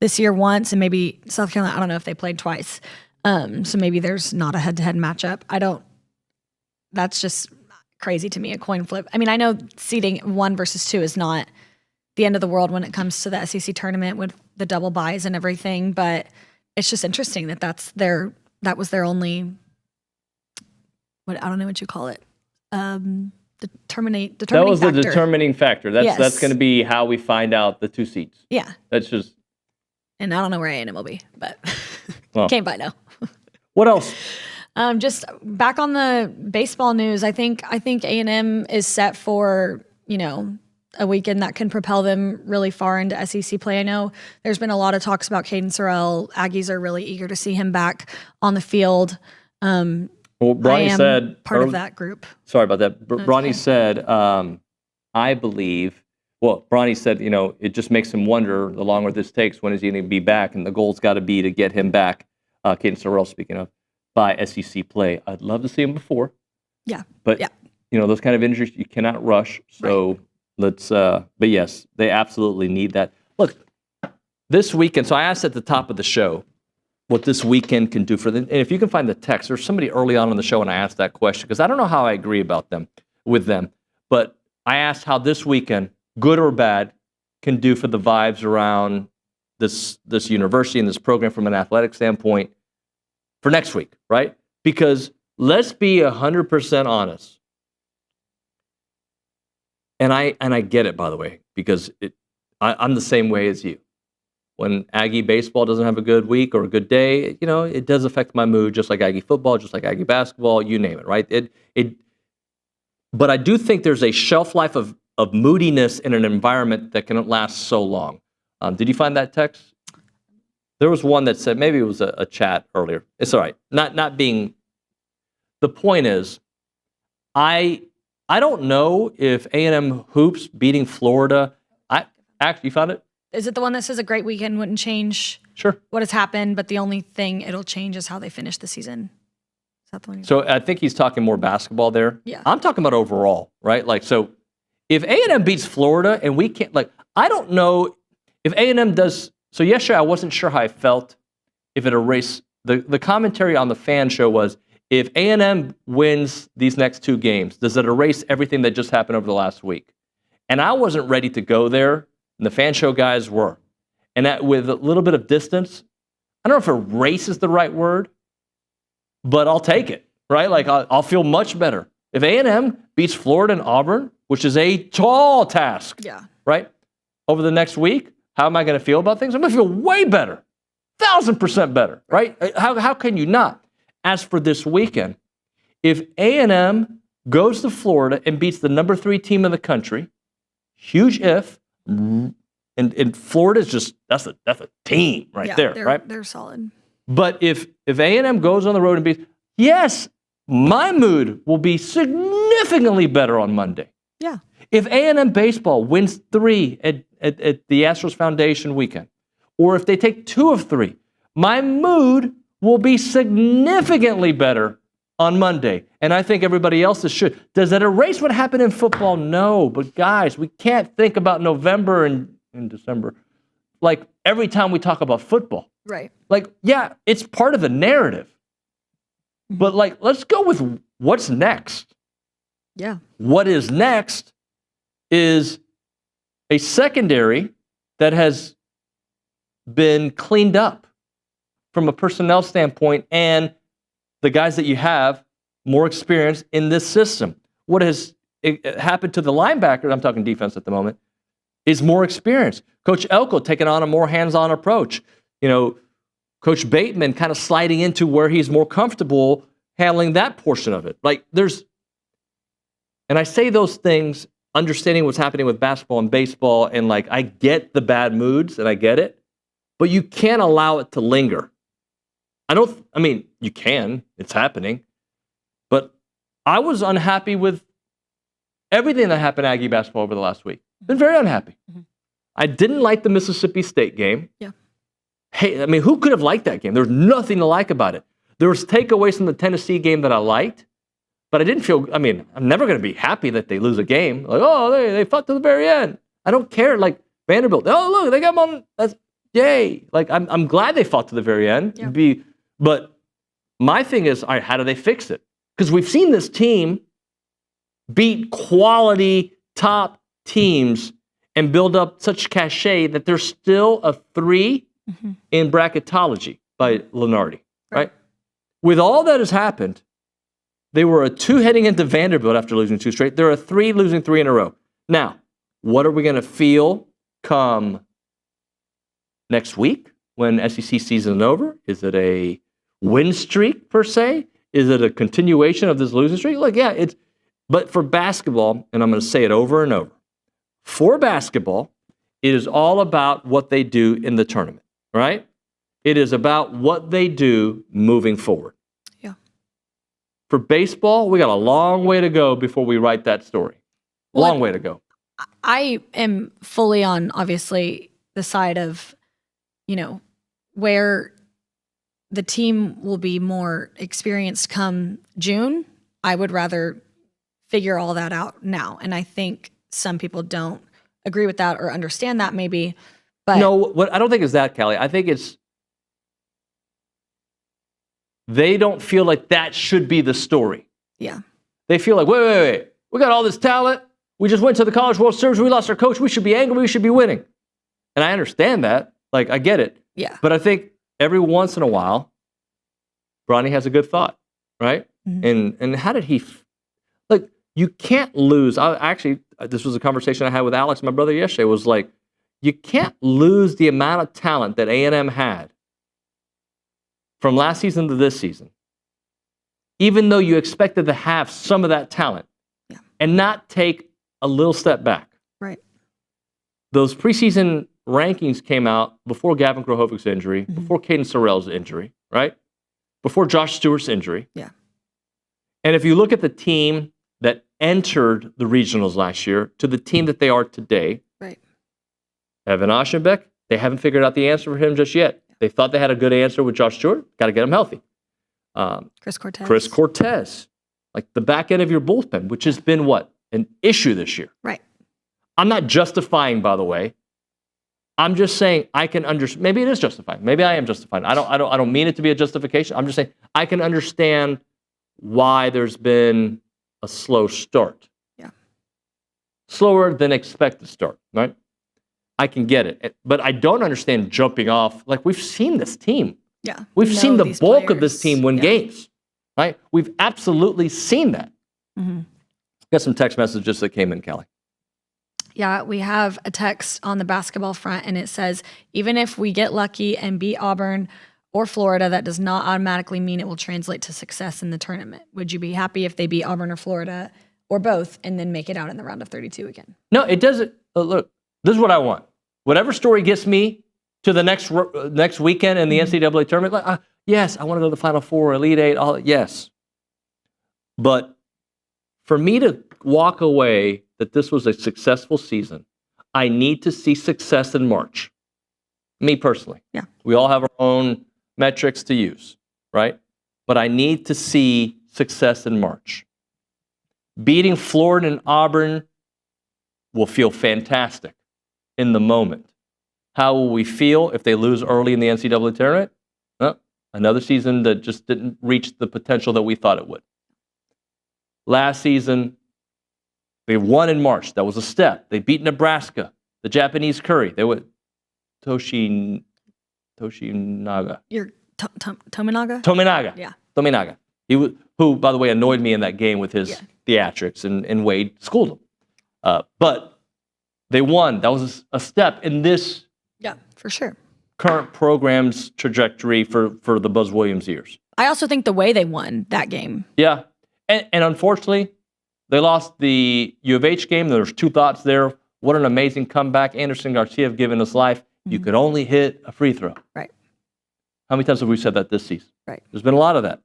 this year once, and maybe South Carolina, I don't know if they played twice. So maybe there's not a head-to-head matchup. That's just crazy to me, a coin flip. I mean, I know seeding 1 versus 2 is not the end of the world when it comes to the SEC tournament with the double buys and everything, but it's just interesting that that was their only, I don't know what you call it, determining that was factor. The determining factor. That's going to be how we find out the 2 seeds. Yeah. That's just. And I don't know where A&M will be, but can't buy now. What else? Just back on the baseball news, I think A&M is set for, a weekend that can propel them really far into SEC play. I know there's been a lot of talks about Caden Sorrell. Aggies are really eager to see him back on the field. Well, Brauninger said part of that group. Sorry about that. Brauninger said, I believe. Well, Brauninger said, it just makes him wonder the longer this takes, when is he going to be back? And the goal's got to be to get him back, Caden Sorrell speaking of, by SEC play. I'd love to see him before. Yeah. But, those kind of injuries, you cannot rush. So but yes, they absolutely need that. Look, this weekend, so I asked at the top of the show, what this weekend can do for them. And if you can find the text, there's somebody early on in the show when I asked that question, because I don't know how I agree with them, but I asked how this weekend, good or bad, can do for the vibes around this university and this program from an athletic standpoint for next week, right? Because let's be 100% honest. And I get it, by the way, because I'm the same way as you. When Aggie baseball doesn't have a good week or a good day, it does affect my mood, just like Aggie football, just like Aggie basketball, you name it, right? But I do think there's a shelf life of moodiness in an environment that can last so long. Did you find that text? There was one that said, maybe it was a chat earlier. It's all right. Not being. The point is, I don't know if A&M hoops beating Florida. You found it? Is it the one that says a great weekend wouldn't change what has happened, but the only thing it'll change is how they finish the season? Is that the one? So I think he's talking more basketball there. Yeah. I'm talking about overall, right? Like, so if A&M beats Florida and we can't, I don't know if A&M does. So yesterday I wasn't sure how I felt if it erased. The commentary on the fan show was, if A&M wins these next two games, does it erase everything that just happened over the last week? And I wasn't ready to go there. And the fan show guys were. And that, with a little bit of distance, I don't know if erase is the right word, but I'll take it, right? Like, I'll feel much better. If A&M beats Florida and Auburn, which is a tall task, right, over the next week, how am I going to feel about things? I'm going to feel way better, 1,000% better, right? How can you not? As for this weekend, if A&M goes to Florida and beats the number 3 team in the country, huge if, and Florida's just that's a team there, right? They're solid. But if A&M goes on the road and beats, yes, my mood will be significantly better on Monday. Yeah. If A&M baseball wins 3 at the Astros Foundation weekend, or if they take 2 of 3, my mood will be significantly better on Monday. And I think everybody else's should. Does that erase what happened in football? No. But guys, we can't think about November and December like every time we talk about football. Right. Like, yeah, it's part of the narrative. But let's go with what's next. Yeah. What is next is a secondary that has been cleaned up from a personnel standpoint, and the guys that you have more experience in this system. What has happened to the linebacker, I'm talking defense at the moment, is more experience. Coach Elko taking on a more hands-on approach. Coach Bateman kind of sliding into where he's more comfortable handling that portion of it. And I say those things, understanding what's happening with basketball and baseball, and I get the bad moods, and I get it, but you can't allow it to linger. You can, it's happening, but I was unhappy with everything that happened Aggie basketball over the last week. Been very unhappy. Mm-hmm. I didn't like the Mississippi State game. Yeah. Hey, who could have liked that game? There was nothing to like about it. There was takeaways from the Tennessee game that I liked, but I didn't feel, I'm never going to be happy that they lose a game. They fought to the very end. I don't care. Vanderbilt, look, they got them on, that's, yay. I'm glad they fought to the very end. Yeah. But my thing is, all right, how do they fix it? Because we've seen this team beat quality top teams and build up such cachet that they're still a 3 in bracketology by Lenardi, right? With all that has happened, they were a 2 heading into Vanderbilt after losing 2 straight. They're a 3 losing 3 in a row. Now, what are we going to feel come next week when SEC season is over? Is it a win streak per se? Is it a continuation of this losing streak? But for basketball, and I'm going to say it over and over, for basketball, it is all about what they do in the tournament, right? It is about what they do moving forward. Yeah. For baseball, we got a long way to go before we write that story. Long way to go. I am fully on, obviously, the side of, where the team will be more experienced come June. I would rather figure all that out now. And I think some people don't agree with that or understand that maybe. But no, what I don't think is that, Callie. I think it's they don't feel like that should be the story. Yeah. They feel like, wait. We got all this talent. We just went to the College World Series. We lost our coach. We should be angry. We should be winning. And I understand that. Like, I get it. Yeah. But I think every once in a while, Bronny has a good thought, right? Mm-hmm. And how did he... Like, you can't lose. This was a conversation I had with Alex, my brother, yesterday. Was like, you can't lose the amount of talent that A&M had from last season to this season, even though you expected to have some of that talent, and not take a little step back. Right. Those preseason rankings came out before Gavin Grohovic's injury, before Caden Sorrell's injury, right? Before Josh Stewart's injury. Yeah. And if you look at the team that entered the regionals last year to the team that they are today, right? Evan Oschenbeck, they haven't figured out the answer for him just yet. They thought they had a good answer with Josh Stewart. Got to get him healthy. Chris Cortez, like the back end of your bullpen, which has been what? An issue this year. Right. I'm not justifying, by the way. I'm just saying I can understand. Maybe it is justifying. Maybe I am justifying. I don't mean it to be a justification. I'm just saying I can understand why there's been a slow start. Yeah. Slower than expected start, right? I can get it. But I don't understand jumping off. Like, we've seen this team. Yeah. We've seen the bulk players. of this team win games, right? We've absolutely seen that. Mm-hmm. Got some text messages that came in, Kelly. Yeah, we have a text on the basketball front, and it says, even if we get lucky and beat Auburn or Florida, that does not automatically mean it will translate to success in the tournament. Would you be happy if they beat Auburn or Florida or both and then make it out in the round of 32 again? No, it doesn't. Look, this is what I want. Whatever story gets me to the next weekend in the NCAA tournament, like, yes, I want to go to the Final Four, Elite Eight, yes. But for me to walk away that this was a successful season, I need to see success in March. Me personally. Yeah. We all have our own metrics to use, right? But I need to see success in March. Beating Florida and Auburn will feel fantastic in the moment. How will we feel if they lose early in the NCAA tournament? Another season that just didn't reach the potential that we thought it would. Last season, they won in March. That was a step. They beat Nebraska, the Japanese curry. They went Toshinaga. Tominaga? Tominaga. Yeah. Tominaga. Who, by the way, annoyed me in that game with his theatrics, and Wade schooled him. But they won. That was a step in this for sure. Current program's trajectory for the Buzz Williams years. I also think the way they won that game. Yeah. And unfortunately, they lost the U of H game. There's two thoughts there. What an amazing comeback. Anderson Garcia have given us life. You could only hit a free throw. Right. How many times have we said that this season? Right. There's been a lot of that.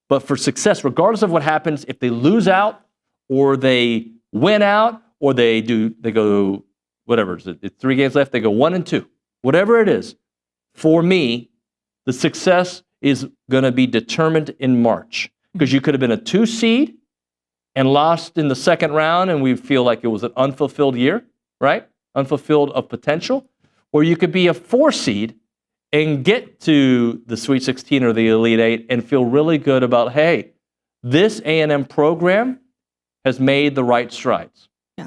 But for success, regardless of what happens, if they lose out or they win out or they go, whatever, it's 3 games left, they go 1-2. Whatever it is, for me, the success is going to be determined in March. Because you could have been a 2 seed and lost in the second round, and we feel like it was an unfulfilled year, right? Unfulfilled of potential. Or you could be a 4 seed and get to the Sweet 16 or the Elite Eight and feel really good about, hey, this A&M program has made the right strides. Yeah.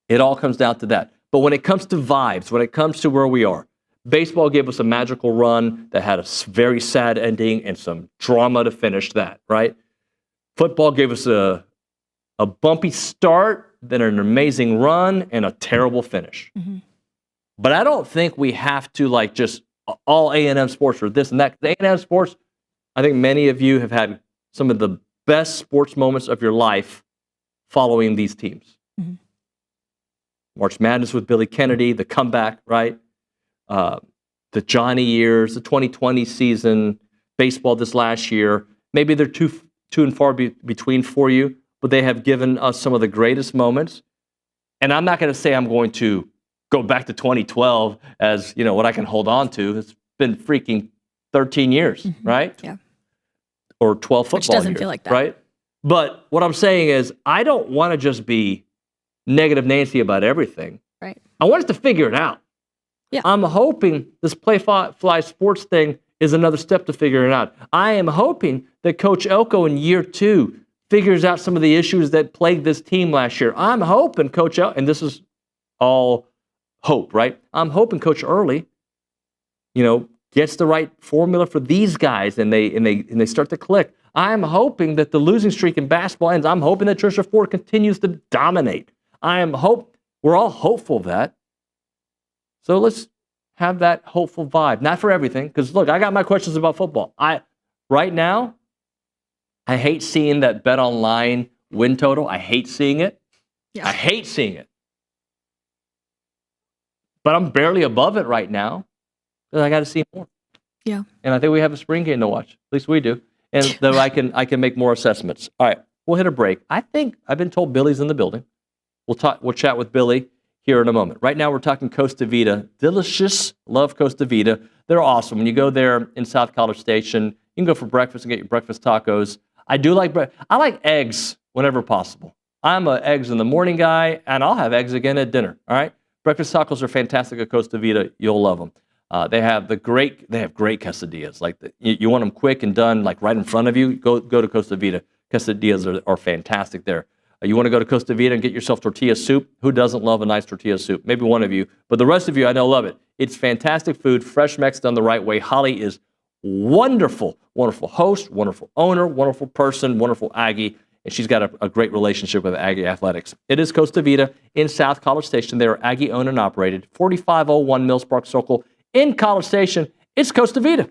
It all comes down to that. But when it comes to vibes, when it comes to where we are, baseball gave us a magical run that had a very sad ending and some drama to finish that, right? Football gave us a bumpy start, then an amazing run, and a terrible finish. Mm-hmm. But I don't think we have to like just all A&M sports or this and that. The A&M sports, I think many of you have had some of the best sports moments of your life following these teams. Mm-hmm. March Madness with Billy Kennedy, the comeback, right? The Johnny years, the 2020 season, baseball this last year. Maybe they're too and far between for you, but they have given us some of the greatest moments. And I'm not going to say I'm going to go back to 2012 as, what I can hold on to. It's been freaking 13 years, right? Yeah. Or 12 football Which doesn't years, feel like that. right? But what I'm saying is I don't want to just be negative Nancy about everything. Right. I want us to figure it out. Yeah. I'm hoping this play fly sports thing is another step to figuring it out. I am hoping that Coach Elko in year 2 figures out some of the issues that plagued this team last year. I'm hoping Coach Elko, and this is all hope, right? I'm hoping Coach Early, gets the right formula for these guys and they start to click. I'm hoping that the losing streak in basketball ends. I'm hoping that Trisha Ford continues to dominate. We're all hopeful of that. So let's have that hopeful vibe. Not for everything, because look, I got my questions about football. Right now, I hate seeing that Bet Online win total. I hate seeing it. Yeah. I hate seeing it. But I'm barely above it right now. I got to see more. Yeah. And I think we have a spring game to watch. At least we do. And though I can make more assessments. All right, we'll hit a break. I think I've been told Billy's in the building. We'll chat with Billy here in a moment. Right now we're talking Costa Vida. Delicious. Love Costa Vida. They're awesome. When you go there in South College Station, you can go for breakfast and get your breakfast tacos. I like eggs whenever possible. I'm an eggs in the morning guy, and I'll have eggs again at dinner. All right? Breakfast tacos are fantastic at Costa Vida. You'll love them. They have great quesadillas. Like you want them quick and done, like right in front of you. Go to Costa Vida. Quesadillas are fantastic there. You want to go to Costa Vida and get yourself tortilla soup. Who doesn't love a nice tortilla soup? Maybe one of you, but the rest of you I know love it. It's fantastic food, fresh Mex done the right way. Holly is wonderful, wonderful host, wonderful owner, wonderful person, wonderful Aggie. And she's got a great relationship with Aggie Athletics. It is Costa Vida in South College Station. They are Aggie owned and operated. 4501 Mills Park Circle in College Station. It's Costa Vida.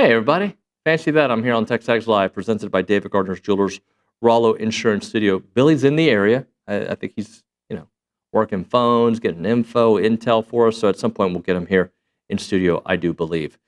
Hey, everybody. Fancy that. I'm here on TexAgs Live, presented by David Gardner's Jewelers, Rollo Insurance Studio. Billy's in the area. I think he's, working phones, getting intel for us. So at some point, we'll get him here in studio, I do believe.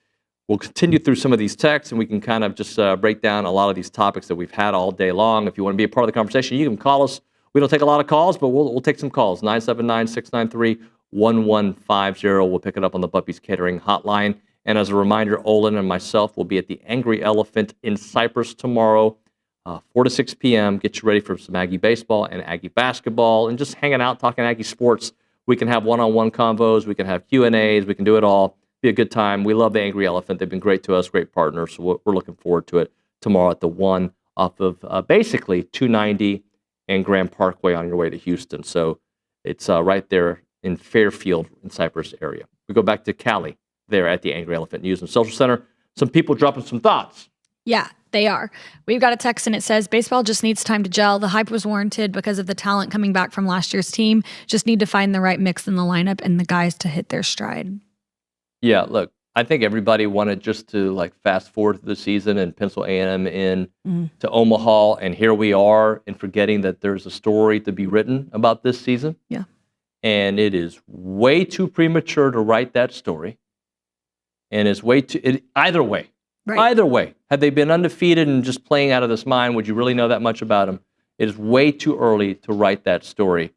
We'll continue through some of these texts, and we can kind of just break down a lot of these topics that we've had all day long. If you want to be a part of the conversation, you can call us. We don't take a lot of calls, but we'll take some calls. 979-693-1150. We'll pick it up on the Buppy's Catering hotline. And as a reminder, Olin and myself will be at the Angry Elephant in Cypress tomorrow, 4 to 6 p.m. Get you ready for some Aggie baseball and Aggie basketball and just hanging out, talking Aggie sports. We can have one-on-one convos. We can have Q&As. We can do it all. Be a good time. We love the Angry Elephant. They've been great to us, great partners. So we're looking forward to it tomorrow at the 1 off of basically 290 and Grand Parkway on your way to Houston. So it's right there in Fairfield in Cypress area. We go back to Cali there at the Angry Elephant News and Social Center. Some people dropping some thoughts. Yeah, they are. We've got a text and it says, baseball just needs time to gel. The hype was warranted because of the talent coming back from last year's team. Just need to find the right mix in the lineup and the guys to hit their stride. Yeah, look, I think everybody wanted just to fast forward to the season and pencil A&M in to Omaha, and here we are, and forgetting that there's a story to be written about this season. Yeah. And it is way too premature to write that story. And it's way too, either way. Right. Either way, had they been undefeated and just playing out of this mind, would you really know that much about them? It is way too early to write that story.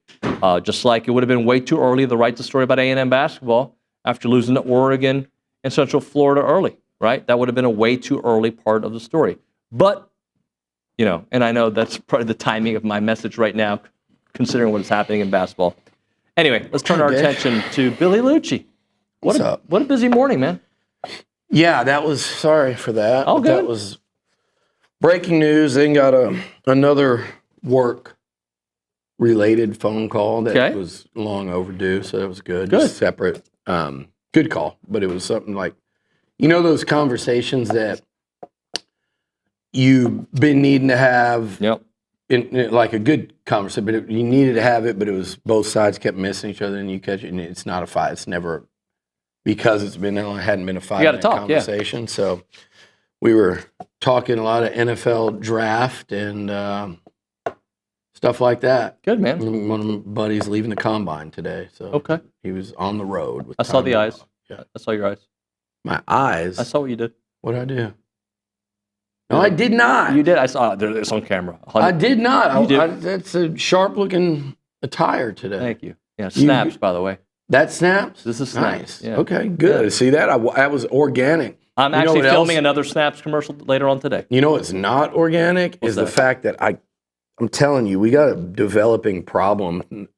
Just like it would have been way too early to write the story about A&M basketball after losing to Oregon and Central Florida early, right? That would have been a way too early part of the story. But, and I know that's probably the timing of my message right now, considering what's happening in basketball. Anyway, let's turn our attention to Billy Liucci. What's up? What a busy morning, man. Yeah, that was, sorry for that. Oh, good. That was breaking news. Then got another work-related phone call that was long overdue, so that was good. Good. Just separate, good call, but it was something like, those conversations that you've been needing to have. Yep. In like a good conversation, but you needed to have it, but it was both sides kept missing each other, and you catch it, and it's not a fight. It's never. Because it hadn't been a 5-minute conversation. Yeah. So we were talking a lot of NFL draft and stuff like that. Good, man. One of my buddies leaving the combine today. So he was on the road. I saw the eyes. Yeah. I saw your eyes. My eyes? I saw what you did. What did I do? No, I did not. You did. I saw it. It's on camera. I did not. You did. That's a sharp-looking attire today. Thank you. Yeah, snaps, by the way. That snaps? This is snaps. Nice. Yeah. Okay, good. Yeah. See that? That was organic. I'm actually filming another snaps commercial later on today. You know what's not organic is the fact that I'm telling you, we got a developing problem.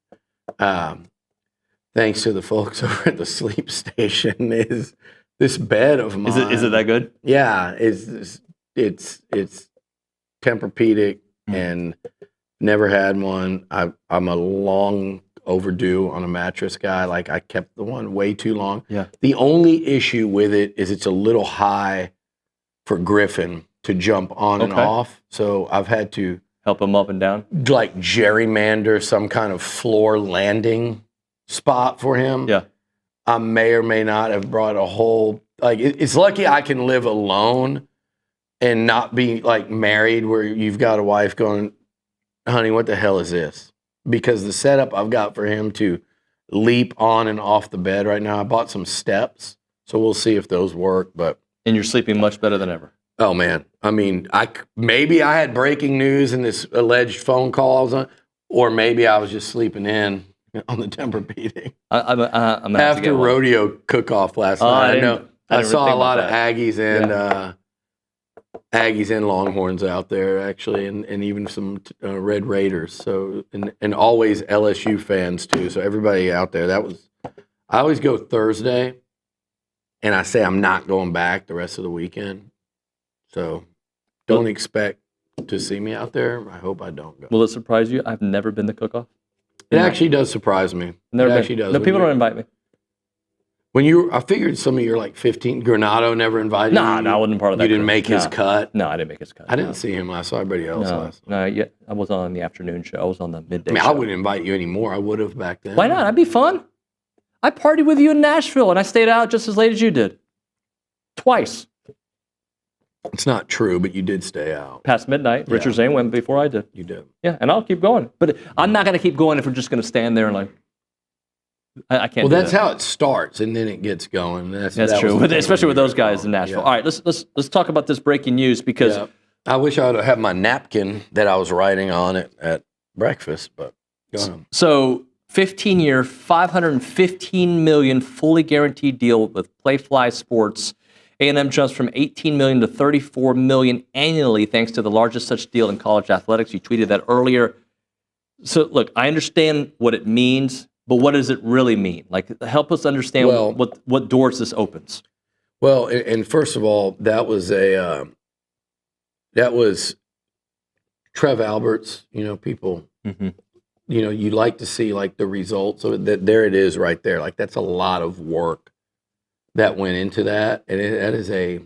Thanks to the folks over at the sleep station, is this bed of mine. Is it that good? Yeah, it's Tempur-Pedic and never had one. I'm a long overdue on a mattress guy. I kept the one way too long. Yeah. The only issue with it is it's a little high for Griffin to jump on and off. So I've had to help him up and down. Gerrymander some kind of floor landing spot for him. Yeah. I may or may not have brought a whole it's lucky I can live alone and not be married where you've got a wife going, honey, what the hell is this? Because the setup I've got for him to leap on and off the bed right now, I bought some steps, so we'll see if those work. And you're sleeping much better than ever. Oh man, I mean, maybe I had breaking news in this alleged phone call I was on, or maybe I was just sleeping in on the Tempur-Pedic. I'm after rodeo cook-off last night. I saw a lot of Aggies and Aggies and Longhorns out there actually, and even some Red Raiders. So and always LSU fans too. So everybody out there, I always go Thursday, and I say I'm not going back the rest of the weekend. So don't expect to see me out there. I hope I don't go. Will it surprise you? I've never been to cook-off. It actually does surprise me. Never it been. Actually does. No, people don't invite me. I figured some of you are 15. Granado never invited you. No, I wasn't part of that. You didn't make his cut? No, I didn't make his cut. I didn't see him. I saw everybody else last night. No, I was on the afternoon show. I was on the midday show. I wouldn't invite you anymore. I would have back then. Why not? That'd be fun. I partied with you in Nashville, and I stayed out just as late as you did. Twice. It's not true, but you did stay out. Past midnight. Yeah. Richard Zane went before I did. You did. Yeah, and I'll keep going. But I'm not going to keep going if we're just going to stand there and like, I can't. Well, do that's that. how it starts, and then it gets going. That's true, especially with those guys in Nashville. Yeah. All right, let's talk about this breaking news because I wish I would have my napkin that I was writing on at breakfast, but go on. So 15-year, $515 million fully guaranteed deal with Playfly Sports. A&M jumps from $18 million to $34 million annually, thanks to the largest such deal in college athletics. You tweeted that earlier. So look, I understand what it means. But what does it really mean? Like, help us understand what doors this opens. Well, and first of all, that was Trev Alberts. You know, people. Mm-hmm. You know, you like to see like the results. So that there it is, right there. Like that's a lot of work that went into that, and that is a.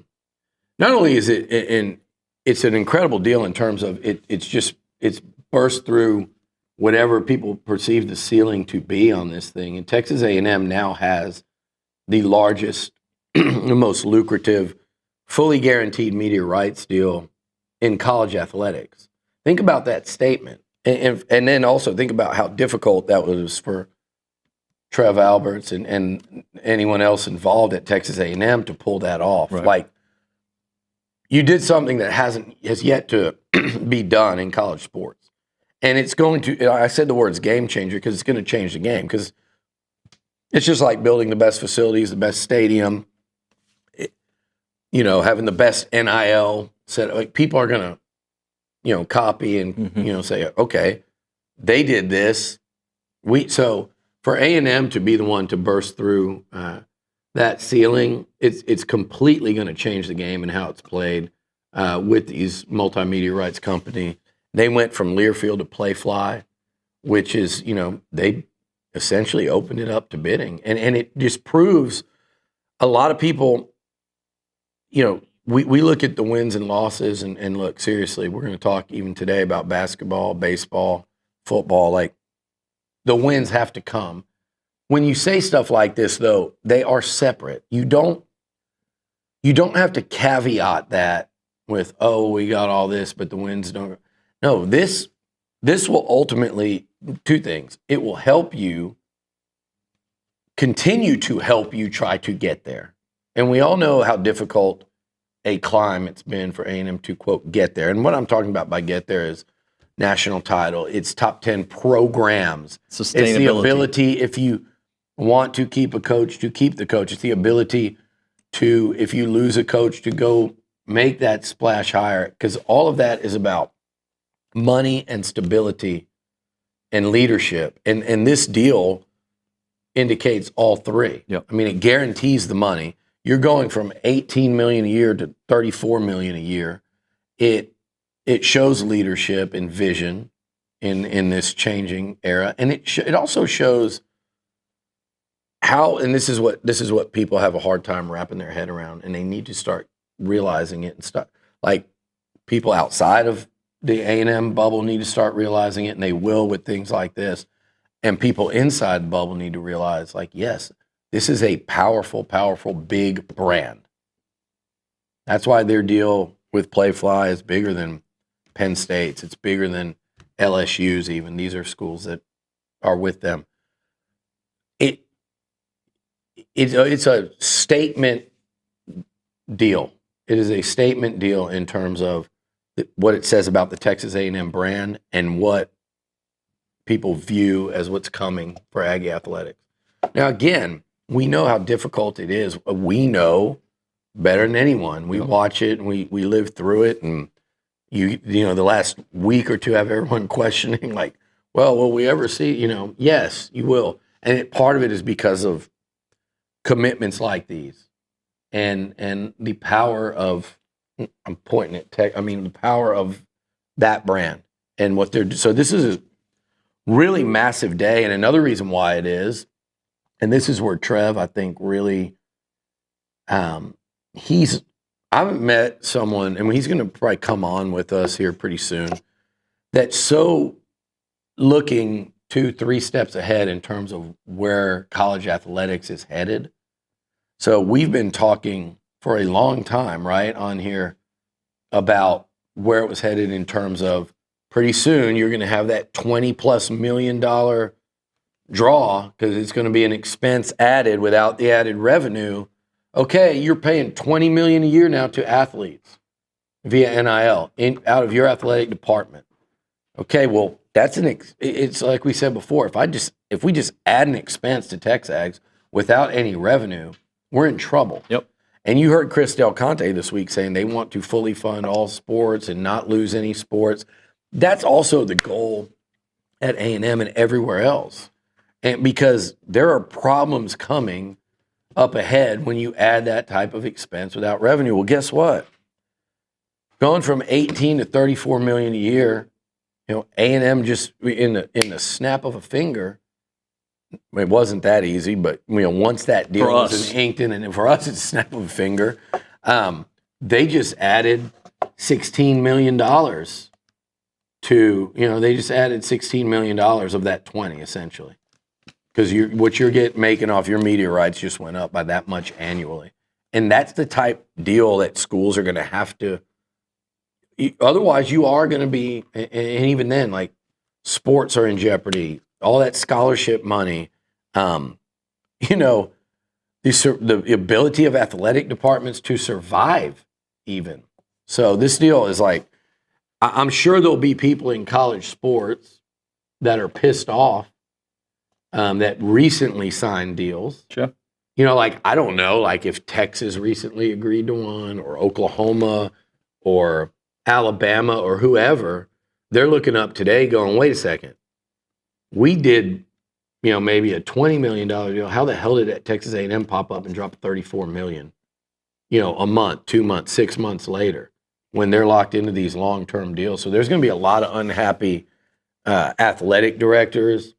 Not only is it, and it's an incredible deal in terms of it. It's burst through whatever people perceive the ceiling to be on this thing. And Texas A&M now has the largest, the most lucrative, fully guaranteed media rights deal in college athletics. Think about that statement. And then also think about how difficult that was for Trev Alberts and anyone else involved at Texas A&M to pull that off. Right. Like, you did something that has yet to be done in college sports. And it's going to, I said the words game changer because it's going to change the game. Because it's just like building the best facilities, the best stadium, having the best NIL set. Like people are going to, copy and, say, okay, they did this. So for A&M to be the one to burst through that ceiling, it's completely going to change the game and how it's played with these multimedia rights company. They went from Learfield to Playfly, which is, they essentially opened it up to bidding. And it just proves a lot of people, we look at the wins and losses and look, seriously, we're going to talk even today about basketball, baseball, football. Like the wins have to come. When you say stuff like this, though, they are separate. You don't have to caveat that with, oh, we got all this, but the wins don't. No, this will ultimately, two things. It will help you, continue to help you try to get there. And we all know how difficult a climb it's been for A&M to, quote, get there. And what I'm talking about by get there is national title. It's top 10 programs. Sustainability. It's the ability, if you want to keep a coach, to keep the coach. It's the ability to, if you lose a coach, to go make that splash higher. Because all of that is about money and stability and leadership. And this deal indicates all three. Yep. I mean, it guarantees the money. You're going from $18 million a year to $34 million a year. It shows leadership and vision in this changing era. And it also shows how, and this is what people have a hard time wrapping their head around, and they need to start realizing it and stuff. Like people outside of the A&M bubble need to start realizing it, and they will with things like this. And people inside the bubble need to realize, like, yes, this is a powerful, powerful, big brand. That's why their deal with Playfly is bigger than Penn State's. It's bigger than LSU's even. These are schools that are with them. It's a statement deal. It is a statement deal in terms of what it says about the Texas A&M brand and what people view as what's coming for Aggie athletics. Now, again, we know how difficult it is. We know better than anyone. We watch it and we live through it. And you know, the last week or two have everyone questioning, like, well, will we ever see? Yes, you will. And part of it is because of commitments like these, and the power of, I'm pointing at Tech. I mean, the power of that brand and what they're. So this is a really massive day, and another reason why it is, and this is where Trev, I think, really, I haven't met someone, and he's going to probably come on with us here pretty soon, that's so looking 2-3 steps ahead in terms of where college athletics is headed. So we've been talking for a long time, right, on here about where it was headed in terms of pretty soon you're going to have that $20+ million draw because it's going to be an expense added without the added revenue. Okay, you're paying $20 million a year now to athletes via NIL out of your athletic department. Okay, well, that's it's like we said before. If we just add an expense to TexAgs without any revenue, we're in trouble. Yep. And you heard Chris Del Conte this week saying they want to fully fund all sports and not lose any sports. That's also the goal at A&M and everywhere else. And because there are problems coming up ahead when you add that type of expense without revenue. Well, guess what? Going from 18 to 34 million a year, A&M just in the snap of a finger. It wasn't that easy, but once that deal was inked in, and for us it's a snap of a finger. They just added $16 million to they just added $16 million of that 20 essentially, because what you're making off your media rights just went up by that much annually, and that's the type deal that schools are going to have to. Otherwise, you are going to be, and even then, like sports are in jeopardy. All that scholarship money, the ability of athletic departments to survive, even. So this deal is like, I'm sure there'll be people in college sports that are pissed off that recently signed deals. Sure. I don't know, like if Texas recently agreed to one, or Oklahoma, or Alabama, or whoever, they're looking up today going, wait a second. We did, maybe a $20 million deal. How the hell did that Texas A&M pop up and drop $34 million, a month, 2 months, 6 months later when they're locked into these long-term deals? So there's going to be a lot of unhappy athletic directors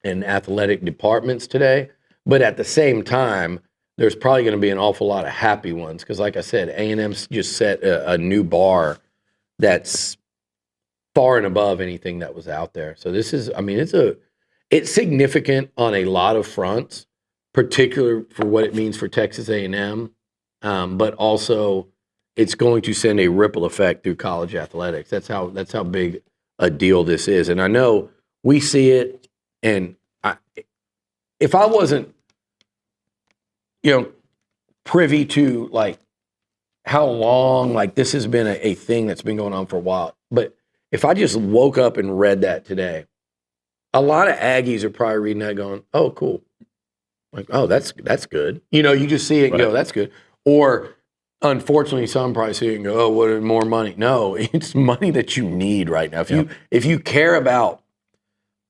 and athletic departments today. But at the same time, there's probably going to be an awful lot of happy ones because, like I said, A&M's just set a new bar that's far and above anything that was out there. So this is, it's significant on a lot of fronts, particularly for what it means for Texas A&M, but also it's going to send a ripple effect through college athletics. That's how big a deal this is. And I know we see it, and if I wasn't, privy to like how long like this has been a thing that's been going on for a while, but if I just woke up and read that today, a lot of Aggies are probably reading that going, oh, cool. Like, oh, that's good. You just see it and go, that's good. Or unfortunately, some probably see it and go, oh, what more money? No, it's money that you need right now. If you care about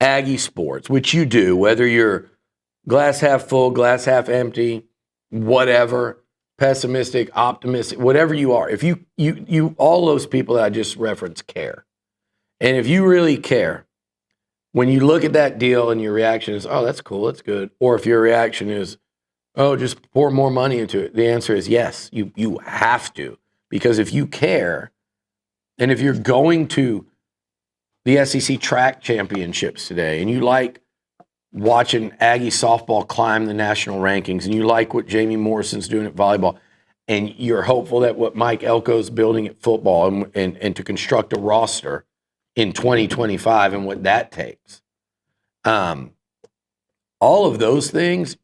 Aggie sports, which you do, whether you're glass half full, glass half empty, whatever, pessimistic, optimistic, whatever you are, if you all those people that I just referenced care. And if you really care, when you look at that deal and your reaction is, oh, that's cool, that's good, or if your reaction is, oh, just pour more money into it, the answer is yes, you have to. Because if you care, and if you're going to the SEC track championships today, and you like watching Aggie softball climb the national rankings, and you like what Jamie Morrison's doing at volleyball, and you're hopeful that what Mike Elko's building at football and to construct a roster in 2025 and what that takes. All of those things,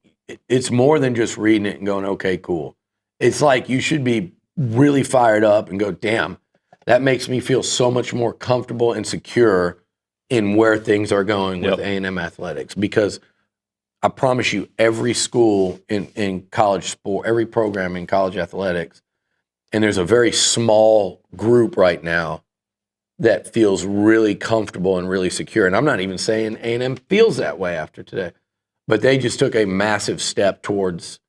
it's more than just reading it and going, okay, cool. It's like you should be really fired up and go, damn, that makes me feel so much more comfortable and secure in where things are going with A&M athletics. Because I promise you, every school in college sport, every program in college athletics, and there's a very small group right now that feels really comfortable and really secure. And I'm not even saying A&M feels that way after today, but they just took a massive step towards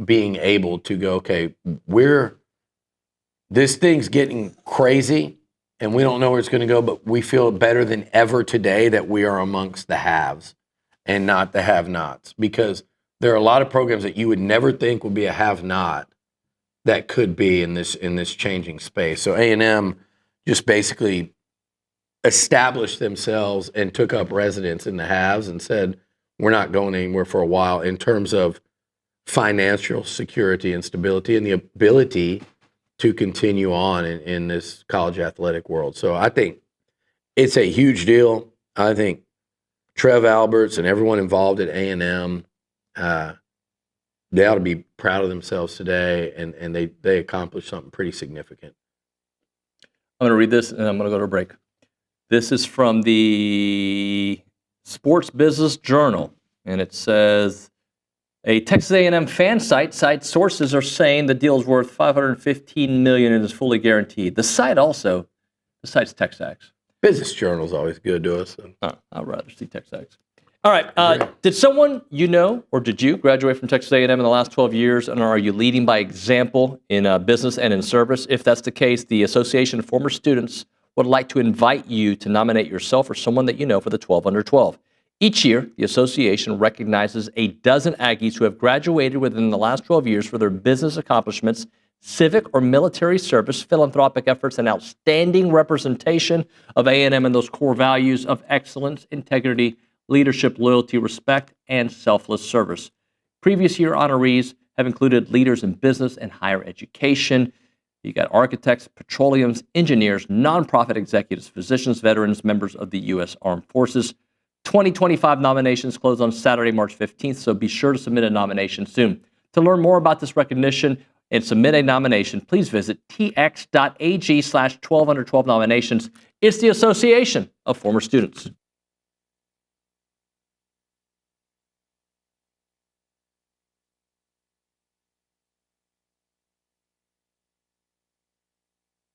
being able to go, okay, this thing's getting crazy and we don't know where it's going to go, but we feel better than ever today that we are amongst the haves and not the have-nots, because there are a lot of programs that you would never think would be a have-not that could be in this changing space. So A&M just basically established themselves and took up residence in the haves and said, we're not going anywhere for a while in terms of financial security and stability and the ability to continue on in this college athletic world. So I think it's a huge deal. I think Trev Alberts and everyone involved at A&M, they ought to be proud of themselves today, and they accomplished something pretty significant. I'm going to read this, and I'm going to go to a break. This is from the Sports Business Journal, and it says, a Texas A&M fan site cites sources are saying the deal is worth $515 million and is fully guaranteed. The site's TexAgs. Business Journal is always good to us. I'd rather see TexAgs. All right. Did someone you know, or did you graduate from Texas A&M in the last 12 years, and are you leading by example in business and in service? If that's the case, the Association of Former Students would like to invite you to nominate yourself or someone that you know for the 12 Under 12. Each year, the association recognizes a dozen Aggies who have graduated within the last 12 years for their business accomplishments, civic or military service, philanthropic efforts, and outstanding representation of A&M and those core values of excellence, integrity, leadership, loyalty, respect, and selfless service. Previous year honorees have included leaders in business and higher education. You got architects, petroleums, engineers, nonprofit executives, physicians, veterans, members of the U.S. Armed Forces. 2025 nominations close on Saturday, March 15th, so be sure to submit a nomination soon. To learn more about this recognition and submit a nomination, please visit tx.ag/12under12 nominations. It's the Association of Former Students.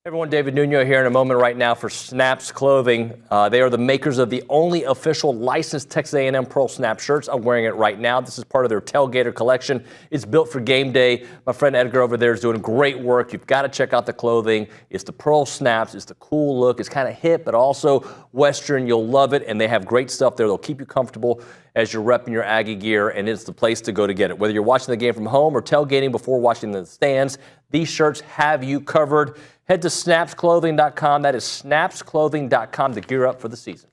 Everyone, David Nuño here in a moment right now for Snaps Clothing. They are the makers of the only official licensed Texas A&M Pearl Snap shirts. I'm wearing it right now. This is part of their Tailgater collection. It's built for game day. My friend Edgar over there is doing great work. You've got to check out the clothing. It's the Pearl Snaps. It's the cool look. It's kind of hip, but also Western. You'll love it, and they have great stuff there. They'll keep you comfortable as you're repping your Aggie gear, and it's the place to go to get it. Whether you're watching the game from home or tailgating before watching the stands, these shirts have you covered. Head to snapsclothing.com. That is snapsclothing.com to gear up for the season.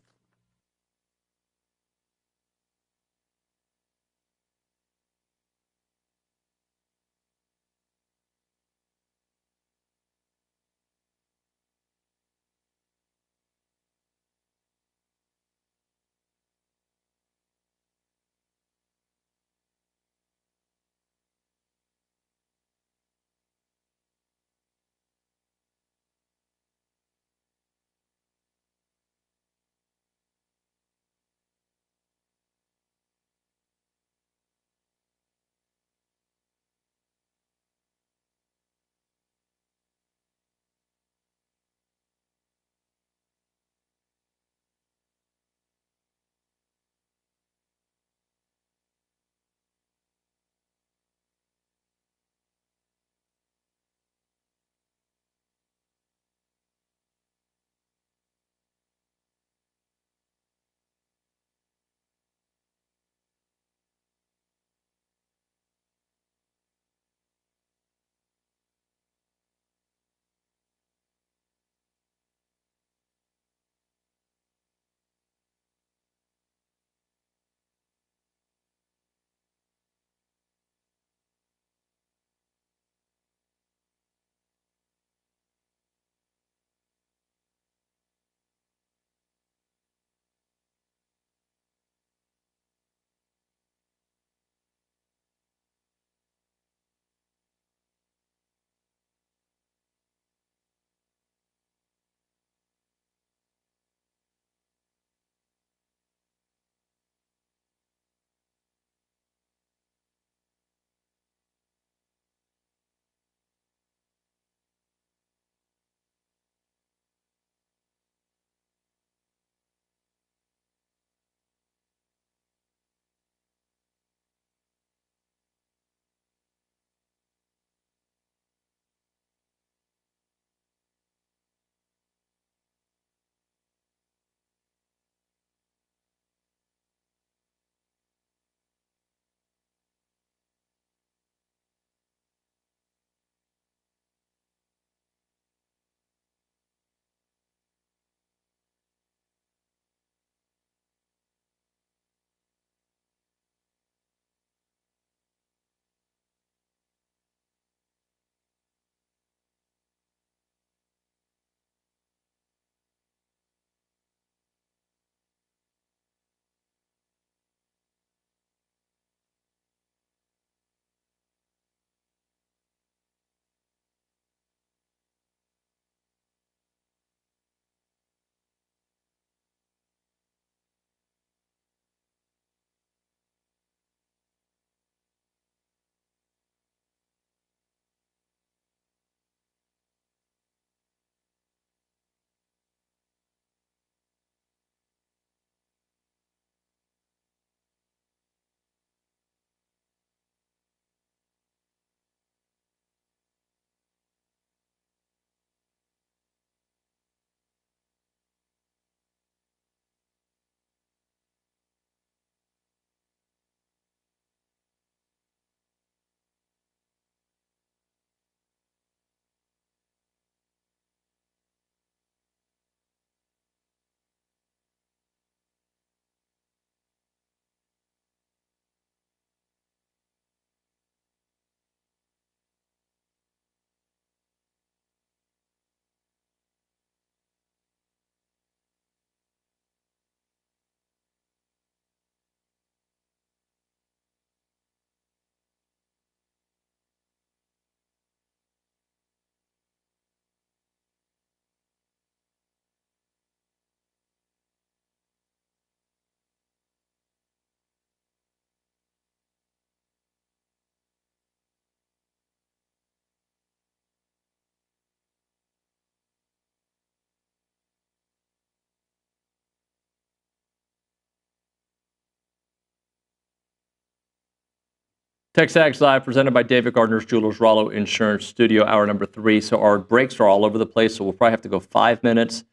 TexAgs Live, presented by David Gardner's Jewelers, Rollo Insurance Studio, hour number 3. So our breaks are all over the place, so we'll probably have to go 5 minutes,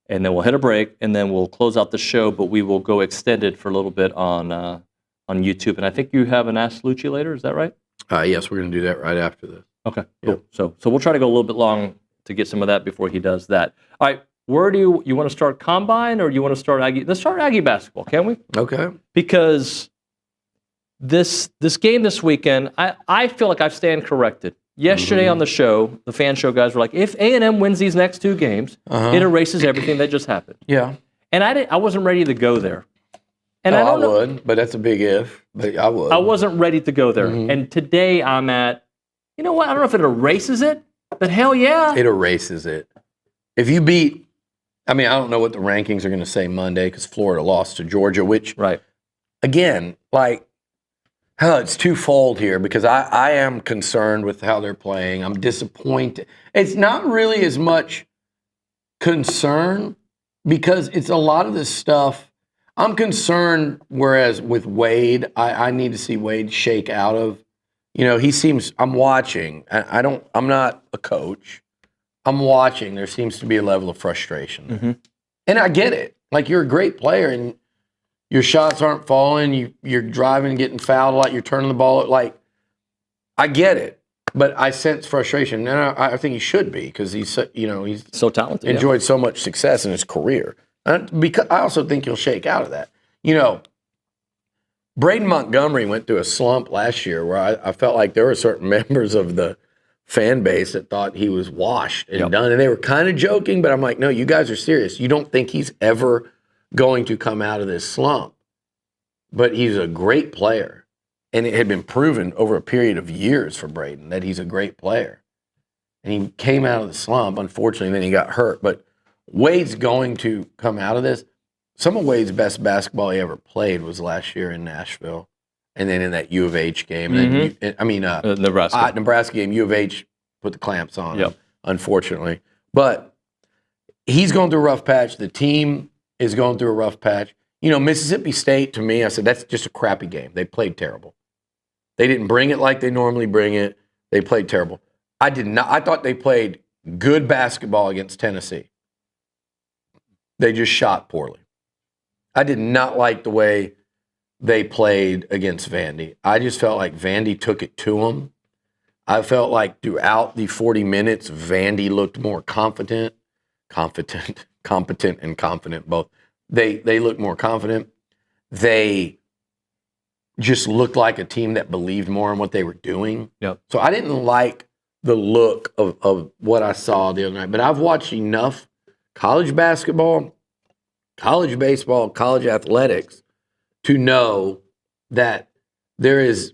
and then we'll hit a break, and then we'll close out the show, but we will go extended for a little bit on YouTube. And I think you have an Ask Liucci later, is that right? Yes, we're going to do that right after this. Okay, cool. So we'll try to go a little bit long to get some of that before he does that. All right, where do you want to start Combine, or do you want to start Aggie? Let's start Aggie basketball, can we? Okay. Because this game this weekend, I feel like I've stand corrected. Yesterday on the show, the fan show guys were like, if A&M wins these next 2 games, it erases everything that just happened. Yeah. And I wasn't ready to go there. And I don't know, would, but that's a big if. But I would. I wasn't ready to go there. And today I'm at, you know what, I don't know if it erases it, but hell yeah. It erases it. If you beat, I mean, I don't know what the rankings are going to say Monday because Florida lost to Georgia, which, again, like, it's twofold here because I am concerned with how they're playing. I'm disappointed. It's not really as much concern because it's a lot of this stuff. I'm concerned, whereas with Wade, I need to see Wade shake out of. You know, he seems, I'm watching. I'm not a coach. I'm watching. There seems to be a level of frustration. And I get it. Like, you're a great player and your shots aren't falling. You're driving and getting fouled a lot. You're turning the ball. Like, I get it. But I sense frustration. And I think he should be because he's so talented. Enjoyed so much success in his career. Because I also think he'll shake out of that. You know, Braden Montgomery went through a slump last year where I felt like there were certain members of the fan base that thought he was washed and done. And they were kind of joking, but I'm like, no, you guys are serious. You don't think he's ever going to come out of this slump. But he's a great player. And it had been proven over a period of years for Braden that he's a great player. And he came out of the slump, unfortunately, and then he got hurt. But Wade's going to come out of this. Some of Wade's best basketball he ever played was last year in Nashville. And then in that U of H game. And then Nebraska game, U of H put the clamps on him, unfortunately. But he's going through a rough patch. The team is going through a rough patch. You know, Mississippi State, to me, I said, that's just a crappy game. They played terrible. They didn't bring it like they normally bring it. They played terrible. I thought they played good basketball against Tennessee. They just shot poorly. I did not like the way they played against Vandy. I just felt like Vandy took it to them. I felt like throughout the 40 minutes, Vandy looked more competent and confident both. They looked more confident. They just looked like a team that believed more in what they were doing. So I didn't like the look of what I saw the other night. But I've watched enough college basketball, college baseball, college athletics to know that there is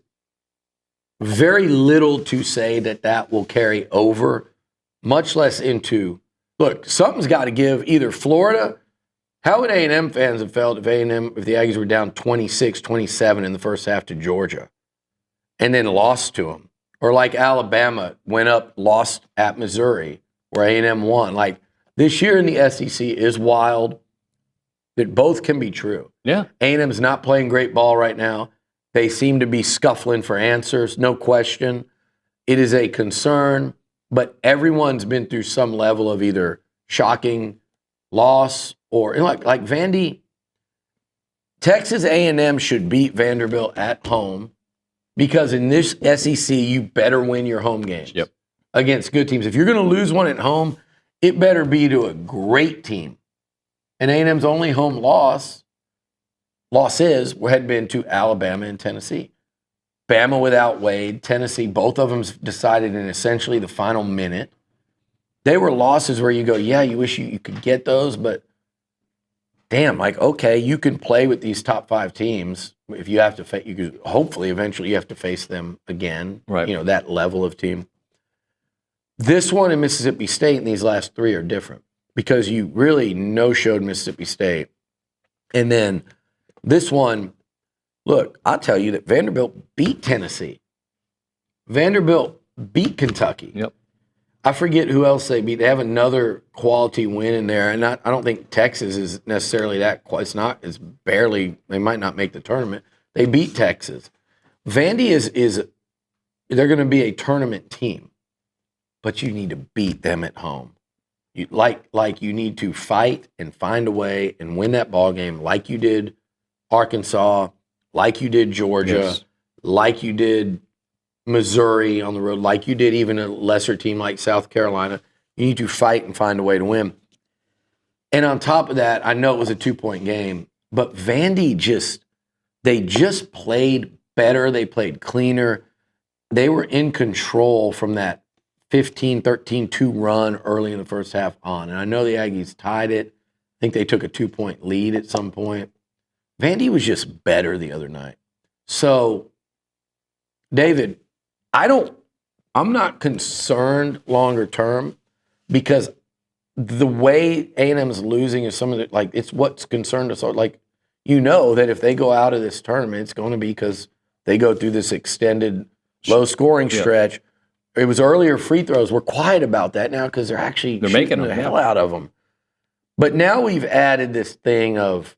very little to say that will carry over, much less into, look, something's got to give. Either Florida, how would A&M fans have felt if the Aggies were down 26-27 in the first half to Georgia and then lost to them? Or like Alabama went up, lost at Missouri, where A&M won. Like, this year in the SEC is wild. That both can be true. A&M's not playing great ball right now. They seem to be scuffling for answers, no question. It is a concern, but everyone's been through some level of either shocking loss or like Vandy. Texas A&M should beat Vanderbilt at home because in this SEC, you better win your home games against good teams. If you're going to lose one at home, it better be to a great team. And A&M's only home losses had been to Alabama and Tennessee. Bama without Wade, Tennessee, both of them decided in essentially the final minute. They were losses where you go, yeah, you wish you could get those, but damn, like, okay, you can play with these top 5 teams. If you have to, you could hopefully eventually you have to face them again. Right. You know, that level of team. This one in Mississippi State and these last 3 are different because you really no-showed Mississippi State. And then this one, look, I'll tell you that Vanderbilt beat Tennessee. Vanderbilt beat Kentucky. I forget who else they beat. They have another quality win in there. And I don't think Texas is necessarily that. It's barely, they might not make the tournament. They beat Texas. Vandy is they're going to be a tournament team, but you need to beat them at home. You you need to fight and find a way and win that ball game like you did Arkansas, like you did Georgia, like you did Missouri on the road, like you did even a lesser team like South Carolina. You need to fight and find a way to win. And on top of that, I know it was a 2-point game, but Vandy they just played better. They played cleaner. They were in control from that 15-13-2 run early in the first half on. And I know the Aggies tied it. I think they took a 2-point lead at some point. Vandy was just better the other night. So, David, I'm not concerned longer term because the way A&M is losing is some of the, it's what's concerned us. That if they go out of this tournament, it's going to be because they go through this extended low scoring stretch. It was earlier free throws. We're quiet about that now because they're making the hell out of them. But now we've added this thing of,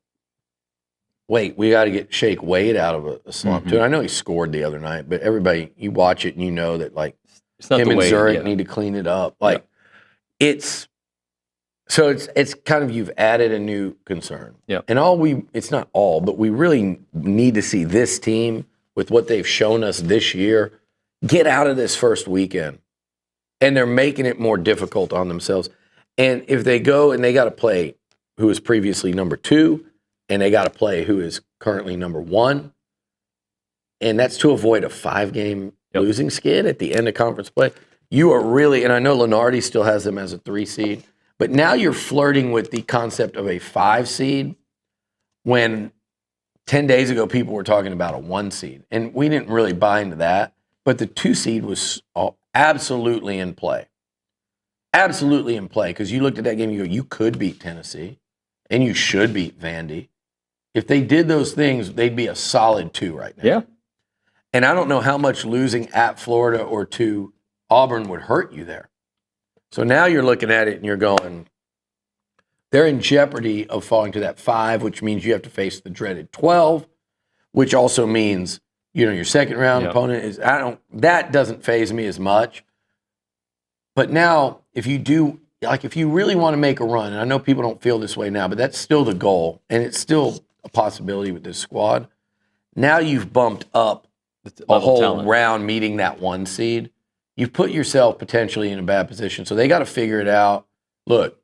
wait, we got to shake Wade out of a slump too. And I know he scored the other night, but everybody, you watch it and you know that him and Zurich need to clean it up. It's kind of, you've added a new concern. Yeah. And it's not all, but we really need to see this team with what they've shown us this year get out of this first weekend. And they're making it more difficult on themselves. And if they go and they got to play who was previously number 2, and they got to play who is currently number 1, and that's to avoid a 5-game losing skid at the end of conference play, you are really, and I know Lenardi still has them as a 3 seed, but now you're flirting with the concept of a 5 seed when 10 days ago people were talking about a 1 seed. And we didn't really buy into that, but the 2 seed was absolutely in play. Absolutely in play, because you looked at that game and you go, you could beat Tennessee, and you should beat Vandy. If they did those things, they'd be a solid 2 right now. Yeah. And I don't know how much losing at Florida or to Auburn would hurt you there. So now you're looking at it and you're going, they're in jeopardy of falling to that 5, which means you have to face the dreaded 12, which also means, your second round opponent is, that doesn't faze me as much. But now, if you really want to make a run, and I know people don't feel this way now, but that's still the goal, and it's still a possibility with this squad. Now you've bumped up a whole round meeting that 1 seed. You've put yourself potentially in a bad position. So they got to figure it out. Look,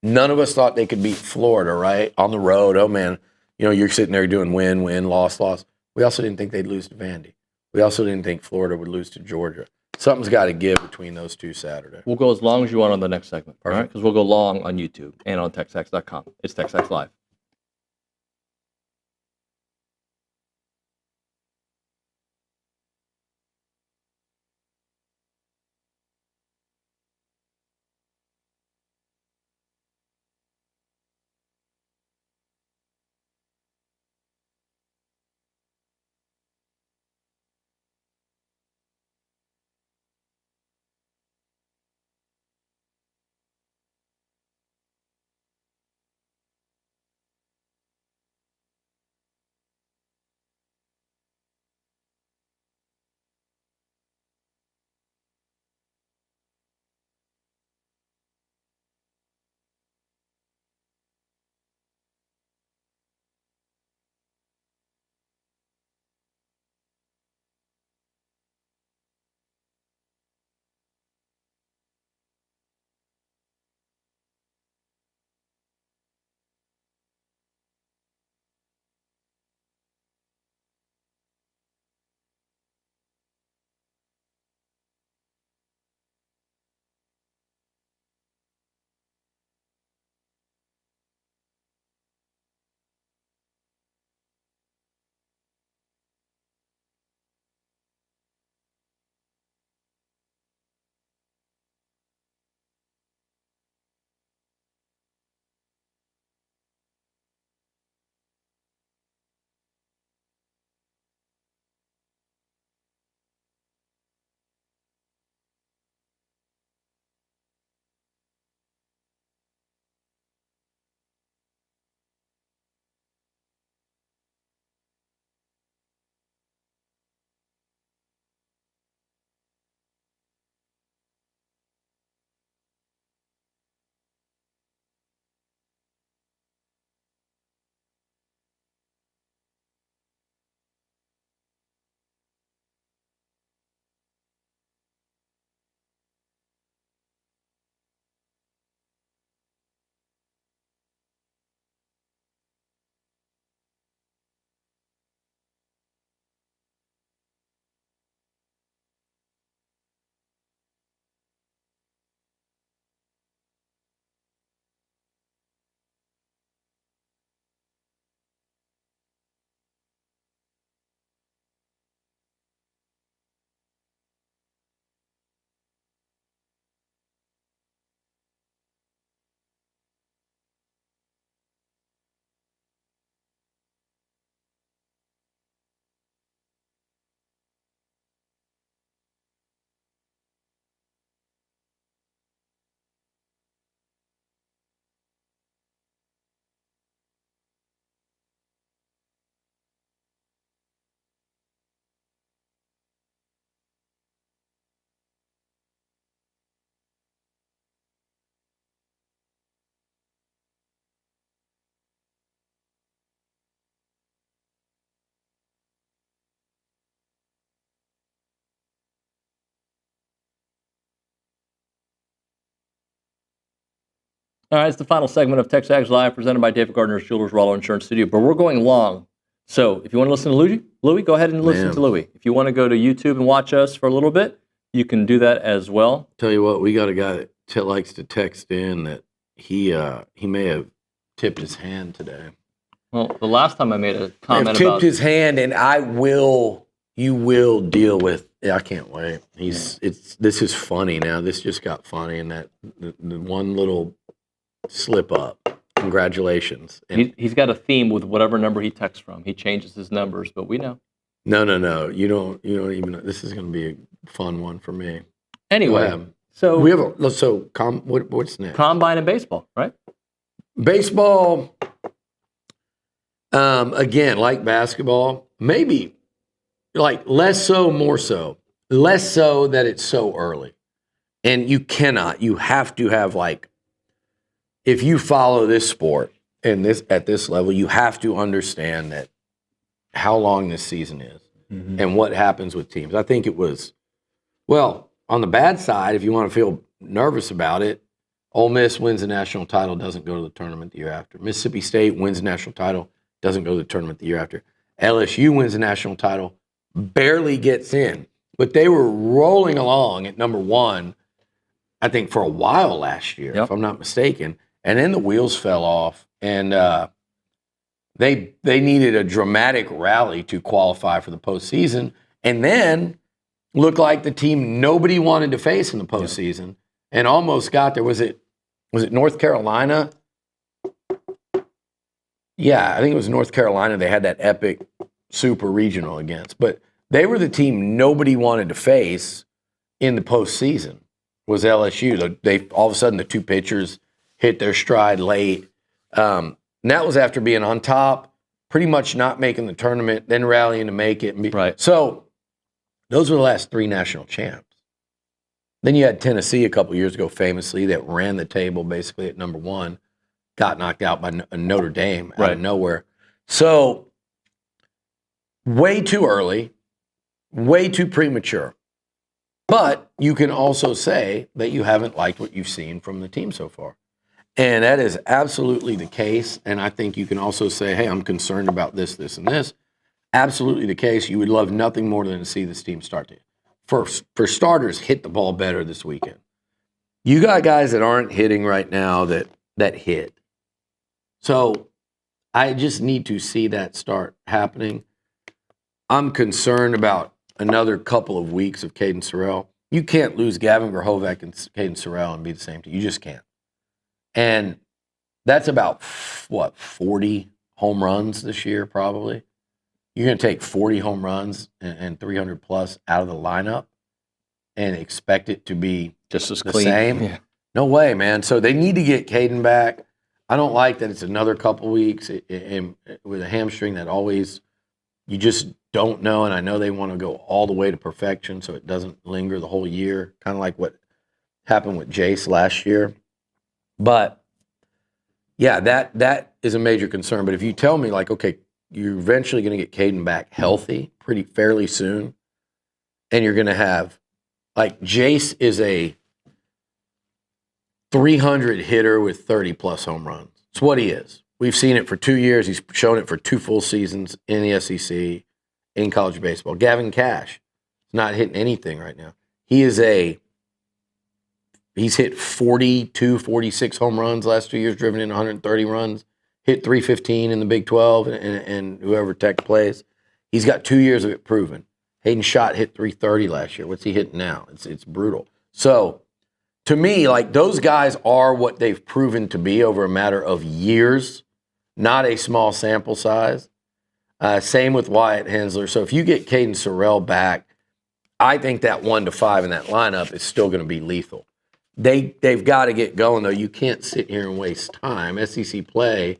none of us thought they could beat Florida, right? On the road. Oh, man, you're sitting there doing win, win, loss, loss. We also didn't think they'd lose to Vandy. We also didn't think Florida would lose to Georgia. Something's got to give between those 2 Saturday. We'll go as long as you want on the next segment, all right? Because we'll go long on YouTube and on TexAgs.com. It's TexAgs Live. All right, it's the final segment of TexAgs Live, presented by David Gardner's Jewelers Rollo Insurance Studio. But we're going long. So if you want to listen to Louie, go ahead and listen to Louie. If you want to go to YouTube and watch us for a little bit, you can do that as well. Tell you what, we got a guy that likes to text in that he may have tipped his hand today. Well, the last time I made a comment I've tipped his hand, and you will deal with. I can't wait. This is funny now. This just got funny, and that the one little slip up. Congratulations. And he's got a theme with whatever number he texts from. He changes his numbers, but we know. No. You don't even know. This is going to be a fun one for me. Anyway, so we have what's next? Combine and baseball, right? Baseball. Again, like basketball, maybe like less so, more so. Less so that it's so early. And you have to have if you follow this sport and at this level, you have to understand that how long this season is and what happens with teams. I think it was, on the bad side, if you want to feel nervous about it, Ole Miss wins the national title, doesn't go to the tournament the year after. Mississippi State wins the national title, doesn't go to the tournament the year after. LSU wins the national title, barely gets in. But they were rolling along at number one, I think, for a while last year, if I'm not mistaken. And then the wheels fell off, and they needed a dramatic rally to qualify for the postseason, and then looked like the team nobody wanted to face in the postseason, and almost got there. Was it North Carolina? Yeah, I think it was North Carolina. They had that epic super regional against, but they were the team nobody wanted to face in the postseason. Was LSU? They all of a sudden the two pitchers hit their stride late. And that was after being on top, pretty much not making the tournament, then rallying to make it. Right. So those were the last three national champs. Then you had Tennessee a couple years ago, famously, that ran the table basically at number one, got knocked out by Notre Dame out of nowhere. So way too early, way too premature. But you can also say that you haven't liked what you've seen from the team so far. And that is absolutely the case. And I think you can also say, hey, I'm concerned about this, this, and this. Absolutely the case. You would love nothing more than to see this team start to, for starters, hit the ball better this weekend. You got guys that aren't hitting right now that hit. So I just need to see that start happening. I'm concerned about another couple of weeks of Caden Sorrell. You can't lose Gavin Grahovac and Caden Sorrell and be the same team. You just can't. And that's about, 40 home runs this year probably. You're going to take 40 home runs and 300 plus out of the lineup and expect it to be just as the clean. Same? Yeah. No way, man. So they need to get Caden back. I don't like that it's another couple weeks and with a hamstring that always you just don't know. And I know they want to go all the way to perfection so it doesn't linger the whole year, kind of like what happened with Jace last year. But, yeah, that is a major concern. But if you tell me, okay, you're eventually going to get Caden back healthy fairly soon, and you're going to have, Jace is a 300 hitter with 30-plus home runs. It's what he is. We've seen it for 2 years. He's shown it for 2 full seasons in the SEC, in college baseball. Gavin Cash is not hitting anything right now. He's hit 42, 46 home runs last 2 years, driven in 130 runs, hit 315 in the Big 12 and whoever Tech plays. He's got 2 years of it proven. Hayden Schott hit 330 last year. What's he hitting now? It's brutal. So, to me, those guys are what they've proven to be over a matter of years, not a small sample size. Same with Wyatt Hensler. So if you get Caden Sorrell back, I think that 1 to 5 in that lineup is still going to be lethal. They've got to get going, though. You can't sit here and waste time. SEC play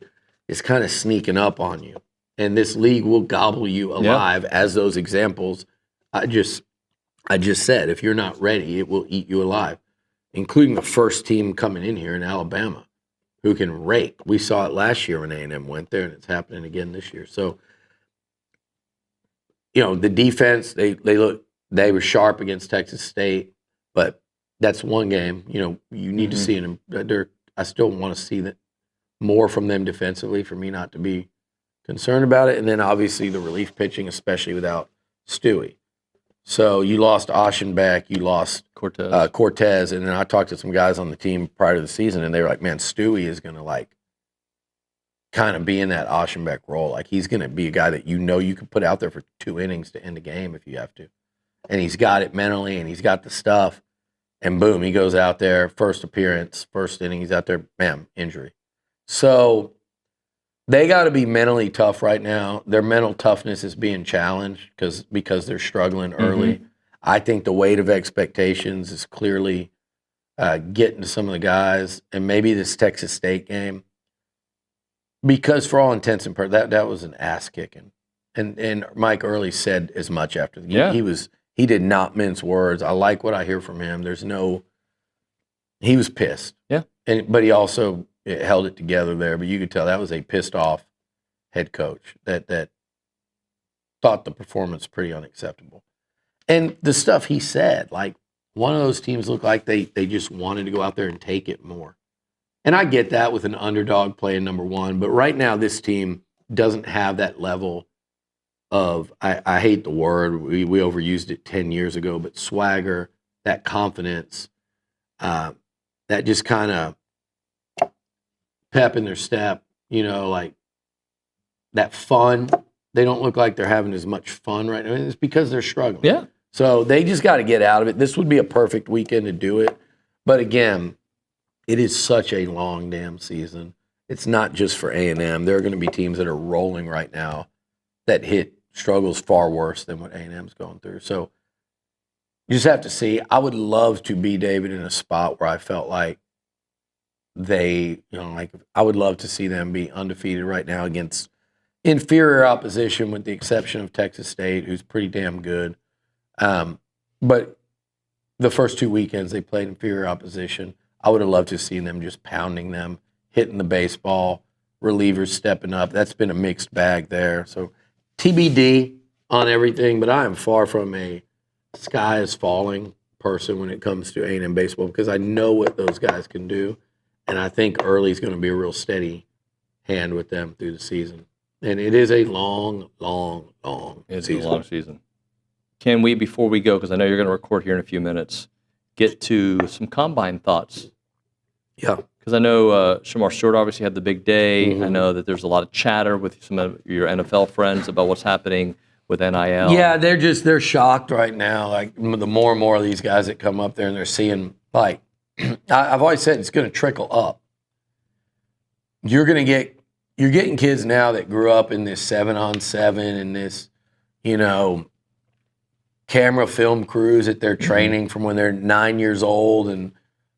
is kind of sneaking up on you, and this league will gobble you alive. As those examples I just said. If you're not ready, it will eat you alive, including the first team coming in here in Alabama, who can rake. We saw it last year when A&M went there, and it's happening again this year. So, the defense they were sharp against Texas State, but that's one game. You need to see them. They're I still want to see that more from them defensively for me not to be concerned about it. And then obviously the relief pitching, especially without Stewie. So you lost Oshенbeck, you lost Cortez, and then I talked to some guys on the team prior to the season, and they were like, man, Stewie is going to like kind of be in that Oshenbeck role. Like he's going to be a guy that you know you can put out there for 2 innings to end the game if you have to. And he's got it mentally, and he's got the stuff, and boom, he goes out there, first appearance, first inning, he's out there, bam, injury. So they got to be mentally tough right now. Their mental toughness is being challenged because they're struggling early. I think the weight of expectations is clearly getting to some of the guys, and maybe this Texas State game, because for all intents and purposes, that was an ass kicking. And Mike Early said as much after the game. Yeah. He did not mince words. I like what I hear from him. He was pissed. Yeah. But he also held it together there. But you could tell that was a pissed off head coach that thought the performance pretty unacceptable. And the stuff he said, like one of those teams looked like they just wanted to go out there and take it more. And I get that with an underdog playing number one. But right now this team doesn't have that level of, I hate the word, we overused it 10 years ago, but swagger, that confidence, that just kind of pep in their step, like that fun. They don't look like they're having as much fun right now. It's because they're struggling. Yeah. So they just got to get out of it. This would be a perfect weekend to do it. But again, it is such a long damn season. It's not just for A&M. There are going to be teams that are rolling right now that hit struggles far worse than what A&M's going through. So you just have to see. I would love to be, David, in a spot where I felt like I would love to see them be undefeated right now against inferior opposition, with the exception of Texas State, who's pretty damn good. But the first 2 weekends they played inferior opposition. I would have loved to have seen them just pounding them, hitting the baseball, relievers stepping up. That's been a mixed bag there. So TBD on everything, but I am far from a sky is falling person when it comes to A&M baseball, because I know what those guys can do. And I think Early's going to be a real steady hand with them through the season. And it is a long It's season. a long season. Can we, before we go, because I know you're going to record here in a few minutes, get to some combine thoughts? Yeah. Because I know Shamar Stewart obviously had the big day. I know that there's a lot of chatter with some of your NFL friends about what's happening with NIL. Yeah, they're shocked right now. Like the more and more of these guys that come up there and they're seeing, like, I've always said it's going to trickle up. You're getting kids now that grew up in this 7-on-7 and this, camera film crews that they're training from when they're 9 years old, and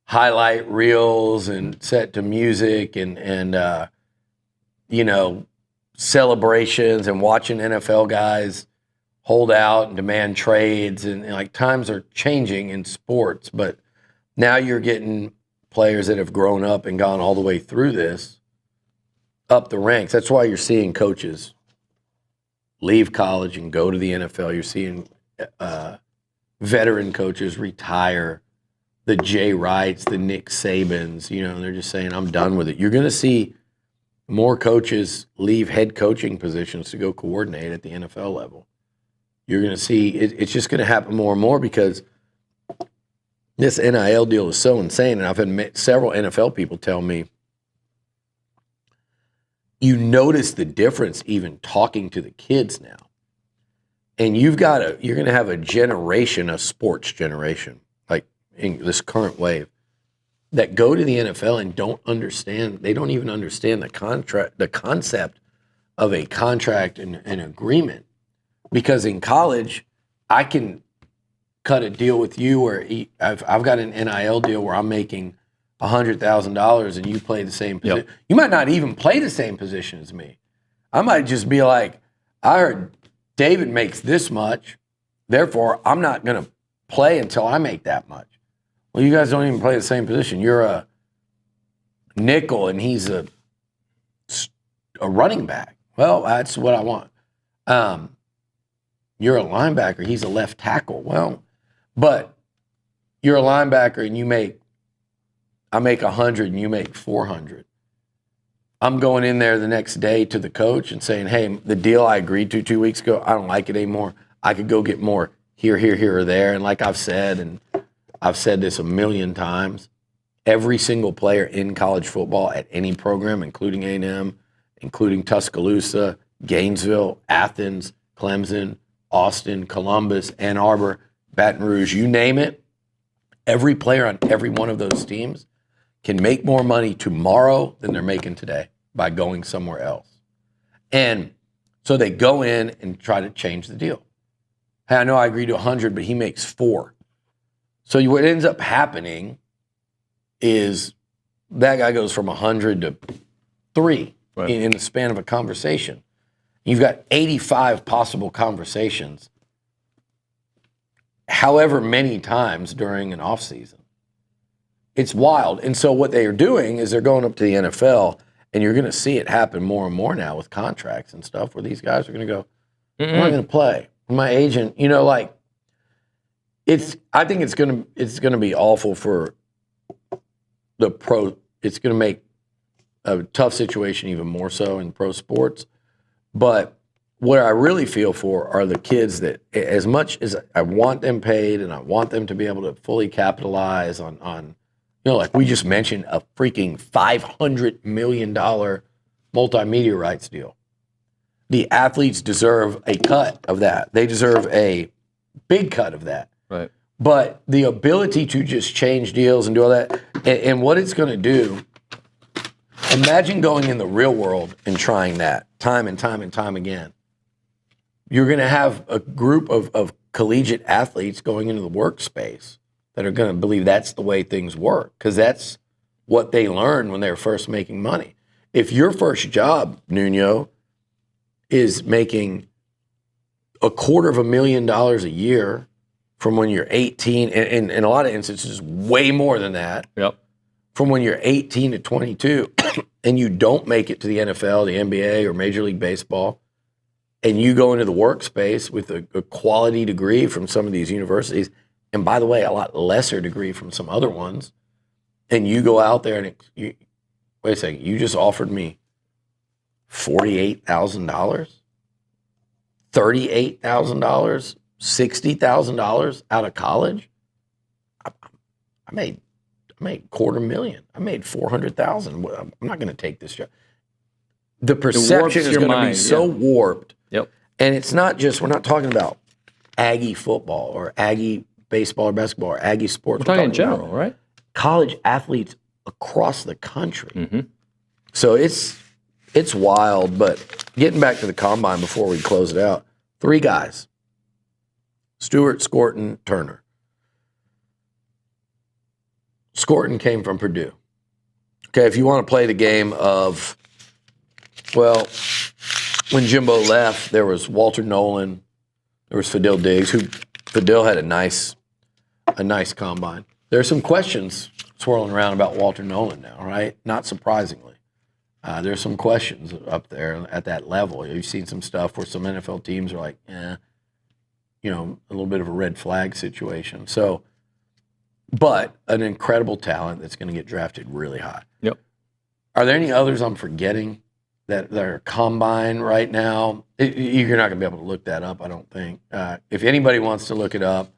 highlight reels and set to music and celebrations, and watching NFL guys hold out and demand trades, and like times are changing in sports, but now you're getting players that have grown up and gone all the way through this up the ranks. That's why you're seeing coaches leave college and go to the NFL. You're seeing veteran coaches retire, the Jay Wrights, the Nick Sabans, they're just saying, I'm done with it. You're going to see more coaches leave head coaching positions to go coordinate at the NFL level. You're going to see it's just going to happen more and more, because this NIL deal is so insane. And I've had several NFL people tell me, you notice the difference even talking to the kids now. And you're going to have a generation, a sports generation, like in this current wave, that go to the NFL and don't even understand the concept of a contract and an agreement. Because in college, I can cut a deal with you where I've got an NIL deal where I'm making $100,000 and you play the same position. Yep. You might not even play the same position as me. I might just be like, I heard David makes this much, therefore I'm not going to play until I make that much. Well, you guys don't even play the same position. You're a nickel and he's a running back. Well, that's what I want. You're a linebacker. He's a left tackle. Well, but you're a linebacker and you make I make 100 and you make 400. I'm going in there the next day to the coach and saying, hey, the deal I agreed to 2 weeks ago, I don't like it anymore. I could go get more here, or there. And like I've said, and I've said this a million times, every single player in college football at any program, including A&M, including Tuscaloosa, Gainesville, Athens, Clemson, Austin, Columbus, Ann Arbor, Baton Rouge, you name it, every player on every one of those teams can make more money tomorrow than they're making today by going somewhere else. And so they go in and try to change the deal. Hey, I know I agreed to 100, but he makes 4. So what ends up happening is that guy goes from 100 to 3 in the span of a conversation. You've got 85 possible conversations, however many times during an off season. It's wild. And so what they are doing is they're going up to the NFL, and you're going to see it happen more and more now with contracts and stuff where these guys are going to go, I'm not going to play. My agent, I think it's going to be awful for the pro. It's going to make a tough situation even more so in pro sports. But what I really feel for are the kids that, as much as I want them paid and I want them to be able to fully capitalize on like we just mentioned, a freaking $500 million multimedia rights deal. The athletes deserve a cut of that. They deserve a big cut of that. Right. But the ability to just change deals and do all that, and what it's going to do, imagine going in the real world and trying that time and time and time again. You're going to have a group of collegiate athletes going into the workspace that are going to believe that's the way things work because that's what they learned when they were first making money. If your first job, Nuño, is making $250,000 a year from when you're 18, and in a lot of instances, way more than that, from when you're 18 to 22, and you don't make it to the NFL, the NBA, or Major League Baseball, and you go into the workspace with a quality degree from some of these universities, and by the way, a lot lesser degree from some other ones, and you go out there and wait a second, you just offered me $48,000, $38,000, $60,000 out of college. I made $250,000. I made $400,000. I'm not going to take this job. The perception is going to be so warped. Yep. And it's not just, we're not talking about Aggie football or Aggie baseball or basketball or Aggie sports. We're talking in general, right? College athletes across the country. So it's wild, but getting back to the combine before we close it out, 3 guys, Stewart, Scorton, Turner. Scorton came from Purdue. Okay, if you want to play the game of, well, when Jimbo left, there was Walter Nolan, there was Fadil Diggs, who Fadil had a nice combine. There are some questions swirling around about Walter Nolan now, right? Not surprisingly. There's some questions up there at that level. You've seen some stuff where some NFL teams are like, a little bit of a red flag situation. So, but an incredible talent that's going to get drafted really high. Yep. Are there any others I'm forgetting that are combine right now? You're not going to be able to look that up, I don't think. If anybody wants to look it up,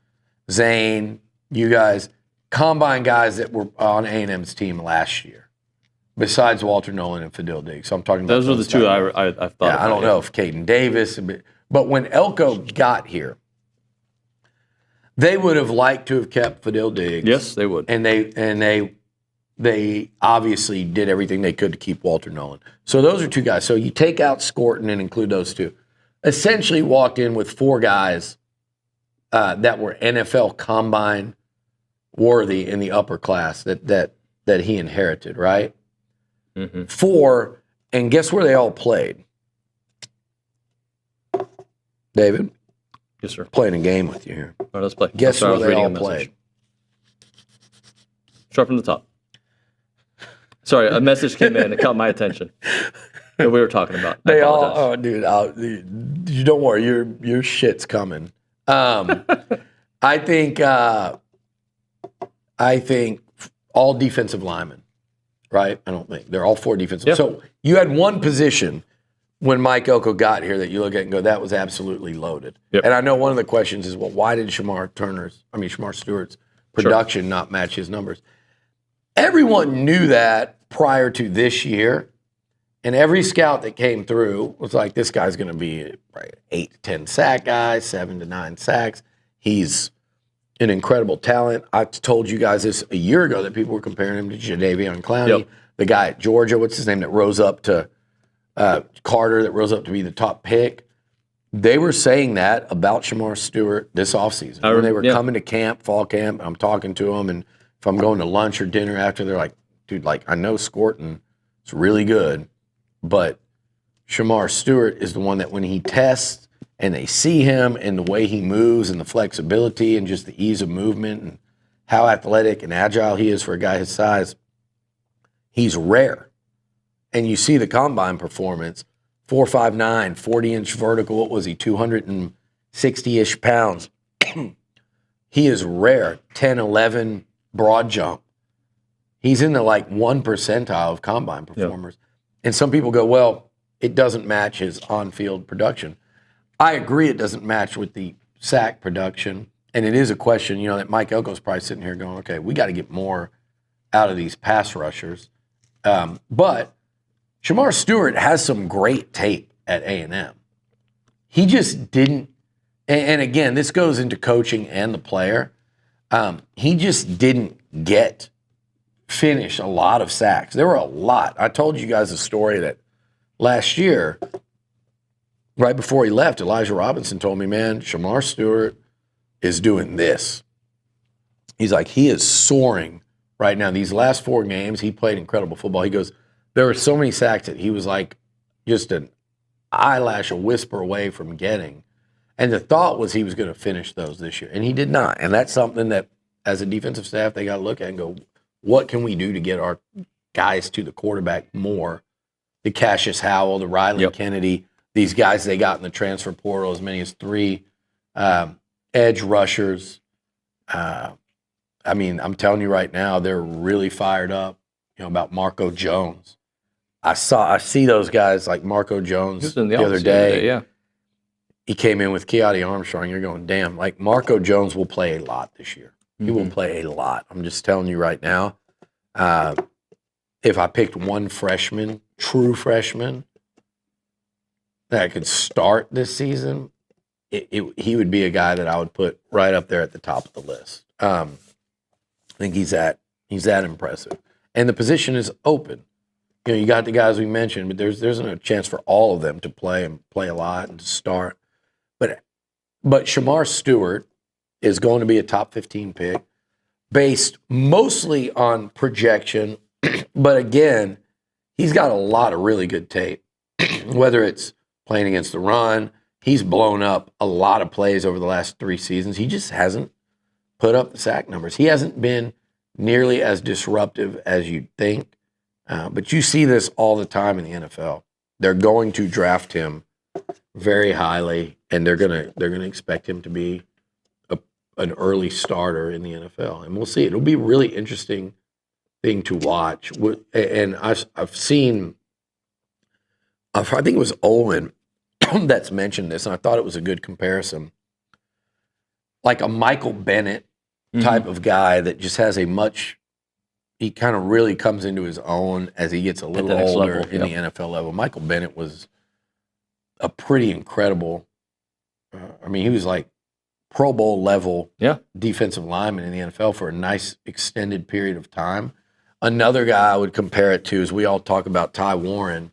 Zane, you guys, combine guys that were on A&M's team last year. Besides Walter Nolan and Fadil Diggs. So I'm talking about those were the two I thought. Yeah, I don't know if Caden Davis, but when Elko got here, they would have liked to have kept Fadil Diggs. Yes, they would. And they obviously did everything they could to keep Walter Nolan. So those are 2 guys. So you take out Scorton and include those 2. Essentially walked in with 4 guys that were NFL combine worthy in the upper class that he inherited, right? 4, and guess where they all played? David? Yes, sir. Playing a game with you here. All right, let's play. Guess where they all played? Start from the top. Sorry, a message came in. It caught my attention. That we were talking about. They all, oh, dude, you don't worry. Your shit's coming. I think all defensive linemen, right? I don't think. They're all 4 defensive. So you had one position when Mike Elko got here that you look at and go, that was absolutely loaded. And I know one of the questions is, well, why did Shamar Stewart's production not match his numbers? Everyone knew that prior to this year, and every scout that came through was like, this guy's going to be 8 to 10 sack guy, 7 to 9 sacks. He's an incredible talent. I told you guys this a year ago that people were comparing him to Jadeveon Clowney, the guy at Georgia, what's his name, that rose up to Carter, that rose up to be the top pick. They were saying that about Shamar Stewart this offseason. When they were coming to camp, fall camp, I'm talking to them, and if I'm going to lunch or dinner after, they're like, dude, like, I know Scorton is really good, but Shamar Stewart is the one that when he tests and they see him and the way he moves and the flexibility and just the ease of movement and how athletic and agile he is for a guy his size, he's rare. And you see the combine performance, 4.59, 40-inch vertical, what was he, 260-ish pounds. He is rare, 10, 11 broad jump. He's in the 1 percentile of combine performers. And some people go, well, it doesn't match his on-field production. I agree it doesn't match with the sack production. And it is a question, that Mike Elko's probably sitting here going, okay, we got to get more out of these pass rushers. But Shamar Stewart has some great tape at A&M. He just didn't, and again, this goes into coaching and the player. He just didn't finish a lot of sacks. There were a lot. I told you guys a story that last year, right before he left, Elijah Robinson told me, man, Shamar Stewart is doing this. He's like, he is soaring right now. These last 4 games, he played incredible football. He goes, there were so many sacks that he was like just an eyelash, a whisper away from getting. And the thought was he was going to finish those this year, and he did not. And that's something that, as a defensive staff, they got to look at and go, what can we do to get our guys to the quarterback more? The Cassius Howell, the Riley Kennedy, these guys they got in the transfer portal, as many as 3 edge rushers. I'm telling you right now, they're really fired up, about Marco Jones. I see those guys like Marco Jones the other day. He came in with Keati Armstrong. You're going, damn, like Marco Jones will play a lot this year. He will play a lot. I'm just telling you right now. If I picked one freshman, true freshman, that could start this season, he would be a guy that I would put right up there at the top of the list. I think he's that impressive. And the position is open. You got the guys we mentioned, but there's a chance for all of them to play and play a lot and to start. But Shamar Stewart is going to be a top 15 pick based mostly on projection. But again, he's got a lot of really good tape, whether it's playing against the run. He's blown up a lot of plays over the last 3 seasons. He just hasn't put up the sack numbers. He hasn't been nearly as disruptive as you'd think. But you see this all the time in the NFL. They're going to draft him very highly, and they're gonna expect him to be an early starter in the NFL. And we'll see. It'll be a really interesting thing to watch. And I've seen, I think it was Olin that's mentioned this, and I thought it was a good comparison. Like a Michael Bennett type of guy that just has he kind of really comes into his own as he gets a little older in the NFL level. Michael Bennett was a pretty incredible, he was like Pro Bowl level defensive lineman in the NFL for a nice extended period of time. Another guy I would compare it to is we all talk about Ty Warren.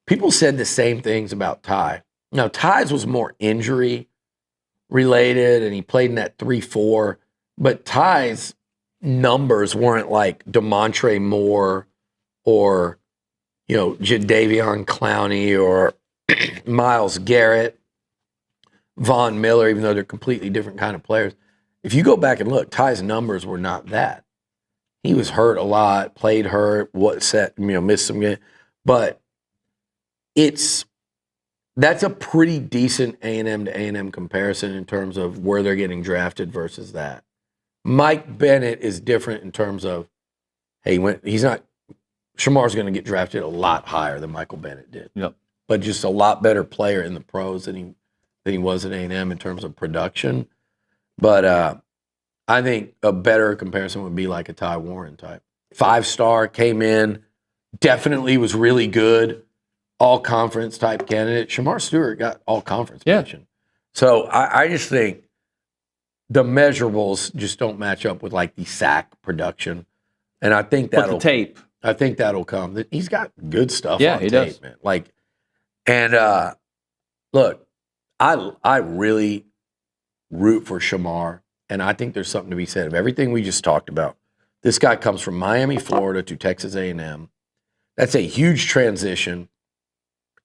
People said the same things about Ty. Now, Ty's was more injury related, and he played in that 3-4, but Ty's numbers weren't like DeMontre Moore or, Jadeveon Clowney or Myles Garrett, Von Miller, even though they're completely different kind of players. If you go back and look, Ty's numbers were not that. He was hurt a lot, played hurt, missed some games. But that's a pretty decent A&M to A&M comparison in terms of where they're getting drafted versus that. Mike Bennett is different in terms of hey, Shamar's going to get drafted a lot higher than Michael Bennett did. Yep. But just a lot better player in the pros than he was at A&M in terms of production. But I think a better comparison would be like a Ty Warren type. 5-star, came in, definitely was really good, all-conference type candidate. Shamar Stewart got all-conference mention. So I just think the measurables just don't match up with like the sack production. And I think that'll the tape. I think that'll come. He's got good stuff Yeah, on he tape, does. man. Like, and look, I really root for Shamar, and I think there's something to be said of everything we just talked about. This guy comes from Miami, Florida to Texas A&M. That's a huge transition.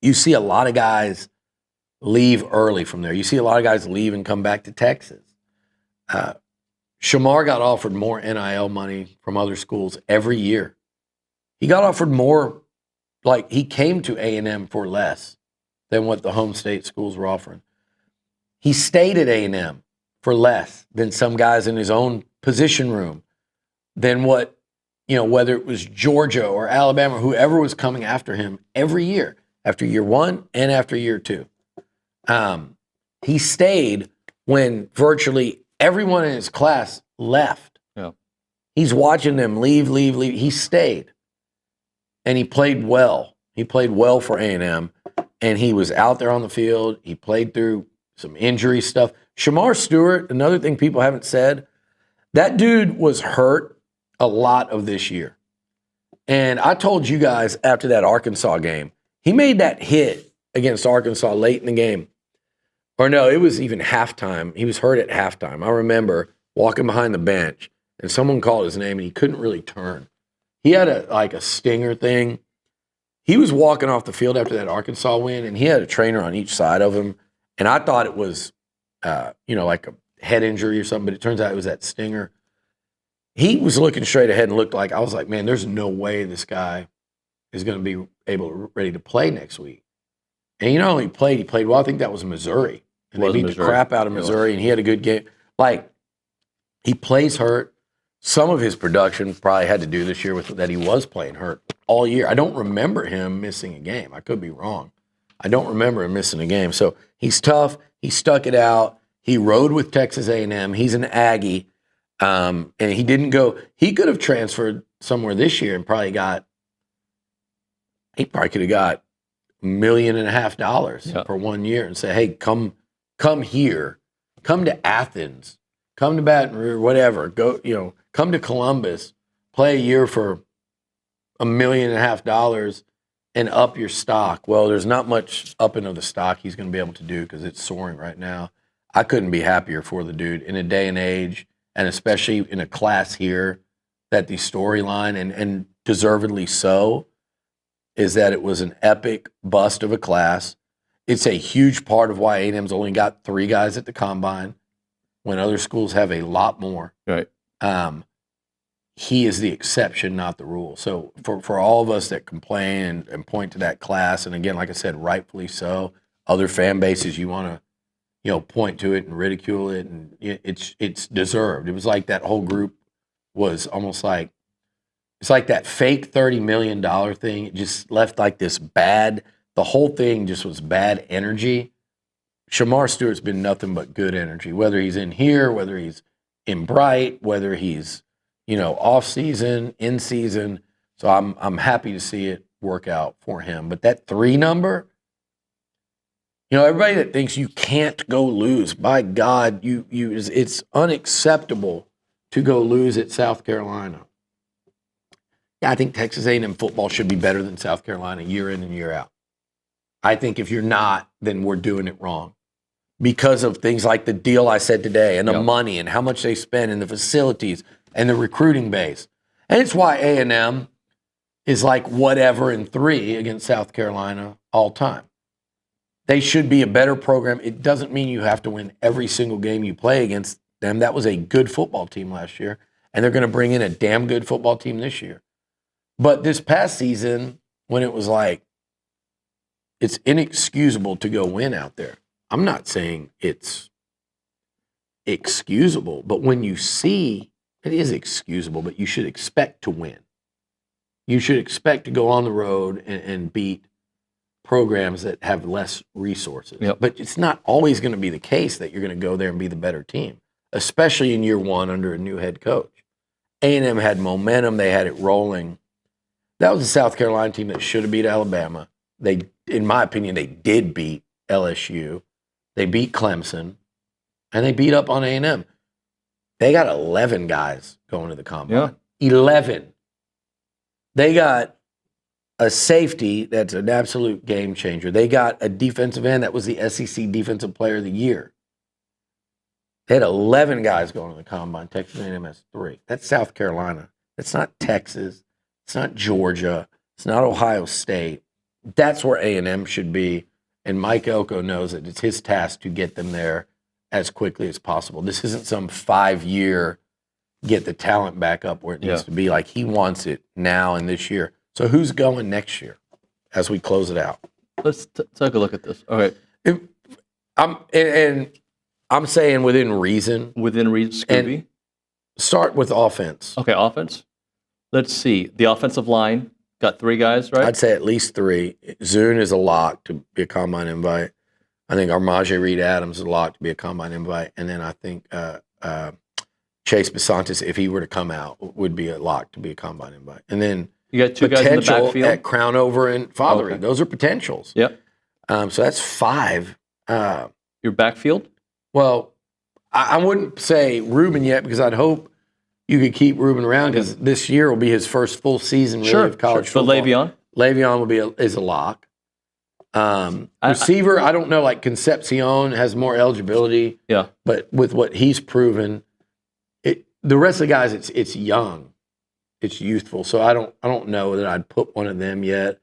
You see a lot of guys leave early from there. You see a lot of guys leave and come back to Texas. Shamar got offered more NIL money from other schools every year. He got offered more, like he came to A&M for less than what the home state schools were offering. He stayed at A&M for less than some guys in his own position room, than what, whether it was Georgia or Alabama, whoever was coming after him every year, after year one and after year two. He stayed when virtually everyone in his class left. Yeah. He's watching them leave. He stayed. And he played well. He played well for A&M. And he was out there on the field. He played through some injury stuff. Shamar Stewart, another thing people haven't said, that dude was hurt a lot of this year. And I told you guys after that Arkansas game, he made that hit against Arkansas late in the game. Or no, it was even halftime. He was hurt at halftime. I remember walking behind the bench and someone called his name and he couldn't really turn. He had a stinger thing. He was walking off the field after that Arkansas win and he had a trainer on each side of him. And I thought it was, like a head injury or something, but it turns out it was that stinger. He was looking straight ahead and I was like, man, there's no way this guy is going to be ready to play next week. And he not only played, he played well. I think that was Missouri. And they beat the crap out of Missouri, and he had a good game. Like, he plays hurt. Some of his production probably had to do this year with that he was playing hurt all year. I don't remember him missing a game. I could be wrong. I don't remember him missing a game. So he's tough. He stuck it out. He rode with Texas A&M. He's an Aggie. And he didn't go. He could have transferred somewhere this year and probably could have got $1.5 million for 1 year and say, hey, come here, come to Athens, come to Baton Rouge, whatever. Go, come to Columbus, play a year for $1.5 million and up your stock. Well, there's not much upping of the stock he's going to be able to do because it's soaring right now. I couldn't be happier for the dude in a day and age, and especially in a class here, that the storyline, and deservedly so, is that it was an epic bust of a class. It's a huge part of why A&M's only got 3 guys at the combine when other schools have a lot more. Right. He is the exception, not the rule. So for all of us that complain and point to that class, and again, like I said, rightfully so, other fan bases, you want to, point to it and ridicule it, and it's deserved. It was like that whole group was almost like, it's like that fake $30 million thing. It just left like this bad, the whole thing just was bad energy. Shamar Stewart's been nothing but good energy, whether he's in here, whether he's in Bright, whether he's, off season, in season. So I'm happy to see it work out for him. But that 3 number, everybody that thinks you can't go lose, by God, it's unacceptable to go lose at South Carolina. Yeah, I think Texas A&M football should be better than South Carolina year in and year out. I think if you're not, then we're doing it wrong because of things like the deal I said today and the money and how much they spend and the facilities and the recruiting base. And it's why A&M is like whatever in 3 against South Carolina all time. They should be a better program. It doesn't mean you have to win every single game you play against them. That was a good football team last year, and they're going to bring in a damn good football team this year. But this past season, when it was like, it's inexcusable to go win out there. I'm not saying it's excusable, but when you see, it is excusable, but you should expect to win. you should expect to go on the road and beat programs that have less resources. Yep. But it's not always going to be the case that you're going to go there and be the better team, especially in year one under a new head coach. A&M had momentum. They had it rolling. That was a South Carolina team that should have beat Alabama. They, in my opinion, they did beat LSU. They beat Clemson. And they beat up on A&M. They got 11 guys going to the combine. Yeah. 11. They got a safety that's an absolute game changer. They got a defensive end that was the SEC Defensive Player of the Year. They had 11 guys going to the combine. Texas A&M has 3. That's South Carolina. That's not Texas. It's not Georgia. It's not Ohio State. That's where A&M should be. And Mike Elko knows that it's his task to get them there as quickly as possible. This isn't some 5-year get the talent back up where it needs to be. Like, he wants it now and this year. So who's going next year as we close it out? Let's take a look at this. All right. I'm saying within reason. Within reason, Scooby. And start with offense. Okay, offense. Let's see. The offensive line got 3 guys, right? I'd say at least 3. Zune is a lock to be a combine invite. I think Armaje Reed Adams is a lock to be a combine invite. And then I think Chase Besantis, if he were to come out, would be a lock to be a combine invite. And then you got 2 guys in the backfield at Crownover and Fathery. Okay. Those are potentials. Yep. So that's 5. Your backfield? Well, I wouldn't say Ruben yet because I'd hope you could keep Ruben around because this year will be his first full season really of college football. But Le'Veon will be is a lock. Receiver, I don't know. Like Concepcion has more eligibility. Yeah. But with what he's proven, the rest of the guys, it's young, it's youthful. So I don't know that I'd put one of them yet.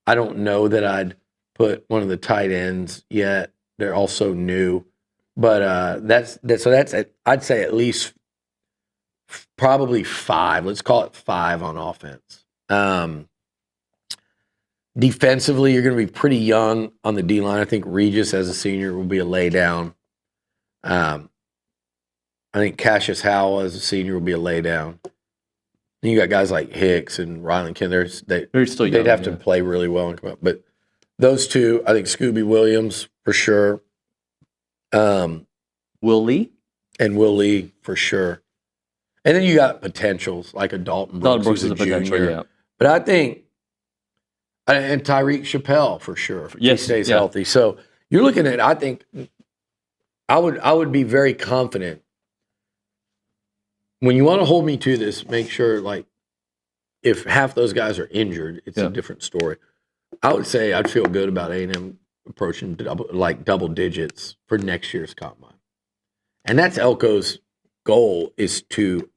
I don't know that I'd put one of the tight ends yet. They're also new. But I'd say at least probably 5. Let's call it 5 on offense. Defensively, you're going to be pretty young on the D-line. I think Regis as a senior will be a laydown. I think Cassius Howell as a senior will be a laydown. Then you got guys like Hicks and Ryland Ken. They're still young. They'd have to play really well and come up. But those 2, I think Scooby Williams for sure. Will Lee? And Will Lee for sure. And then you got potentials like a Dalton Brooks, who's a junior. Yeah. But I think, and Tyreek Chappelle for sure. If he stays healthy. So you're looking at, I think, I would be very confident. When you want to hold me to this, make sure, like, if half those guys are injured, it's a different story. I would say I'd feel good about A&M approaching double digits for next year's combine. And that's Elko's goal, is to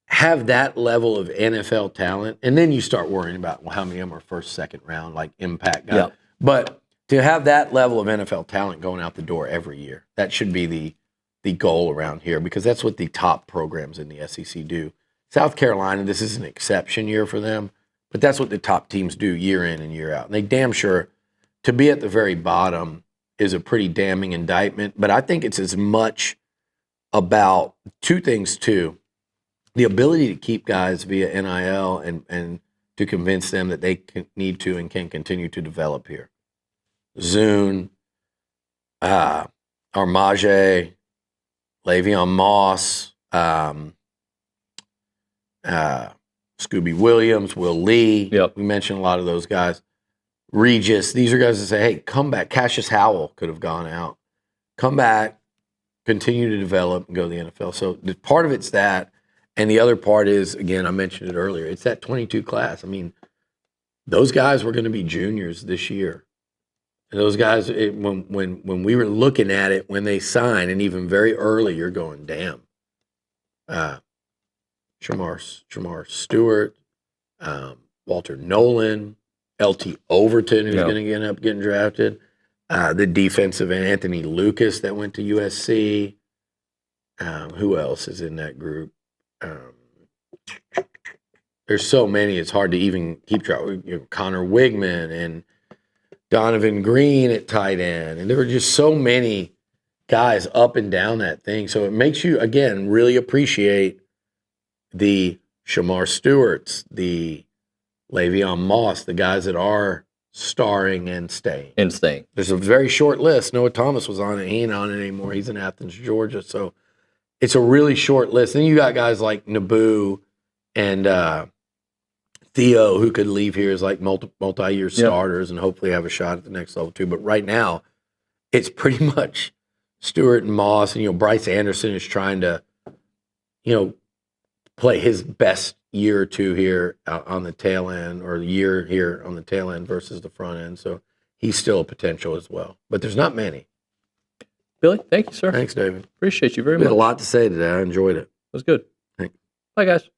have that level of NFL talent. And then you start worrying about, well, how many of them are first, second round, like impact guys. Yeah. But to have that level of NFL talent going out the door every year, that should be the goal around here, because that's what the top programs in the SEC do. South Carolina, this is an exception year for them, but that's what the top teams do year in and year out. And they damn sure, to be at the very bottom is a pretty damning indictment. But I think it's as much about 2 things too. The ability to keep guys via NIL and to convince them that they need to and can continue to develop here. Zune, Armaje, Le'Veon Moss, Scooby Williams, Will Lee. Yep. We mentioned a lot of those guys. Regis, these are guys that say, hey, come back. Cassius Howell could have gone out. Come back, continue to develop, and go to the NFL. So part of it's that. And the other part is, again, I mentioned it earlier, it's that 22 class. I mean, those guys were going to be juniors this year. And those guys, when we were looking at it, when they signed, and even very early, you're going, damn. Shamar Stewart, Walter Nolan, LT Overton, who's going to end up getting drafted. The defensive end, Anthony Lucas, that went to USC. Who else is in that group? There's so many, it's hard to even keep track. Connor Wigman and Donovan Green at tight end. And there were just so many guys up and down that thing. So it makes you, again, really appreciate the Shamar Stewarts, the Le'Veon Moss, the guys that are starring and staying. There's a very short list. Noah Thomas was on it. He ain't on it anymore. He's in Athens, Georgia. So it's a really short list. Then you got guys like Naboo and Theo, who could leave here as like multi-year starters and hopefully have a shot at the next level too. But right now, it's pretty much Stewart and Moss, and Bryce Anderson is trying to, play his best year or two here on the tail end, or the year here on the tail end versus the front end. So he's still a potential as well. But there's not many. Billy, thank you, sir. Thanks, David. Appreciate you very We much. had a lot to say today. I enjoyed it. It was good. Thanks. Bye, guys.